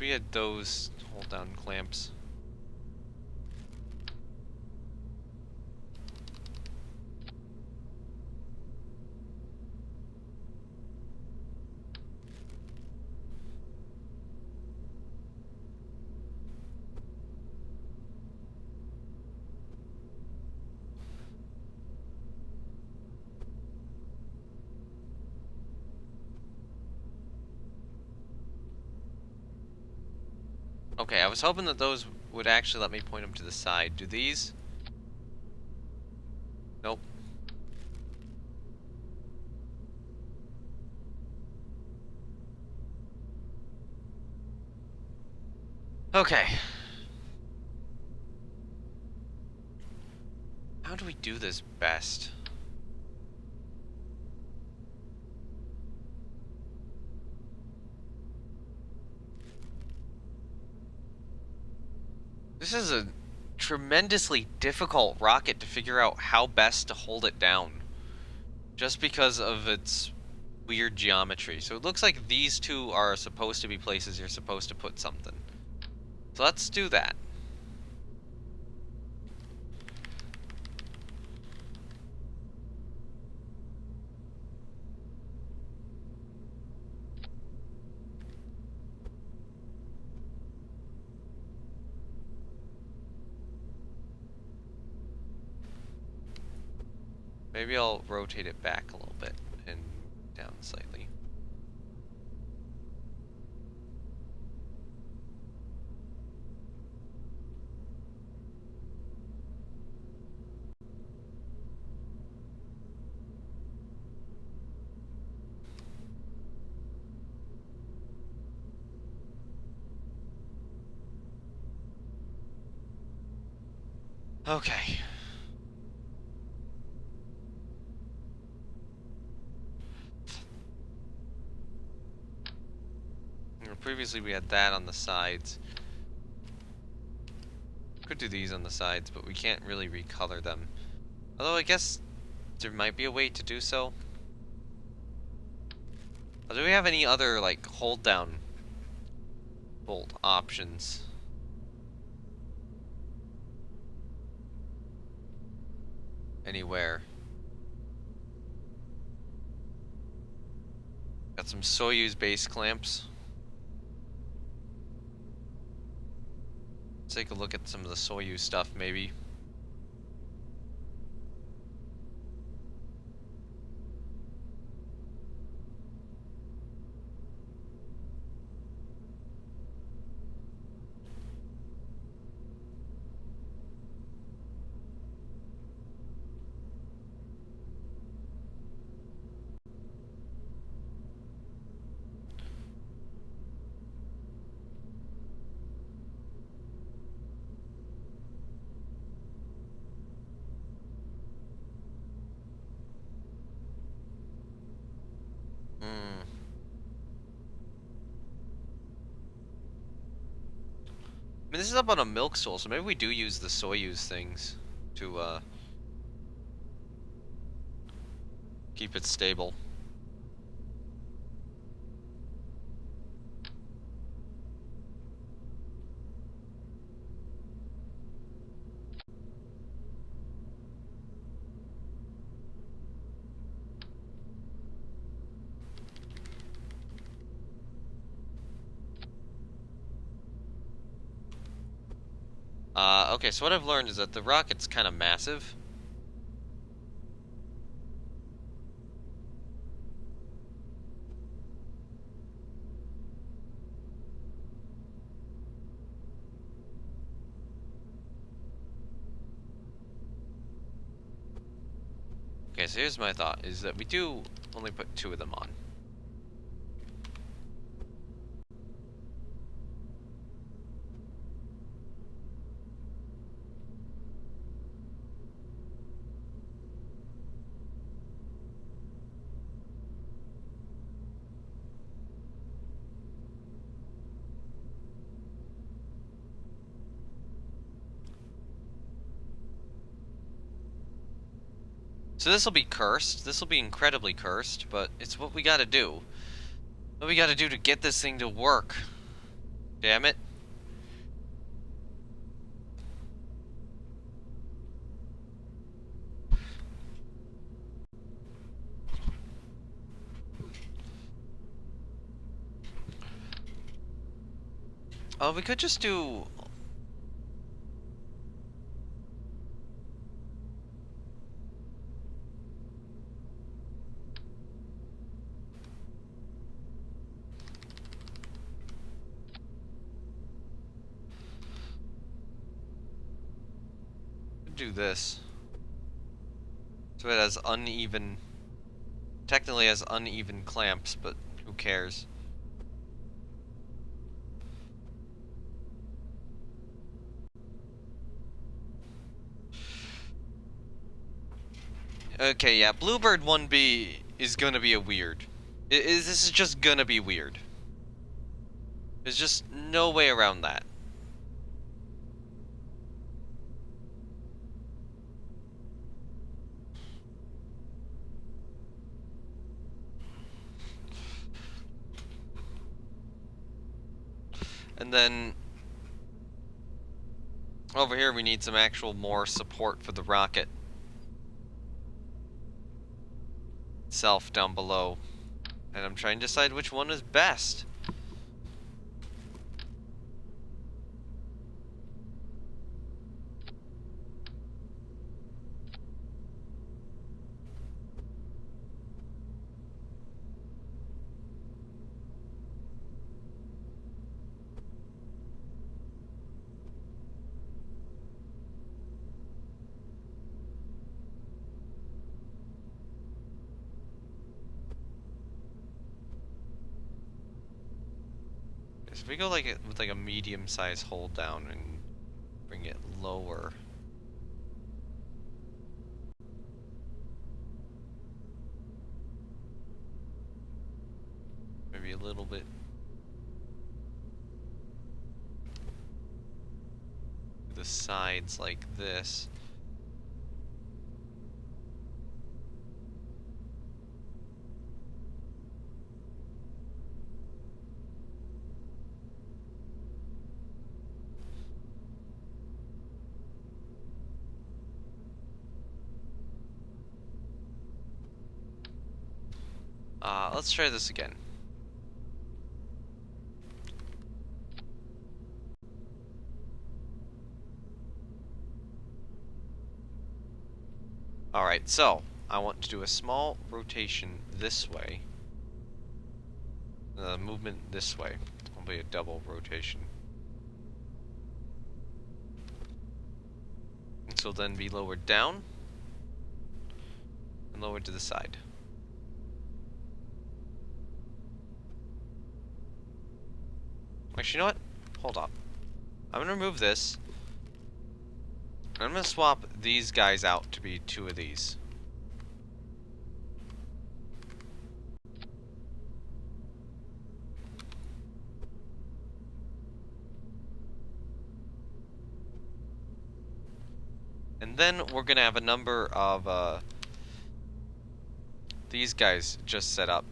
We had those hold down clamps. Okay, I was hoping that those would actually let me point them to the side. Do these? Nope. Okay. How do we do this best? This is a tremendously difficult rocket to figure out how best to hold it down, just because of its weird geometry. So it looks like these two are supposed to be places you're supposed to put something. So let's do that. Maybe I'll rotate it back a little bit and down slightly. Okay. Previously we had that on the sides. Could do these on the sides, but we can't really recolor them. Although I guess there might be a way to do so. Do we have any other, like, hold down bolt options? Anywhere? Got some Soyuz base clamps. Let's take a look at some of the Soyuz stuff, maybe. Hmm. I mean, this is up on a milk stool, so maybe we do use the Soyuz things to, keep it stable. Okay, so what I've learned is that the rocket's kind of massive. Okay, so here's my thought, is that we do only put 2 of them on. So this will be cursed. This will be incredibly cursed, but it's what we gotta do. What we gotta do to get this thing to work. Damn it. Oh, we could just do... do this. So it has uneven... Technically has uneven clamps, but who cares? Okay, yeah, Bluebird 1B is gonna be a weird. This is just gonna be weird. There's just no way around that. And then over here we need some actual more support for the rocket itself down below. And I'm trying to decide which one is best. So if we go like with like a medium-sized hold down and bring it lower. Maybe a little bit. The sides like this. Let's try this again. Alright, so I want to do a small rotation this way. Movement this way. Will be a double rotation. This will then be lowered down and lowered to the side. Actually, you know what? Hold up. I'm gonna remove this. And I'm gonna swap these guys out to be two of these. And then we're gonna have a number of these guys just set up.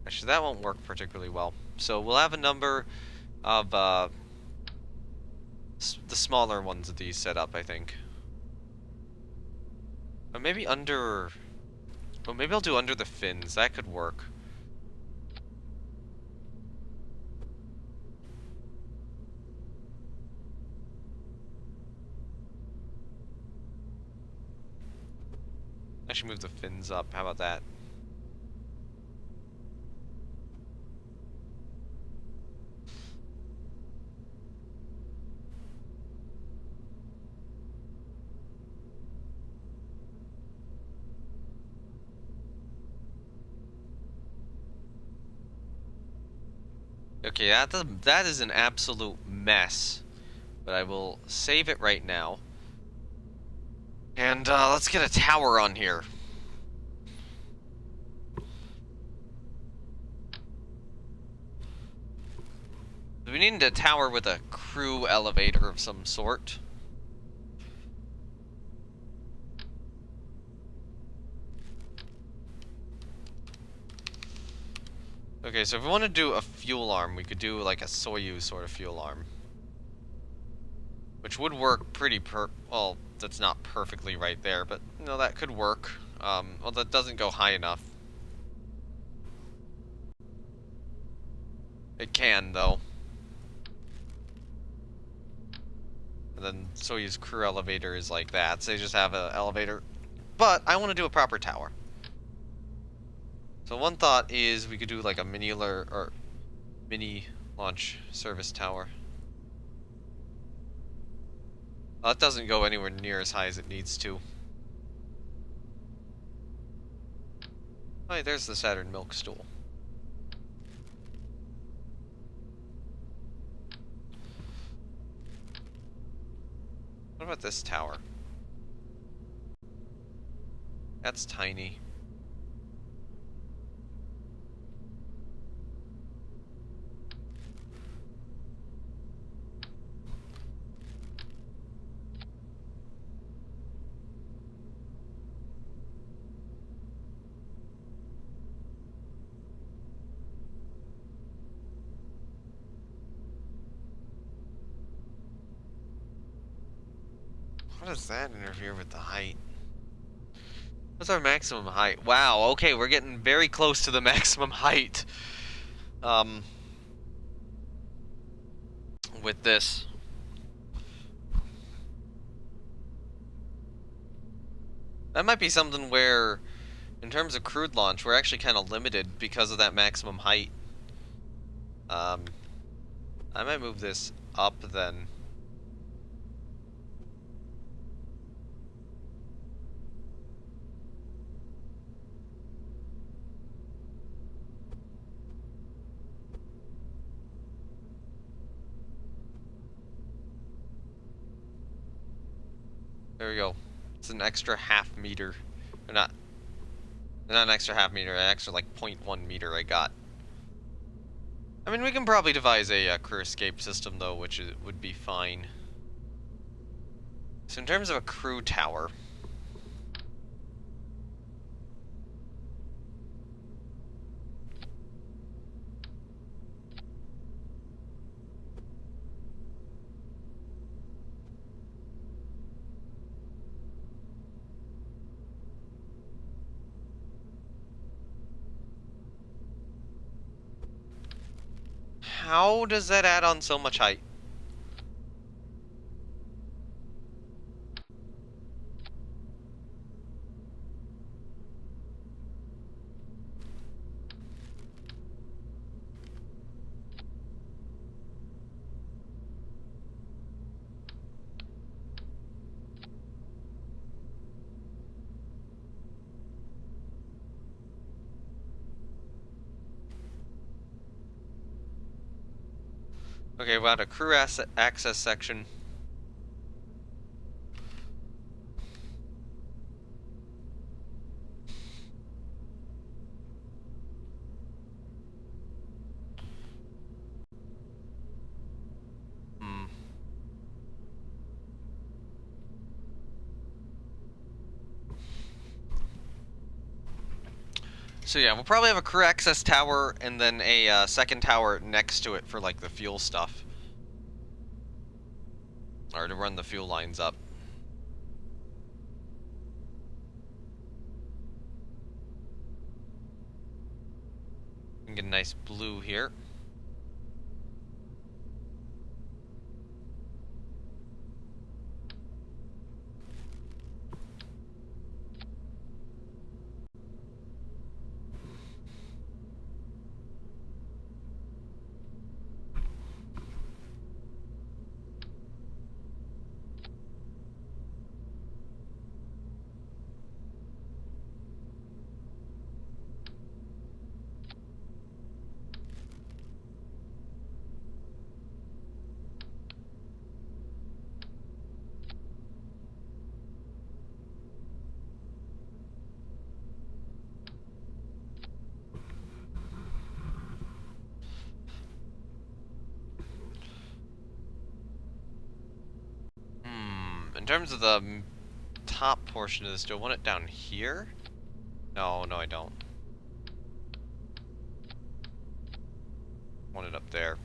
Actually, that won't work particularly well. So we'll have a number of the smaller ones of these set up, I think. Or maybe under... Well, maybe I'll do under the fins. That could work. I should move the fins up. How about that? Okay, that is an absolute mess, but I will save it right now. And let's get a tower on here. We need a tower with a crew elevator of some sort. Okay, so if we want to do a fuel arm, we could do like a Soyuz sort of fuel arm. Which would work pretty well, that's not perfectly right there, but, you know, that could work. Well, that doesn't go high enough. It can, though. And then Soyuz crew elevator is like that, so they just have an elevator but I want to do a proper tower. So one thought is we could do like a mini launch service tower. Well, that doesn't go anywhere near as high as it needs to. Oh, hey, there's the Saturn milk stool. What about this tower? That's tiny. How does that interfere with the height? What's our maximum height? Wow, okay, we're getting very close to the maximum height. With this. That might be something where, in terms of crewed launch, we're actually kind of limited because of that maximum height. I might move this up then. There we go. It's an extra half meter. Or not an extra half meter, an extra like 0.1 meter I got. I mean, we can probably devise a crew escape system though, which would be fine. So in terms of a crew tower, how does that add on so much height? Okay, we got a crew access section. So yeah, we'll probably have a crew access tower and then a second tower next to it for like the fuel stuff. Or to run the fuel lines up. And get a nice blue here. In terms of the top portion of this, do I want it down here? No, I don't. I want it up there.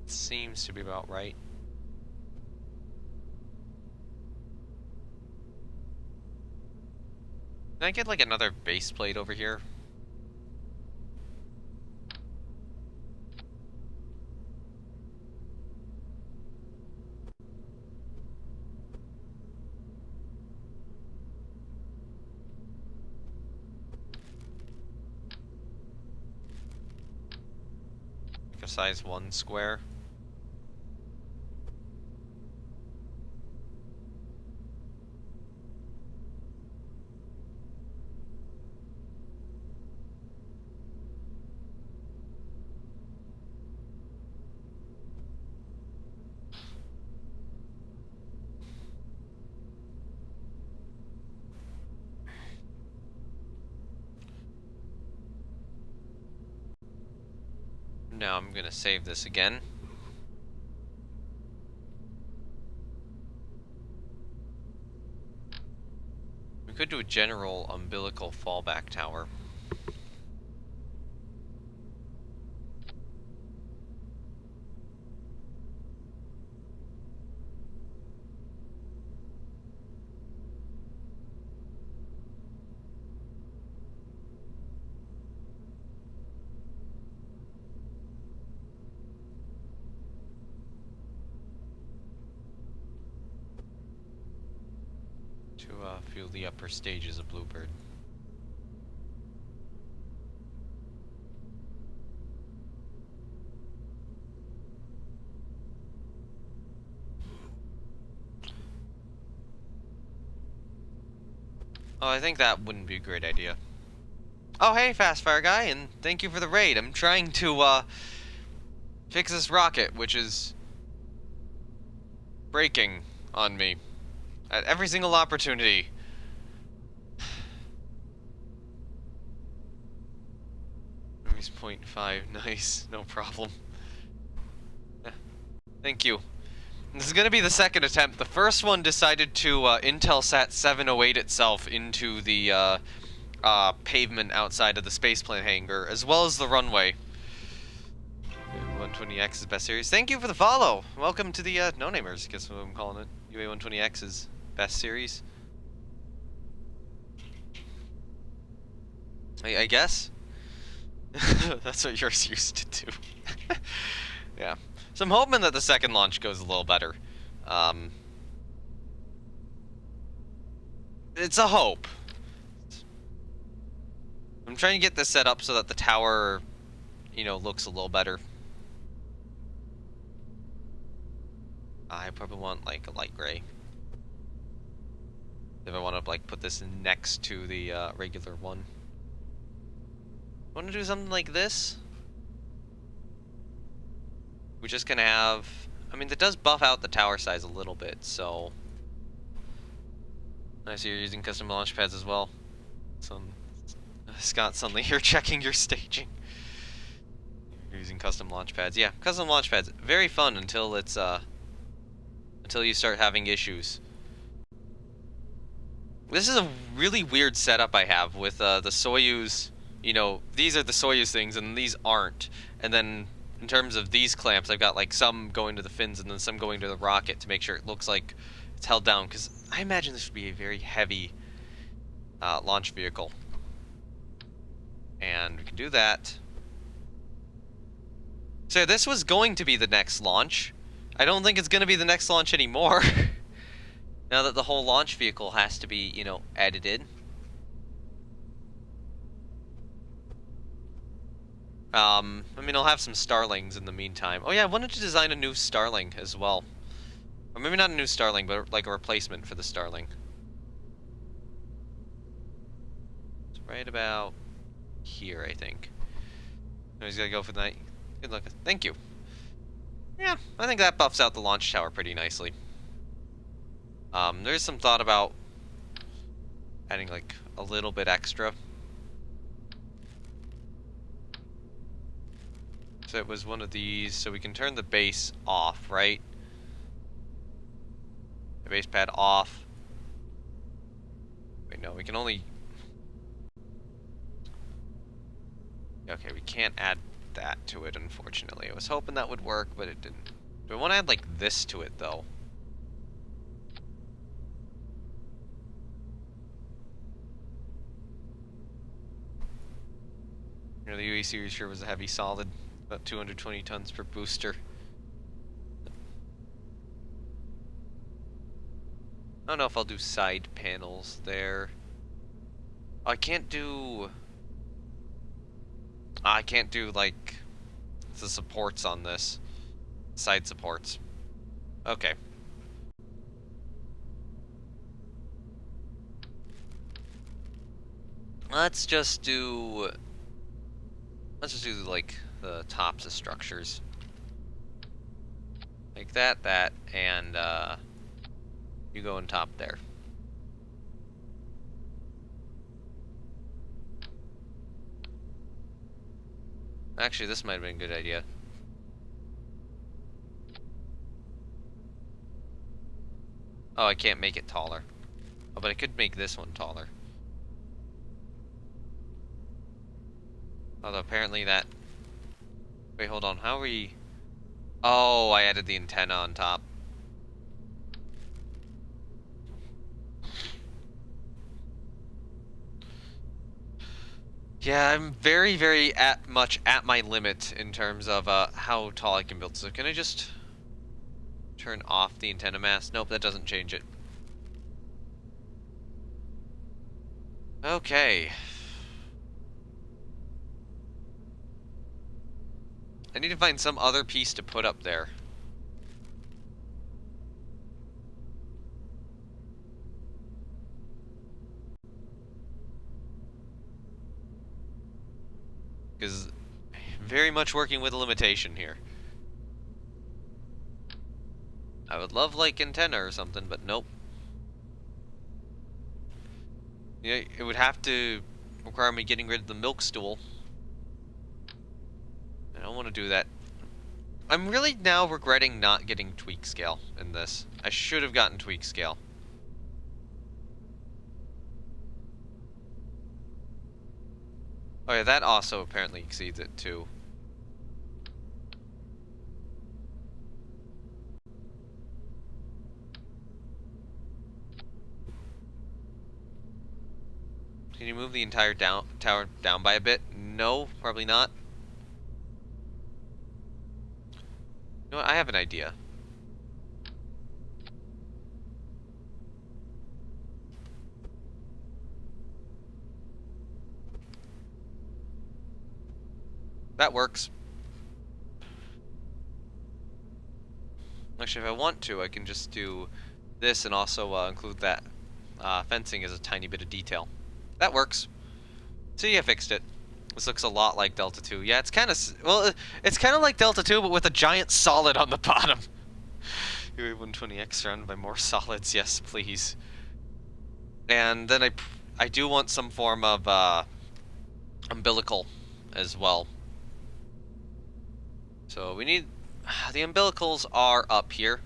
Seems to be about right. Can I get like another base plate over here? Like a size 1 square. Now I'm gonna save this again. We could do a general umbilical fallback tower. To fuel the upper stages of Bluebird. Oh, I think that wouldn't be a great idea. Oh, hey, Fast Fire Guy, and thank you for the raid. I'm trying to, fix this rocket, which is breaking on me at every single opportunity. He's 0.5, nice, no problem. Thank you. This is going to be the second attempt. The first one decided to Intelsat 708 itself into the pavement outside of the spaceplane hangar, as well as the runway. 120X is best series. Thank you for the follow. Welcome to the No Namers. Guess what I'm calling it. UA120X is best series. I guess. That's what yours used to do. Yeah. So I'm hoping that the second launch goes a little better. It's a hope. I'm trying to get this set up so that the tower, you know, looks a little better. I probably want like a light gray. If I want to like put this next to the regular one. Want to do something like this? We're just gonna have, I mean, that does buff out the tower size a little bit, so. I see you're using custom launch pads as well. Scott, suddenly you're checking your staging. You're using custom launch pads. Yeah, custom launch pads, very fun until it's, until you start having issues. This is a really weird setup I have with the Soyuz. You know, these are the Soyuz things and these aren't. And then in terms of these clamps, I've got like some going to the fins and then some going to the rocket to make sure it looks like it's held down. Because I imagine this would be a very heavy launch vehicle. And we can do that. So this was going to be the next launch. I don't think it's going to be the next launch anymore. Now that the whole launch vehicle has to be, you know, edited. I mean, I'll have some Starlings in the meantime. Oh yeah, I wanted to design a new Starling as well. Or maybe not a new Starling, but like a replacement for the Starling. It's right about here, I think. He's gonna go for the night. Good luck. Thank you. Yeah, I think that buffs out the launch tower pretty nicely. There's some thought about adding like a little bit extra. So it was one of these, so we can turn the base off, right? The base pad off. Wait, no, we can only... Okay, we can't add that to it, unfortunately. I was hoping that would work, but it didn't. Do I want to add, like, this to it, though? You know, the UE series sure was a heavy solid, about 220 tons per booster. I don't know if I'll do side panels there. Oh, I can't do, like, the supports on this. Side supports. Okay. Let's just do, like, the tops of structures. Like that, and, you go on top there. Actually, this might have been a good idea. Oh, I can't make it taller. Oh, but I could make this one taller. Although apparently that... Wait, hold on. How are we... Oh, I added the antenna on top. Yeah, I'm very, very much at my limit in terms of how tall I can build. So can I just turn off the antenna mast? Nope, that doesn't change it. Okay. I need to find some other piece to put up there. Because very much working with a limitation here. I would love like antenna or something, but nope. Yeah, it would have to require me getting rid of the milk stool. I don't want to do that. I'm really now regretting not getting tweak scale in this. I should have gotten tweak scale. Oh yeah, that also apparently exceeds it too. Can you move the entire tower down by a bit? No, probably not. You know what? I have an idea. That works. Actually, if I want to, I can just do this and also include that fencing as a tiny bit of detail. That works. See, I fixed it. This looks a lot like Delta 2. Yeah, it's kind of... Well, it's kind of like Delta 2, but with a giant solid on the bottom. UA120X surrounded by more solids. Yes, please. And then I do want some form of umbilical as well. So we need... The umbilicals are up here.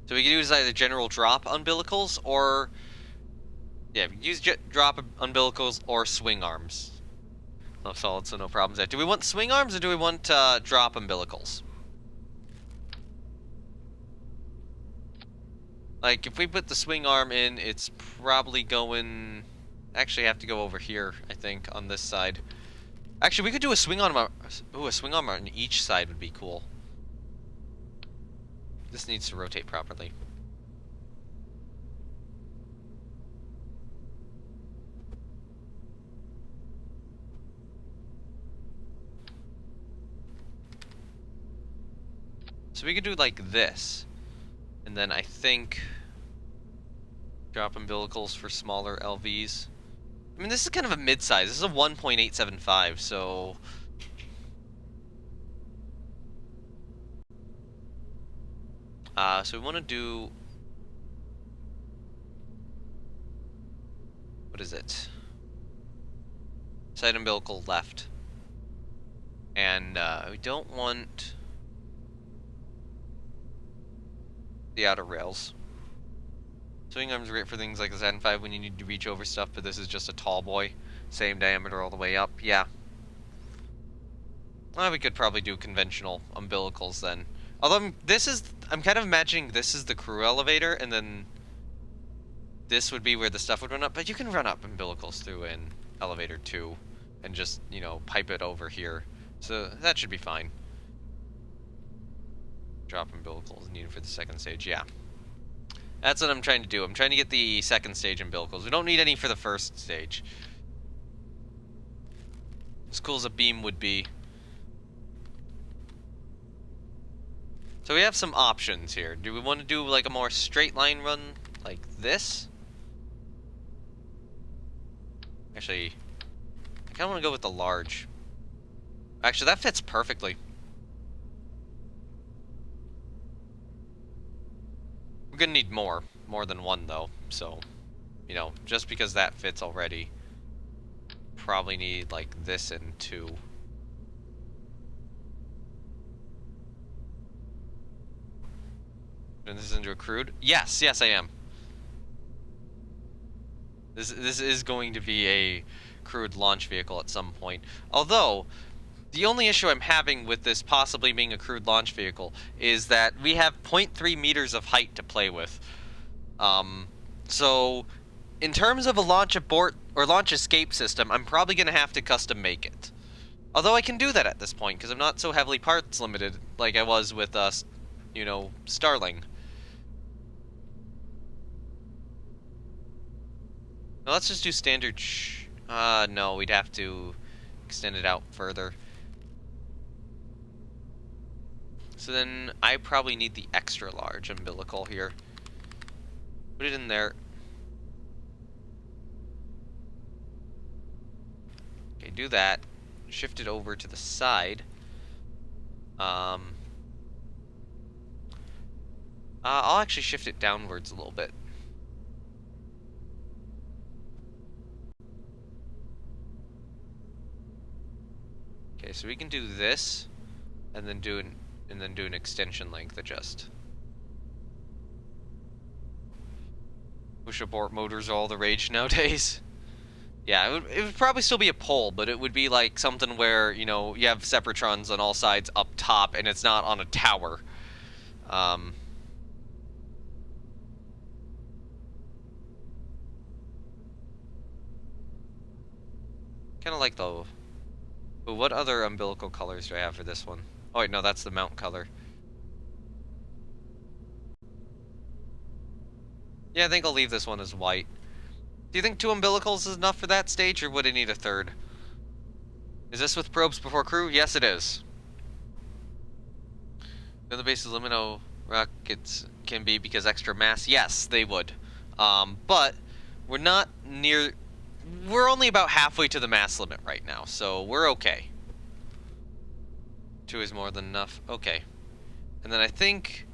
So we can use either general drop umbilicals or... Yeah, we can use drop umbilicals or swing arms. No solid, so no problems there. Do we want swing arms or do we want drop umbilicals? Like, if we put the swing arm in, it's probably going... Actually, I have to go over here, I think, on this side. Actually, we could do a swing arm. Ooh, a swing arm on each side would be cool. This needs to rotate properly. So we could do like this. And then I think drop umbilicals for smaller LVs. I mean, this is kind of a mid-size. This is a 1.875, so... So we want to do... What is it? Side umbilical left. And we don't want the outer rails. Swing arms are great for things like the Saturn V when you need to reach over stuff, but this is just a tall boy. Same diameter all the way up. Yeah. Well, we could probably do conventional umbilicals then. Although I'm kind of imagining this is the crew elevator, and then this would be where the stuff would run up. But you can run up umbilicals through an elevator too, and just, you know, pipe it over here. So that should be fine. Drop umbilicals needed for the second stage, yeah. That's what I'm trying to do. I'm trying to get the second stage umbilicals. We don't need any for the first stage. As cool as a beam would be. So we have some options here. Do we want to do like a more straight line run like this? Actually, I kind of want to go with the large. Actually, that fits perfectly. We're gonna need more than one though. So, you know, just because that fits already, probably need like this and two. Turn this into a crude? Yes, yes I am. This is going to be a crewed launch vehicle at some point. Although, the only issue I'm having with this possibly being a crewed launch vehicle is that we have 0.3 meters of height to play with. So, in terms of a launch abort or launch escape system, I'm probably going to have to custom make it. Although I can do that at this point, because I'm not so heavily parts limited like I was with, you know, Starling. Now let's just do standard no, we'd have to extend it out further. So then I probably need the extra large umbilical here. Put it in there. Okay, do that. Shift it over to the side. I'll actually shift it downwards a little bit. Okay, so we can do this, and then do an extension length adjust. Push abort motors are all the rage nowadays. Yeah, it would probably still be a pole, but it would be like something where, you know, you have Separatrons on all sides up top, and it's not on a tower. Kind of like the... But what other umbilical colors do I have for this one? Oh wait, no, that's the mount color. Yeah, I think I'll leave this one as white. Do you think 2 umbilicals is enough for that stage, or would I need a third? Is this with probes before crew? Yes, it is. Then the bases limit how rockets can be because extra mass? Yes, they would. But we're not near... We're only about halfway to the mass limit right now, so we're okay. 2 is more than enough. Okay. And then I think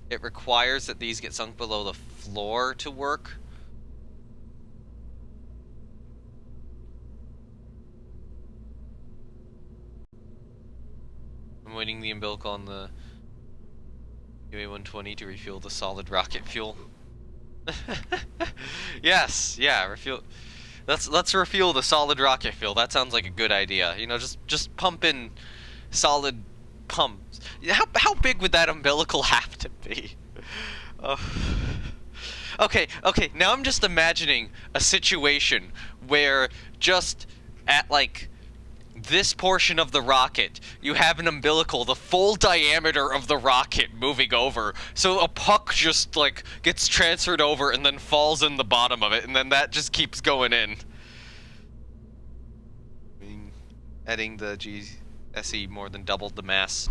it requires that these get sunk below the floor to work. I'm waiting the umbilical on the UA-120 to refuel the solid rocket fuel. Yes, yeah, refuel... Let's refuel the solid rocket fuel. That sounds like a good idea. You know, just pump in solid pumps. How big would that umbilical have to be? Okay, now I'm just imagining a situation where just at like this portion of the rocket, you have an umbilical, the full diameter of the rocket moving over, so a puck just, like, gets transferred over and then falls in the bottom of it, and then that just keeps going in. Adding the GSE more than doubled the mass.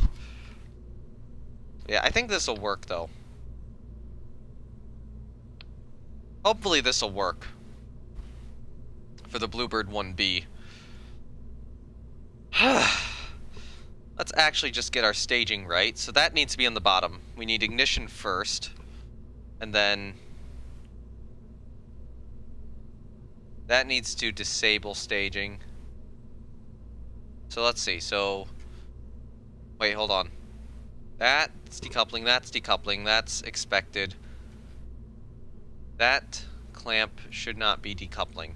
Yeah, I think this will work, though. Hopefully this will work for the Bluebird 1B. Let's actually just get our staging right. So that needs to be on the bottom. We need ignition first, and then that needs to disable staging. So let's see. So wait, hold on. That's decoupling, that's expected. That clamp should not be decoupling.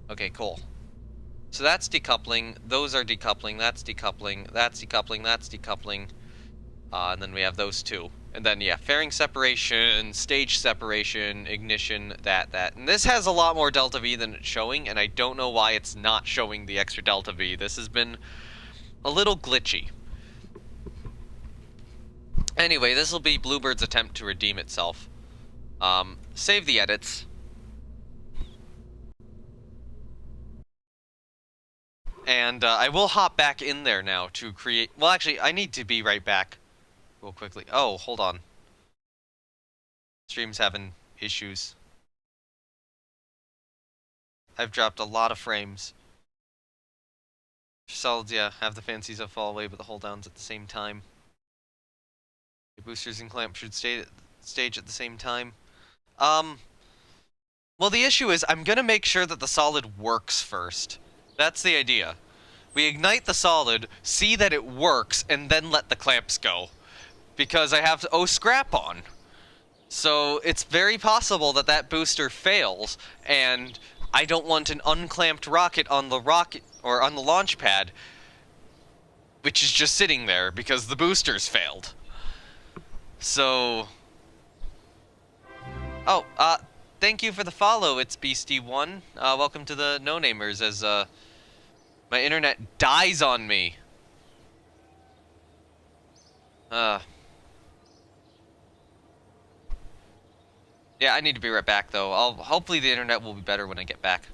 Okay, cool. So that's decoupling, those are decoupling, that's decoupling, that's decoupling, that's decoupling, and then we have those two. And then, yeah, fairing separation, stage separation, ignition, that. And this has a lot more delta V than it's showing, and I don't know why it's not showing the extra delta V. This has been a little glitchy. Anyway, this will be Bluebird's attempt to redeem itself. Save the edits. And I will hop back in there now to create... Well, actually, I need to be right back real quickly. Oh, hold on. Stream's having issues. I've dropped a lot of frames. Solids, yeah, have the fancies of fall away, but the hold downs at the same time. The boosters and clamp should stage at the same time. Well, the issue is I'm gonna make sure that the solid works first. That's the idea. We ignite the solid, see that it works, and then let the clamps go. Because I have scrap on. So it's very possible that that booster fails, and I don't want an unclamped rocket on the launch pad, which is just sitting there because the boosters failed. So, oh, thank you for the follow. It's Beastie1. Welcome to the no-namers as my internet dies on me. Yeah, I need to be right back though. Hopefully the internet will be better when I get back.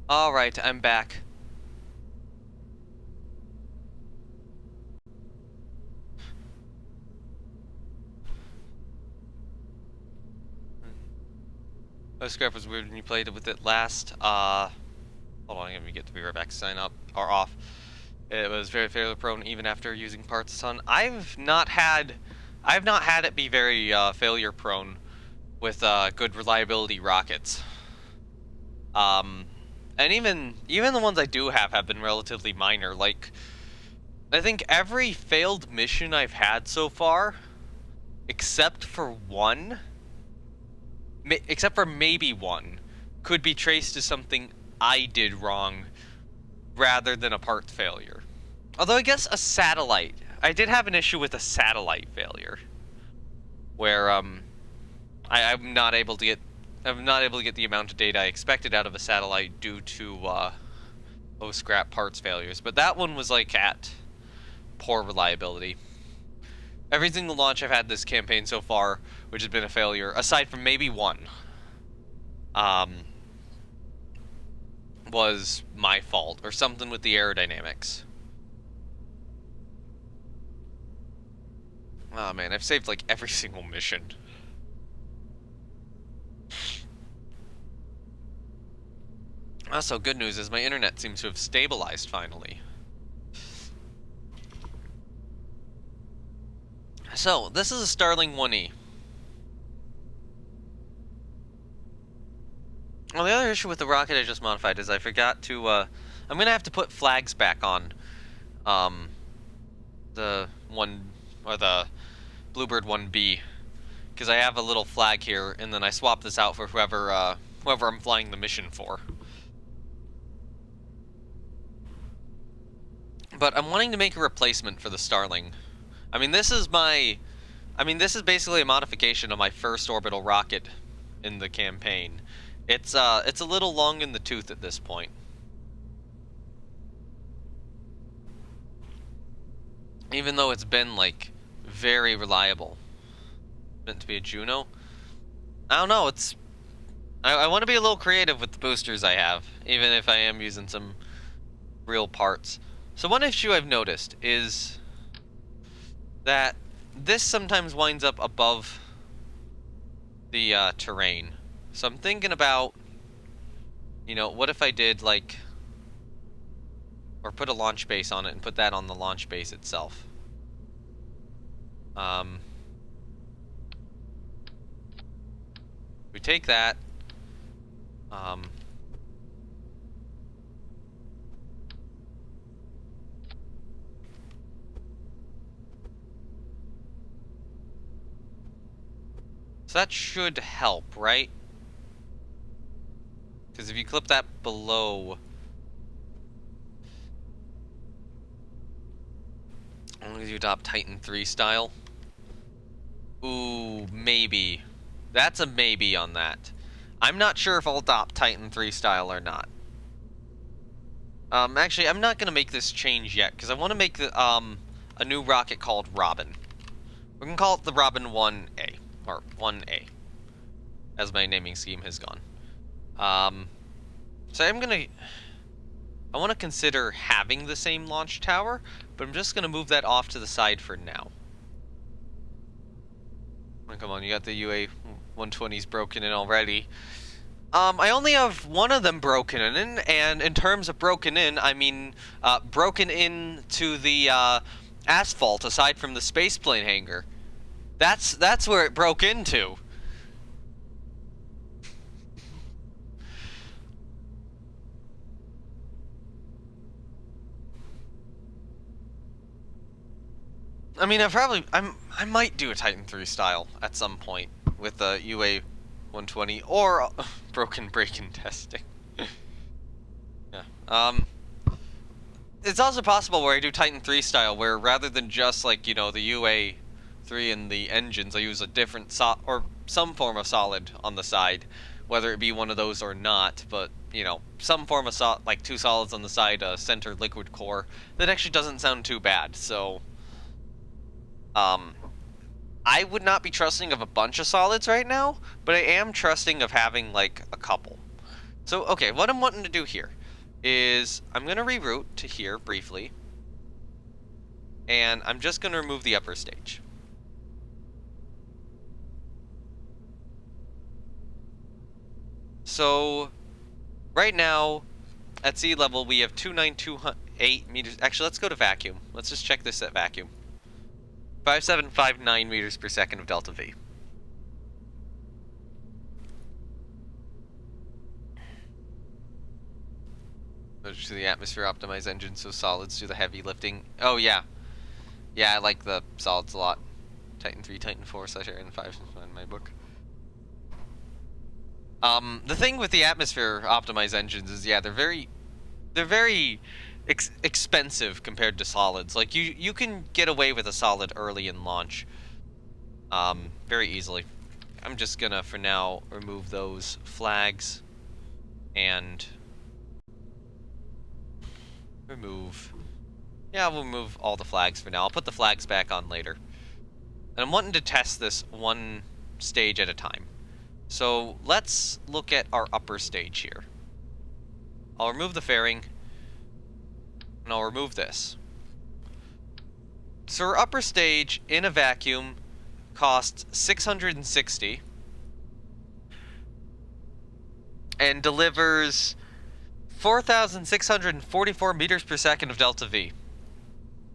Alright, I'm back. Oh, Scrap was weird when you played with it last. Hold on, let me get to be right back. Sign up or off. It was very failure prone even after using parts a ton. I've not had it be very failure prone with good reliability rockets. And even the ones I do have been relatively minor. Like, I think every failed mission I've had so far, except for maybe one, could be traced to something I did wrong rather than a part failure. Although I guess a satellite, I did have an issue with a satellite failure, where I'm not able to get the amount of data I expected out of a satellite due to scrap parts failures. But that one was like at poor reliability. Every single launch I've had this campaign so far, which has been a failure, aside from maybe one, was my fault or something with the aerodynamics. Oh man, I've saved like every single mission. Also, good news is my internet seems to have stabilized finally. So, this is a Starling 1E. Well, the other issue with the rocket I just modified is I forgot to, I'm gonna have to put flags back on, the Bluebird 1B, because I have a little flag here, and then I swap this out for whoever I'm flying the mission for. But I'm wanting to make a replacement for the Starling. I mean, this is basically a modification of my first orbital rocket in the campaign. It's a little long in the tooth at this point. Even though it's been, like, very reliable. Meant to be a Juno? I don't know, I want to be a little creative with the boosters I have, even if I am using some real parts. So one issue I've noticed is that this sometimes winds up above the terrain. So I'm thinking about, you know, what if I did, like, or put a launch base on it and put that on the launch base itself. We take that, so that should help, right? Because if you clip that below, as long as you adopt Titan 3 style. Ooh, maybe. That's a maybe on that. I'm not sure if I'll adopt Titan 3 style or not. Actually, I'm not gonna make this change yet, because I want to make the, a new rocket called Robin. We're gonna call it the Robin 1A, or 1A, as my naming scheme has gone. So I want to consider having the same launch tower, but I'm just gonna move that off to the side for now. Oh, come on, you got the UA-120s broken in already. I only have one of them broken in, and in terms of broken in, I mean, broken into the, asphalt, aside from the spaceplane hangar. That's where it broke into. I mean, I might do a Titan 3 style at some point with the UA-120 or broken break-in testing. Yeah. It's also possible where I do Titan 3 style, where rather than just, like, you know, the UA-3 and the engines, I use a different or some form of solid on the side, whether it be one of those or not, but, you know, some form of like two solids on the side, a center liquid core. That actually doesn't sound too bad, so I would not be trusting of a bunch of solids right now, but I am trusting of having, like, a couple. So, okay, what I'm wanting to do here is I'm going to reroute to here briefly, and I'm just going to remove the upper stage. So, right now, at sea level, we have 292.8 meters. Actually, let's go to vacuum. Let's just check this at vacuum. 5759 meters per second of delta V. Switch to the atmosphere optimized engine, so solids do the heavy lifting. Oh, yeah. Yeah, I like the solids a lot. Titan 3, Titan 4, /Aaron 5 in my book. The thing with the atmosphere optimized engines is, yeah, they're very expensive compared to solids. Like, you can get away with a solid early in launch, very easily. I'm just gonna, for now, remove those flags and remove. Yeah, we'll remove all the flags for now. I'll put the flags back on later. And I'm wanting to test this one stage at a time. So let's look at our upper stage here. I'll remove the fairing, and I'll remove this. So our upper stage in a vacuum costs 660 and delivers 4,644 meters per second of delta V.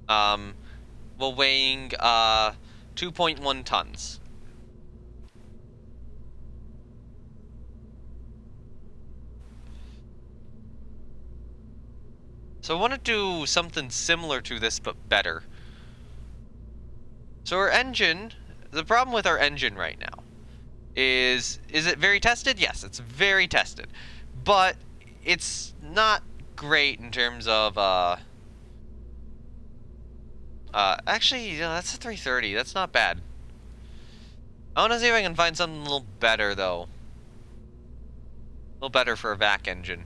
While weighing 2.1 tons. So I want to do something similar to this, but better. So our engine, the problem with our engine right now is it very tested? Yes, it's very tested. But it's not great in terms of, actually, you know, that's a 330. That's not bad. I want to see if I can find something a little better, though. A little better for a vac engine.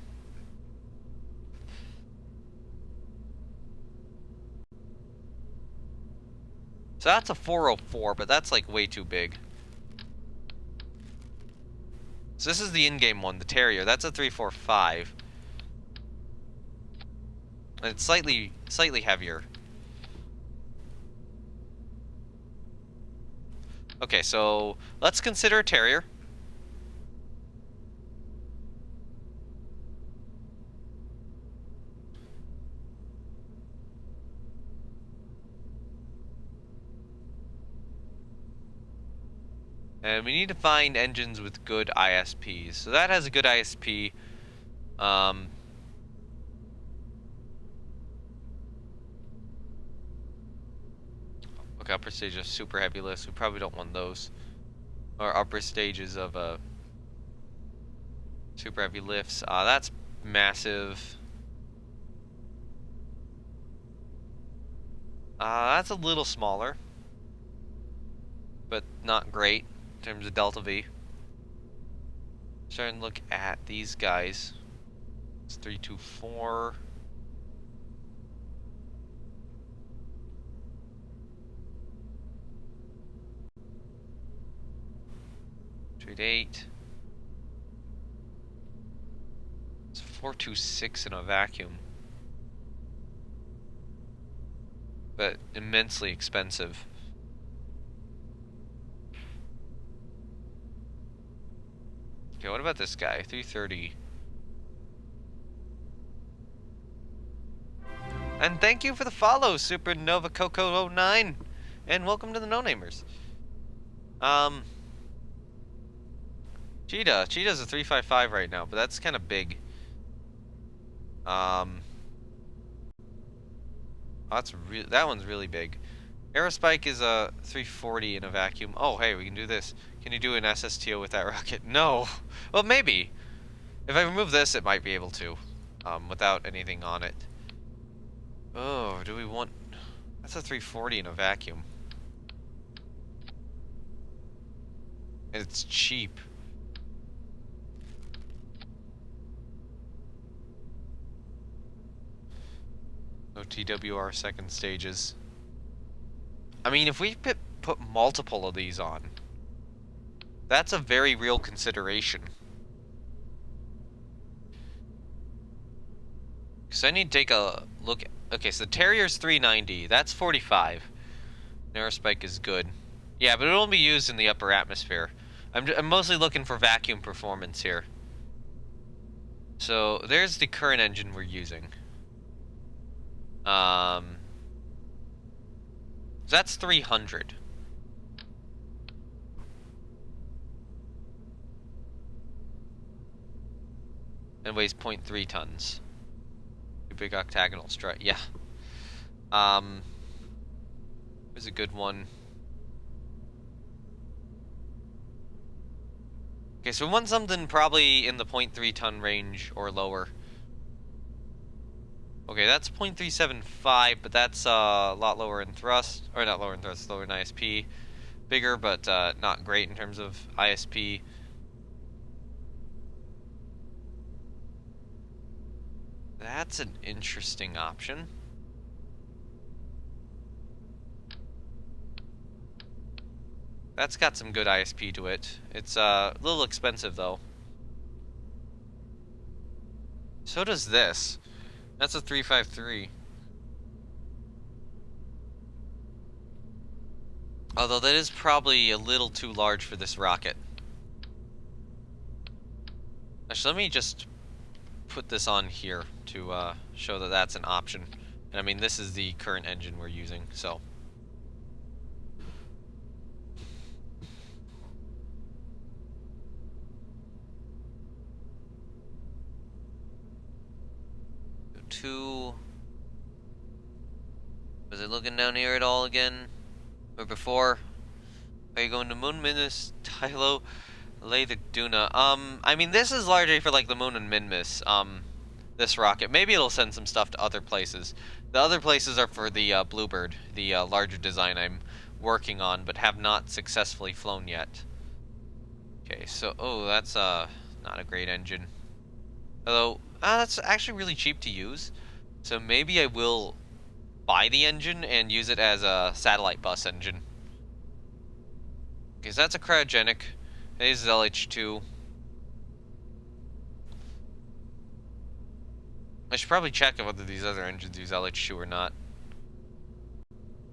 So that's a 404, but that's like way too big. So this is the in-game one, the Terrier. That's a 345. And it's slightly heavier. Okay, so let's consider a Terrier. And we need to find engines with good ISPs. So that has a good ISP. Okay, upper stage of super heavy lifts. We probably don't want those. Or upper stages of super heavy lifts. That's massive. That's a little smaller, but not great in terms of delta V. Starting to look at these guys. It's 324. Trade 8. It's 426 in a vacuum, but immensely expensive. Okay, what about this guy? 330. And thank you for the follow, Supernova Coco09, and welcome to the No Namers. Cheetah's a 355 right now, but that's kind of big. That one's really big. Aerospike is a 340 in a vacuum. Oh, hey, we can do this. Can you do an SSTO with that rocket? No. Well, maybe. If I remove this, it might be able to, without anything on it. Oh, do we want... That's a 340 in a vacuum. And it's cheap. No TWR second stages. I mean, if we put multiple of these on, that's a very real consideration. So I need to take a look. Okay, so the Terrier's 390. That's 45. Narrow spike is good. Yeah, but it'll only be used in the upper atmosphere. I'm mostly looking for vacuum performance here. So there's the current engine we're using. So that's 300. And weighs 0.3 tons. Big octagonal strut, yeah. Here's a good one. Okay, so we want something probably in the 0.3 ton range or lower. Okay, that's 0.375, but that's a lot lower in thrust. Or not lower in thrust, lower in ISP. Bigger, but not great in terms of ISP. That's an interesting option. That's got some good ISP to it. It's a little expensive, though. So does this. That's a 353. Although that is probably a little too large for this rocket. Actually, let me just put this on here to show that that's an option. And I mean, this is the current engine we're using, so. Was it looking down here at all again? Or before? Are you going to Moon, Minmus, Tylo, Lay the Duna? I mean, this is largely for like the Moon and Minmus, this rocket. Maybe it'll send some stuff to other places. The other places are for the Bluebird, the larger design I'm working on, but have not successfully flown yet. Okay, so, oh, that's not a great engine. Although, that's actually really cheap to use. So maybe I will buy the engine and use it as a satellite bus engine. Because that's a cryogenic. This is LH2. I should probably check whether these other engines use LH2 or not.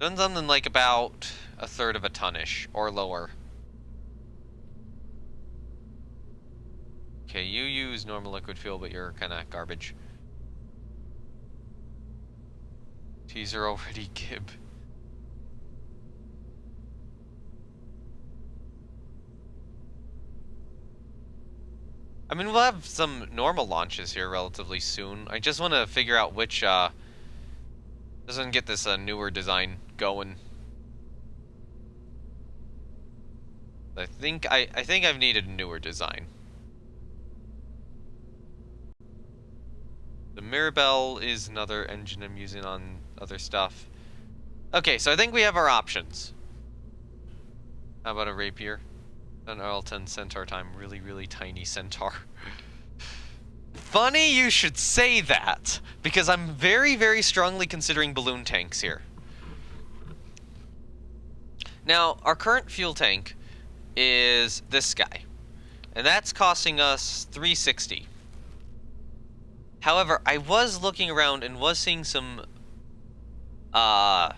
Done something like about a third of a ton-ish, or lower. Okay, you use normal liquid fuel, but you're kinda garbage. Teaser already, Gib. I mean, we'll have some normal launches here relatively soon. I just want to figure out which, doesn't get this newer design going. I think I've needed a newer design. The Mirabelle is another engine I'm using on other stuff. Okay, so I think we have our options. How about a Rapier? An RL-10 Centaur time. Really, really tiny Centaur. Funny you should say that, because I'm very, very strongly considering balloon tanks here. Now, our current fuel tank is this guy, and that's costing us $360. However, I was looking around and was seeing some balloon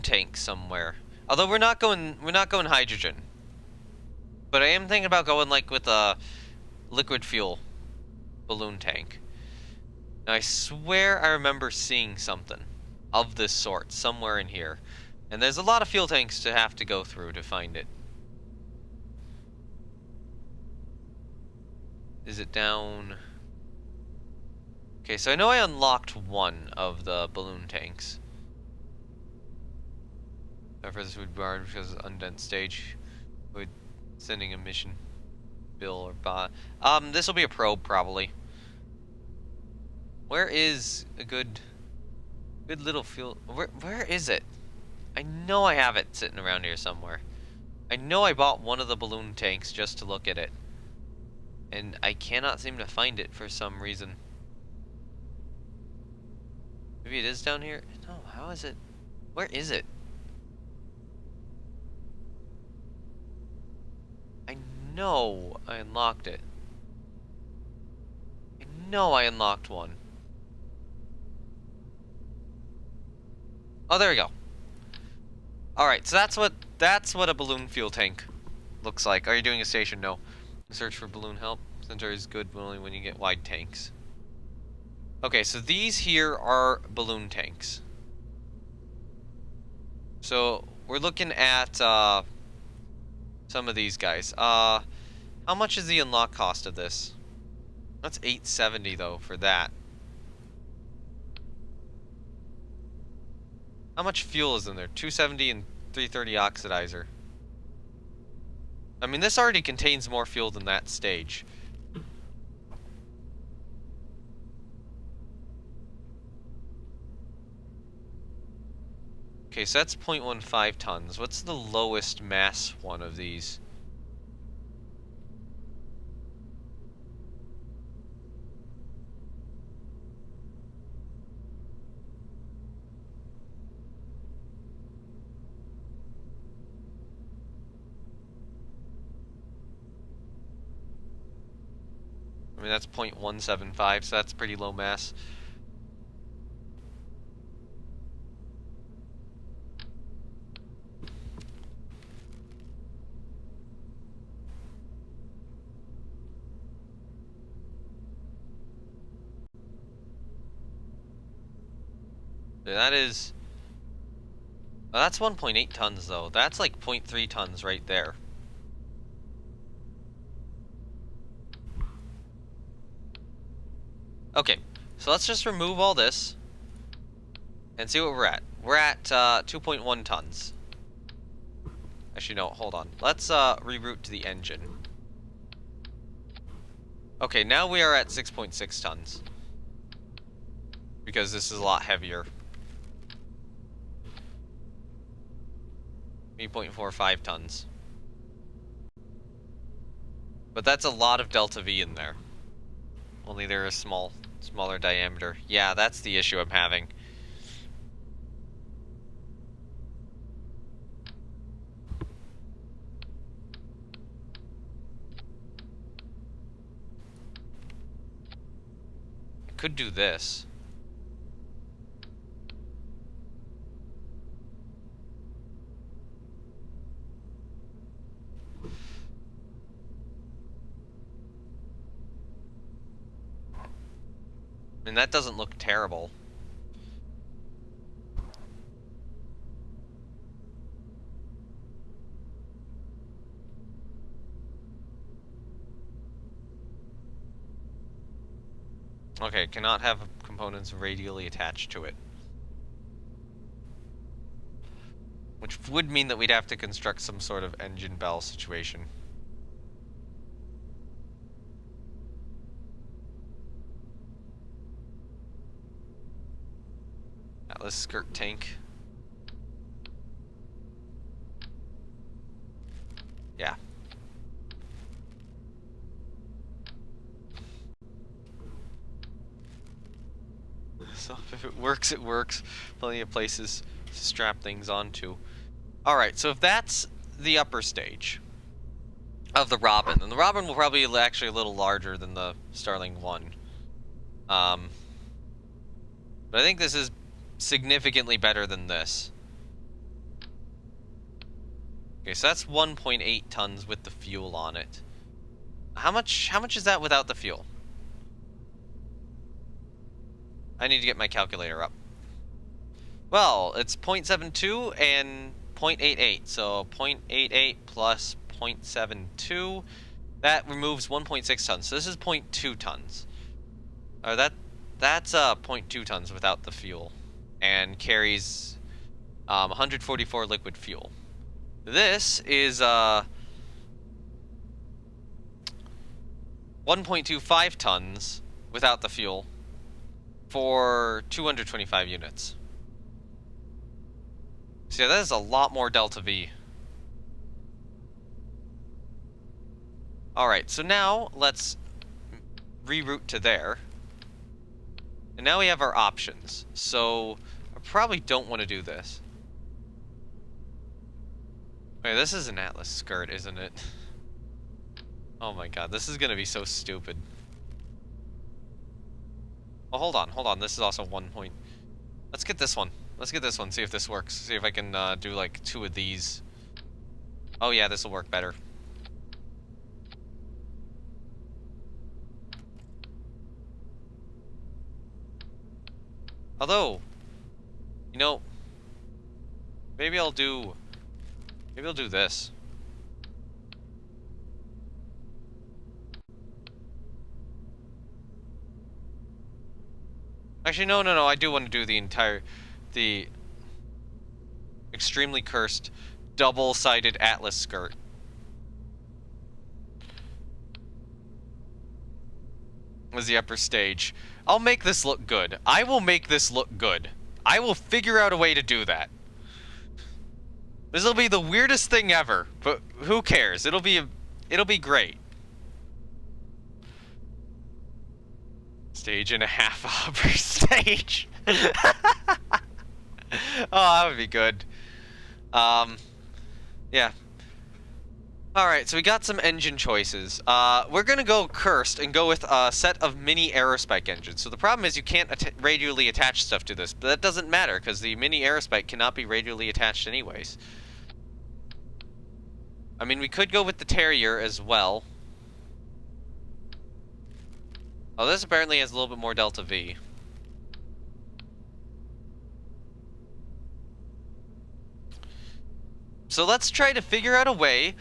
tanks somewhere. Although we're not going hydrogen. But I am thinking about going like with a liquid fuel balloon tank. Now I swear I remember seeing something of this sort somewhere in here. And there's a lot of fuel tanks to have to go through to find it. Is it down? Okay, so I know I unlocked one of the balloon tanks. Therefore, this would be hard because it's undent stage. Would sending a mission bill or bot. This will be a probe probably. Where is a good little fuel? Where is it? I know I have it sitting around here somewhere. I know I bought one of the balloon tanks just to look at it. And I cannot seem to find it for some reason. Maybe it is down here? No, how is it? Where is it? I know I unlocked it. I know I unlocked one. Oh, there we go. Alright, so that's what a balloon fuel tank looks like. Are you doing a station? No. Search for balloon help. Center is good only when you get wide tanks. Okay, so these here are balloon tanks. So we're looking at some of these guys. How much is the unlock cost of this? That's $870 though for that. How much fuel is in there? 270 and 330 oxidizer. I mean, this already contains more fuel than that stage. Okay, so that's 0.15 tons. What's the lowest mass one of these? I mean, that's 0.175, so that's pretty low mass. That is... Well, that's 1.8 tons, though. That's like 0.3 tons right there. Okay, so let's just remove all this and see what we're at. We're at 2.1 tons. Actually, no, hold on. Let's reroute to the engine. Okay, now we are at 6.6 tons. Because this is a lot heavier. 3.45 tons. But that's a lot of delta V in there. Only they're a smaller diameter. Yeah, that's the issue I'm having. I could do this. I mean, that doesn't look terrible. Okay, cannot have components radially attached to it. Which would mean that we'd have to construct some sort of engine bell situation. Atlas skirt tank. Yeah. So if it works, it works. Plenty of places to strap things onto. Alright, so if that's the upper stage of the Robin, then the Robin will probably be actually a little larger than the Starling 1. But I think this is significantly better than this. Okay, so that's 1.8 tons with the fuel on it. How much is that without the fuel? I need to get my calculator up. Well, it's 0.72 and 0.88, so 0.88 plus 0.72, that removes 1.6 tons, so this is 0.2 tons. Or that's 0.2 tons without the fuel, and carries 144 liquid fuel. This is 1.25 tons without the fuel for 225 units. So yeah, that is a lot more delta V. Alright, so now let's reroute to there. And now we have our options. So I probably don't want to do this. Wait, this is an Atlas skirt, isn't it? Oh my god, this is gonna be so stupid. Oh, hold on. This is also 1 point. Let's get this one. Let's get this one, see if this works. See if I can do like 2 of these. Oh yeah, this will work better. Although, you know, maybe I'll do this. Actually, no, I do want to do the extremely cursed double-sided Atlas skirt. As the upper stage. I'll make this look good. I will make this look good. I will figure out a way to do that. This will be the weirdest thing ever, but who cares? It'll be great. Stage and a half upper stage. Oh, that would be good. Yeah. Alright, so we got some engine choices. We're gonna go cursed and go with a set of mini aerospike engines. So the problem is you can't radially attach stuff to this, but that doesn't matter, because the mini aerospike cannot be radially attached anyways. I mean, we could go with the Terrier as well. Oh, this apparently has a little bit more delta V. So let's try to figure out a way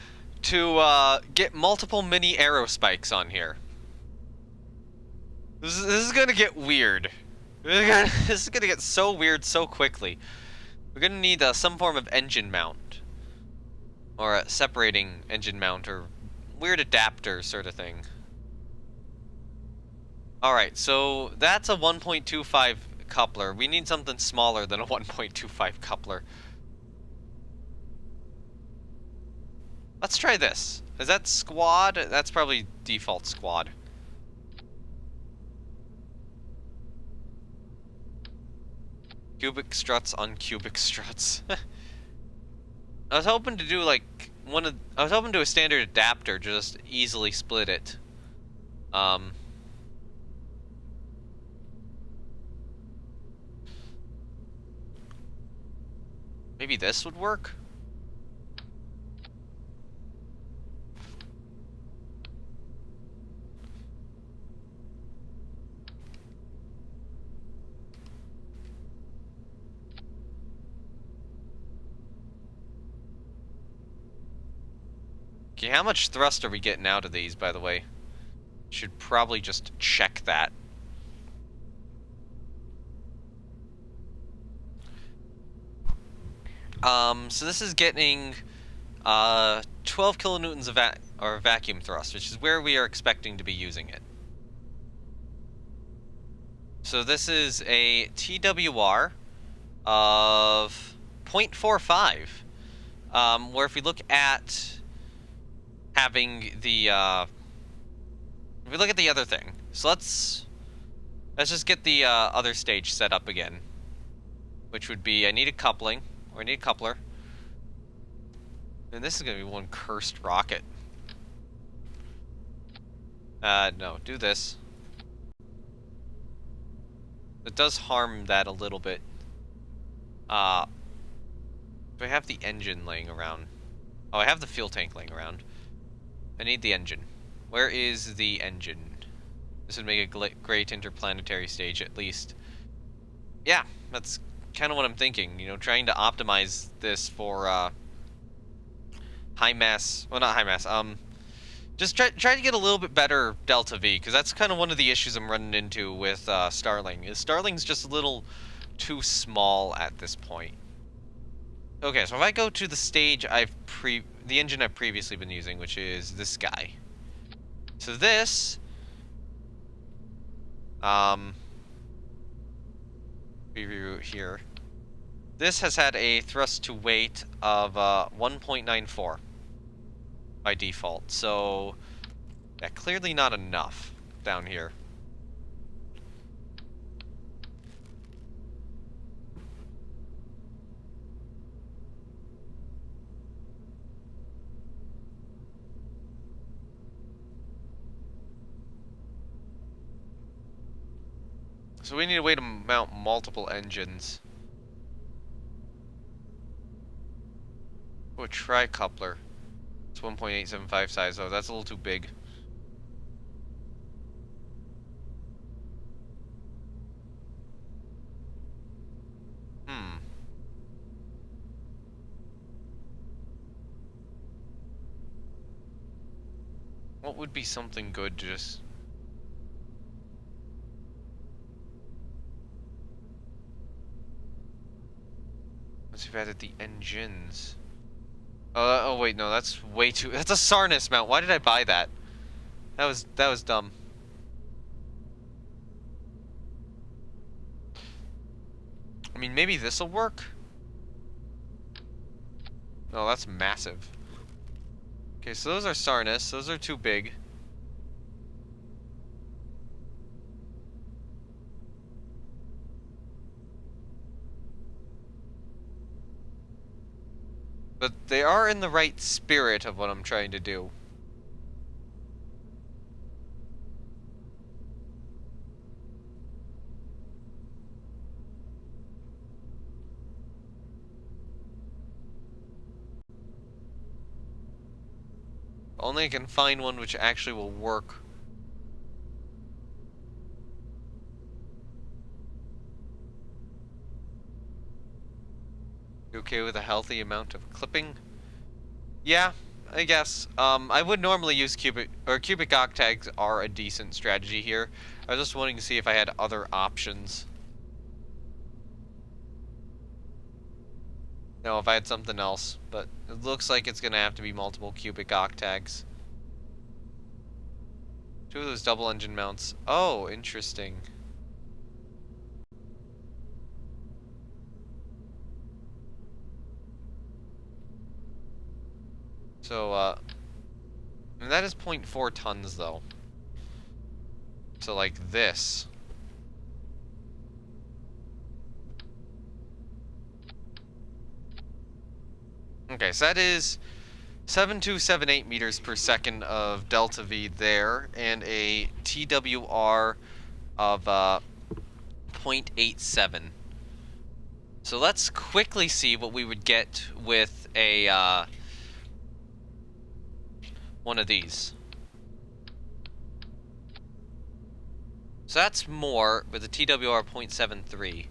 to get multiple mini aerospikes on here. This is gonna get weird. This is gonna get so weird so quickly. We're gonna need some form of engine mount. Or a separating engine mount, or weird adapter sort of thing. Alright, so that's a 1.25 coupler. We need something smaller than a 1.25 coupler. Let's try this. Is that squad? That's probably default squad. Cubic struts on cubic struts. I was hoping to do like I was hoping to do a standard adapter, just easily split it. Maybe this would work? Okay, how much thrust are we getting out of these, by the way? Should probably just check that. So this is getting 12 kilonewtons of vacuum thrust, which is where we are expecting to be using it. So this is a TWR of 0.45, where if we look at having the, if we look at the other thing, so let's just get the other stage set up again, which would be, I need a coupling, or I need a coupler, and this is going to be one cursed rocket. No, do this. It does harm that a little bit. Do I have the engine laying around? Oh, I have the fuel tank laying around. I need the engine. Where is the engine? This would make a great interplanetary stage, at least. Yeah, that's kind of what I'm thinking. You know, trying to optimize this for high mass. Well, not high mass. Just try to get a little bit better delta V, because that's kind of one of the issues I'm running into with Starling. Is Starling's just a little too small at this point. Okay, so if I go to the stage the engine I've previously been using, which is this guy. So this, reroute here. This has had a thrust to weight of 1.94 by default. So, yeah, clearly not enough down here. So we need a way to mount multiple engines. Oh, a tri-coupler. It's 1.875 size, though. That's a little too big. What would be something good to just... Once you've added the engines... oh wait, no, that's way too... That's a Sarnis mount. Why did I buy that? That was dumb. I mean, maybe this'll work? No, that's massive. Okay, so those are Sarnis. Those are too big. But they are in the right spirit of what I'm trying to do. Only I can find one which actually will work. You okay with a healthy amount of clipping? Yeah, I guess. I would normally use cubic octags are a decent strategy here. I was just wanting to see if I had other options. No, if I had something else, but it looks like it's gonna have to be multiple cubic octags. 2 of those double engine mounts. Oh, interesting. So, and that is 0.4 tons, though. So, like this. Okay, so that is 7278 meters per second of delta V there, and a TWR of 0.87. So let's quickly see what we would get with a one of these. So that's more with a TWR 0.73.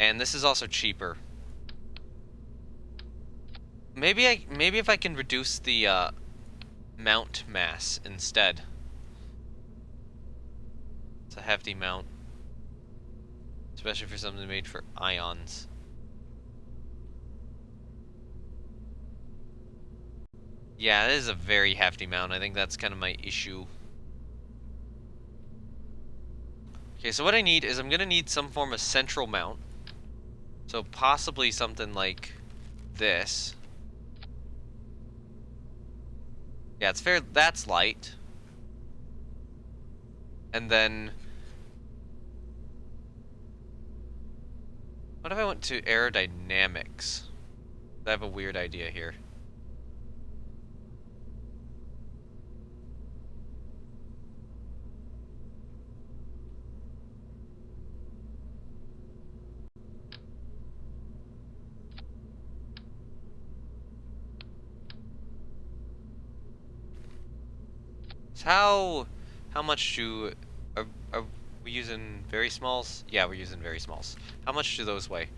And this is also cheaper. Maybe if I can reduce the mount mass instead. It's a hefty mount, especially for something made for ions. Yeah, it is a very hefty mount. I think that's kind of my issue. Okay, so what I need is I'm gonna need some form of central mount. So possibly something like this. Yeah, it's fair. That's light. And then, what if I went to aerodynamics? I have a weird idea here. So how much do are we using very smalls? Yeah, we're using very smalls. How much do those weigh?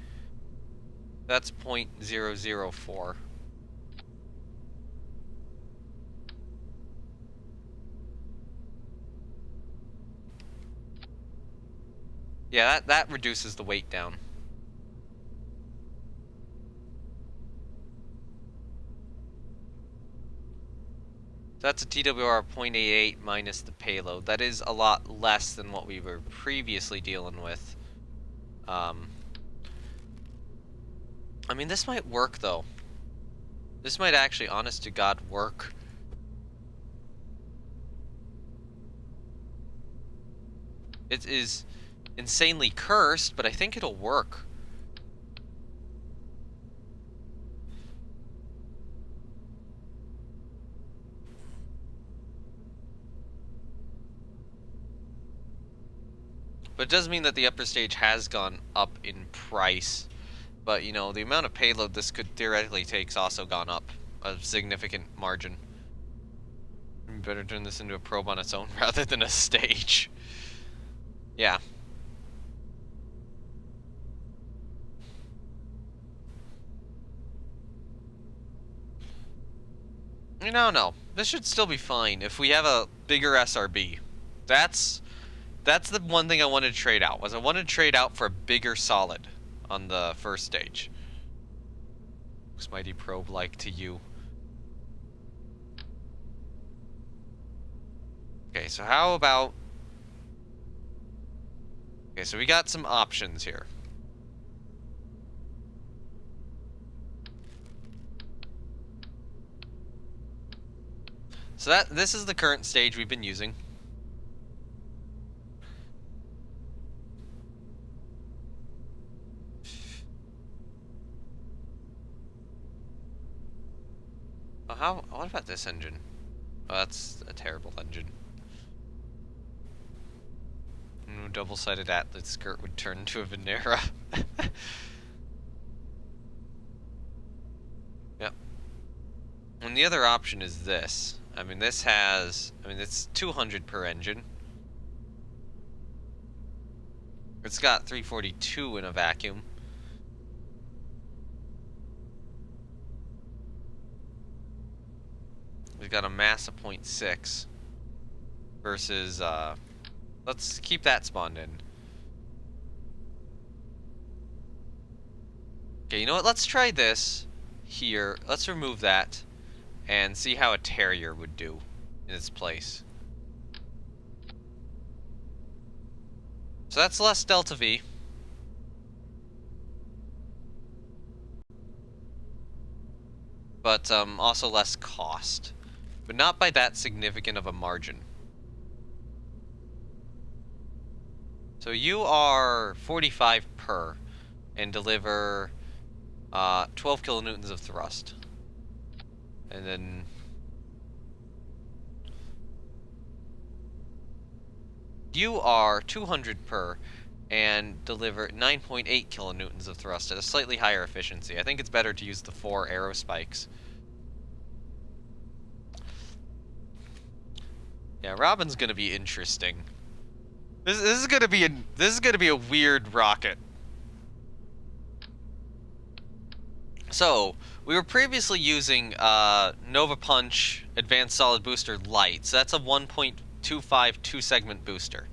That's 0.004. Yeah, that reduces the weight down. So that's a TWR 0.88 minus the payload. That is a lot less than what we were previously dealing with. I mean, this might work, though. This might actually, honest to God, work. It is insanely cursed, but I think it'll work. But it does mean that the upper stage has gone up in price. But, you know, the amount of payload this could theoretically take's also gone up a significant margin. We better turn this into a probe on its own rather than a stage. Yeah. No. This should still be fine if we have a bigger SRB. That's the one thing I wanted to trade out, was I wanted to trade out for a bigger solid on the first stage. Looks mighty probe-like to you. Okay, so how about... Okay, so we got some options here. So this is the current stage we've been using. Oh, what about this engine? Oh, that's a terrible engine. No double-sided Atlas skirt would turn into a Venera. Yep. And the other option is this. I mean, this has... I mean, it's 200 per engine. It's got 342 in a vacuum. We've got a mass of 0.6 versus, let's keep that spawned in. Okay, you know what? Let's try this here. Let's remove that and see how a Terrier would do in its place. So that's less delta V. But also less cost. But not by that significant of a margin. So you are 45 per and deliver 12 kilonewtons of thrust. And then you are 200 per and deliver 9.8 kilonewtons of thrust at a slightly higher efficiency. I think it's better to use the 4 arrow spikes. Yeah, Robin's gonna be interesting. This is gonna be a weird rocket. So we were previously using Nova Punch Advanced Solid Booster Light. So that's a 1.25 2-segment booster.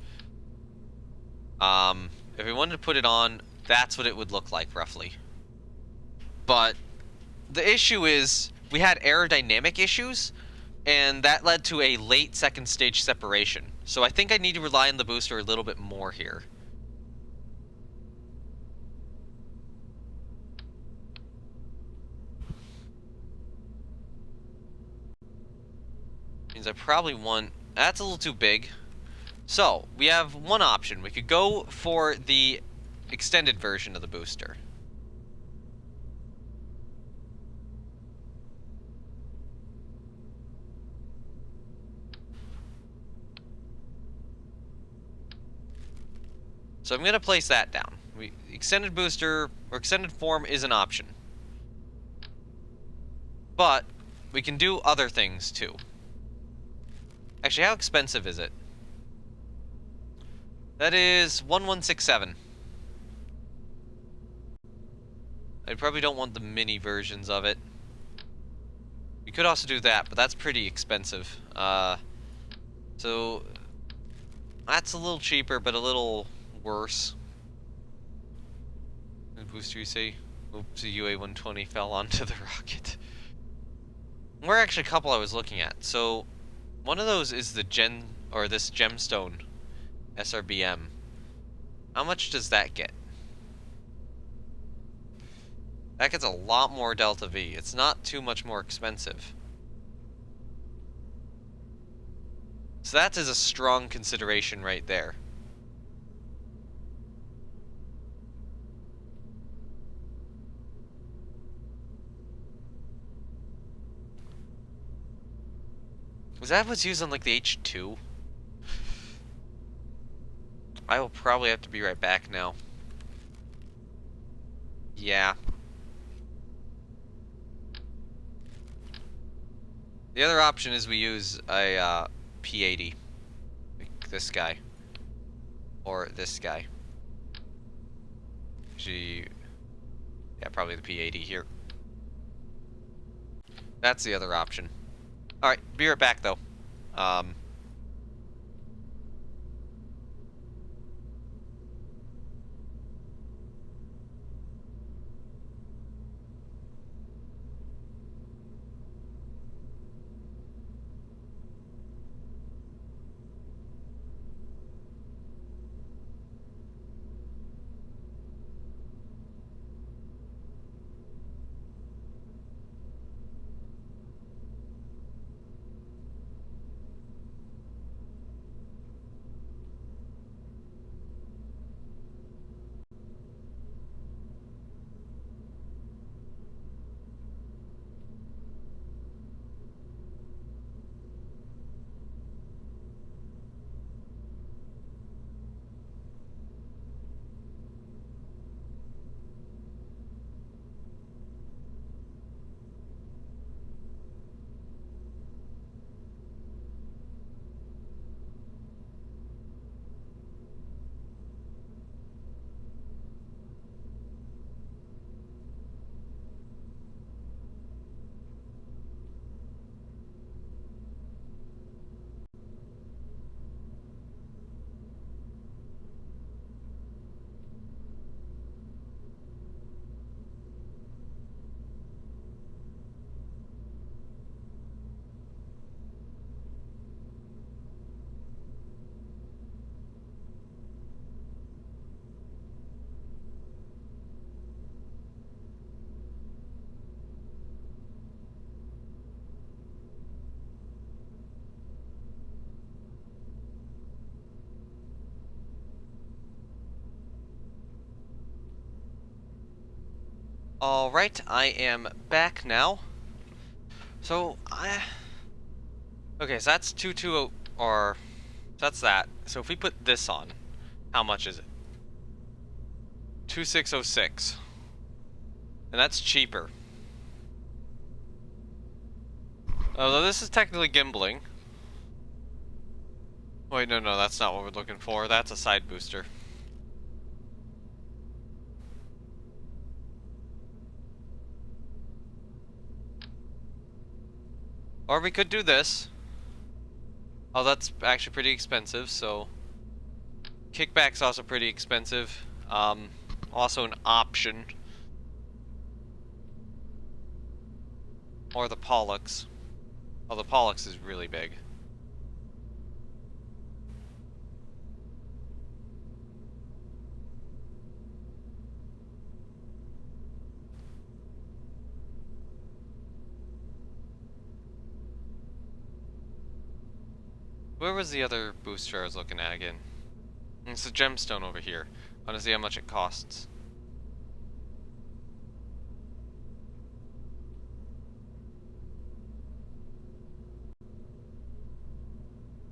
If we wanted to put it on, that's what it would look like roughly. But the issue is we had aerodynamic issues, and that led to a late second stage separation. So I think I need to rely on the booster a little bit more here. Means I probably want... That's a little too big. So, we have one option. We could go for the extended version of the booster. So I'm going to place that down. Extended booster, or extended form is an option. But, we can do other things too. Actually, how expensive is it? That is 1167. I probably don't want the mini versions of it. We could also do that, but that's pretty expensive. So that's a little cheaper, but a little worse. What booster you say? Oops, the UA-120 fell onto the rocket. We're actually a couple I was looking at. So one of those is the this gemstone SRBM. How much does that get? That gets a lot more delta V. It's not too much more expensive. So that is a strong consideration right there. Was that what's used on like the H2? I will probably have to be right back now. Yeah. The other option is we use a P80. Like this guy. Or this guy. Actually, yeah, probably the P80 here. That's the other option. Alright, be right back though. Alright, I am back now. So, okay, so that's 220, or, that's that. So if we put this on, how much is it? 2606. And that's cheaper. Although this is technically gimbling. Wait, no, that's not what we're looking for. That's a side booster. Or we could do this. Oh, that's actually pretty expensive, so... Kickback's also pretty expensive. Also an option. Or the Pollux. Oh, the Pollux is really big. Where was the other booster I was looking at again? It's a gemstone over here. I want to see how much it costs.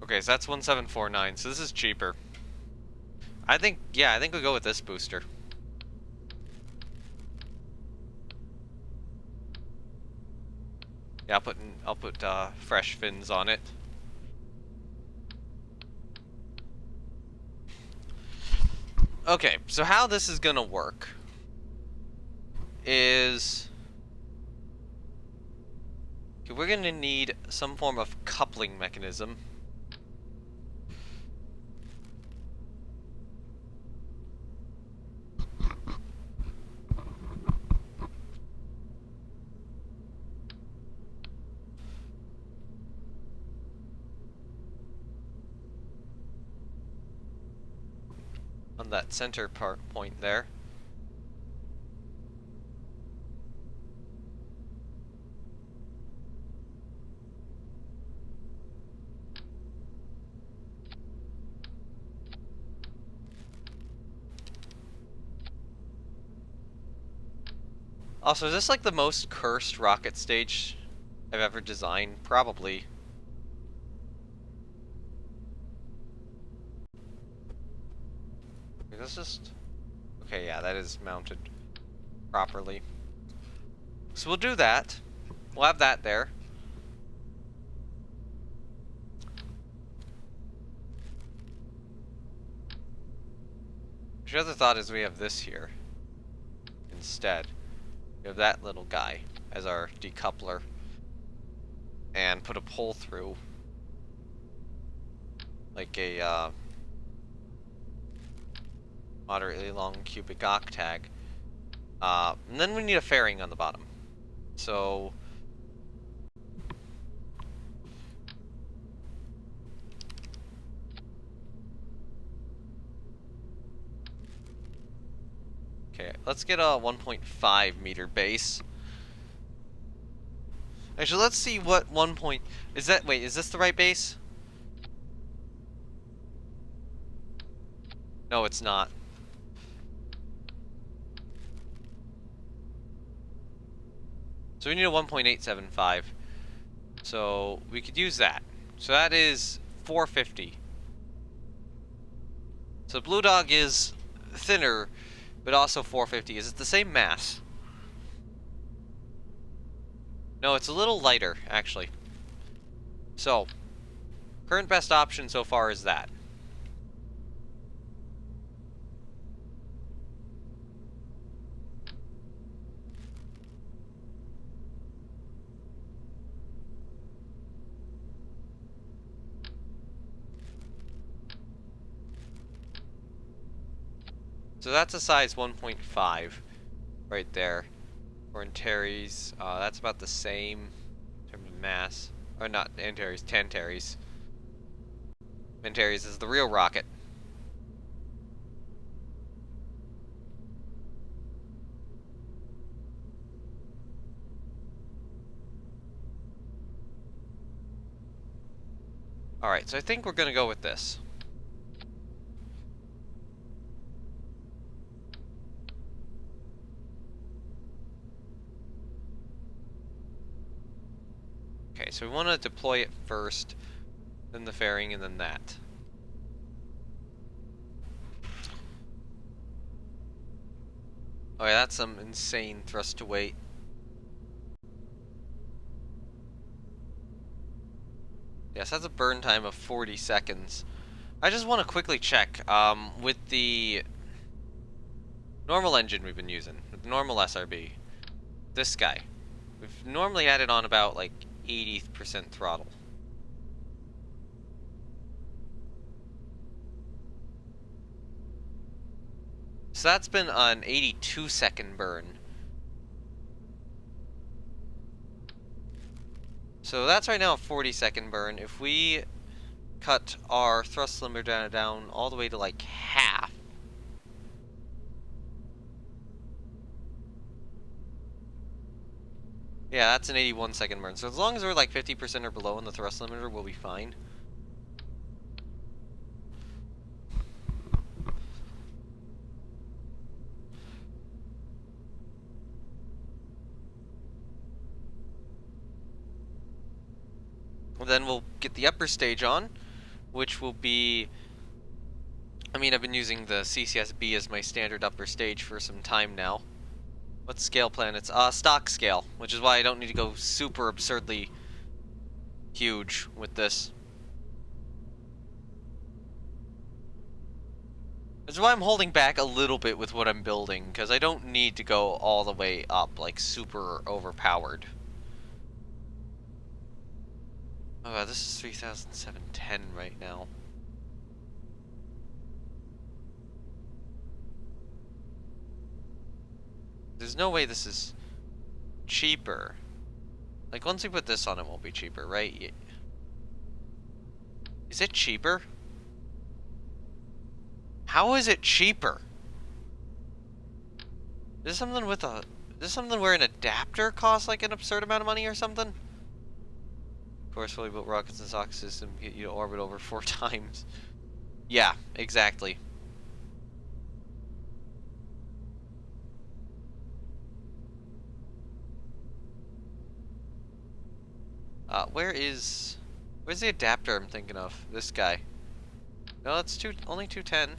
Okay, so that's 1749, so this is cheaper. I think we'll go with this booster. Yeah, I'll put fresh fins on it. Okay, so how this is gonna work is... Okay, we're gonna need some form of coupling mechanism. On that center point there. Also, is this like the most cursed rocket stage I've ever designed? Probably. This just... Okay, yeah, that is mounted properly. So we'll do that. We'll have that there. The other thought is we have this here instead. We have that little guy as our decoupler. And put a pull through. Like a moderately long cubic octag. And then we need a fairing on the bottom. So... Okay, let's get a 1.5 meter base. Actually, let's see what 1 point... Is that... Wait, is this the right base? No, it's not. So we need a 1.875. So we could use that. So that is 450. So Blue Dog is thinner, but also 450. Is it the same mass? No, it's a little lighter, actually. So, current best option so far is that. So that's a size 1.5 right there. For Antares, that's about the same in terms of mass. Or not Antares, Tantares. Antares is the real rocket. Alright, so I think we're gonna go with this. Okay, so we want to deploy it first, then the fairing, and then that. Okay, that's some insane thrust to weight. Yes, that's a burn time of 40 seconds. I just want to quickly check, with the normal engine we've been using, with the normal SRB, this guy, we've normally had it on about, like, 80% throttle. So that's been an 82-second burn. So that's right now a 40-second burn. If we cut our thrust limiter down all the way to like half, yeah, that's an 81-second burn. So as long as we're like 50% or below in the thrust limiter, we'll be fine. Then we'll get the upper stage on, which will be... I mean, I've been using the CCSB as my standard upper stage for some time now. What scale plan? It's stock scale, which is why I don't need to go super absurdly huge with this. That's why I'm holding back a little bit with what I'm building, because I don't need to go all the way up, like super overpowered. Oh god, this is 3,710 right now. There's no way this is cheaper. Like, once we put this on, it won't be cheaper, right? Is it cheaper? How is it cheaper? Is this something with a... Is this something where an adapter costs like an absurd amount of money or something? Of course, fully built rockets and socket system get you to orbit over 4 times. Yeah, exactly. Where's the adapter I'm thinking of? This guy. No, it's only 210.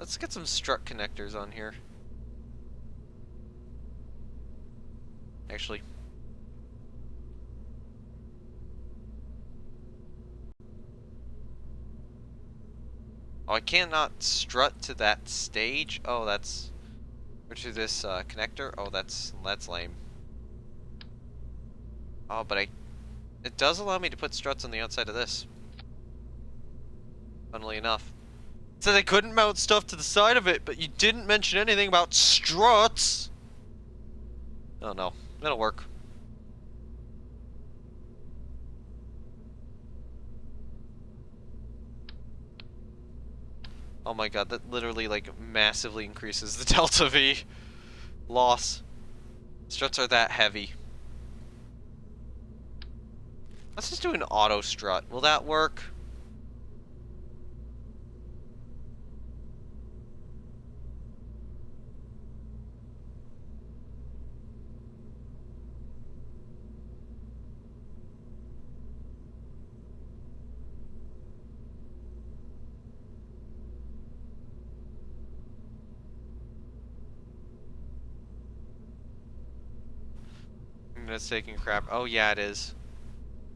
Let's get some strut connectors on here. Actually. Oh, I cannot strut to that stage? Oh, that's... Or to this connector? Oh, that's lame. Oh, but it does allow me to put struts on the outside of this. Funnily enough. So they couldn't mount stuff to the side of it, but you didn't mention anything about struts! Oh no, that'll work. Oh my god, that literally, like, massively increases the delta V loss. Struts are that heavy. Let's just do an auto strut. Will that work? It's taking crap. Oh yeah, it is.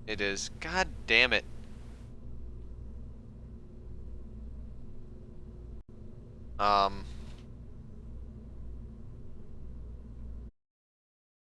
It is. God damn it.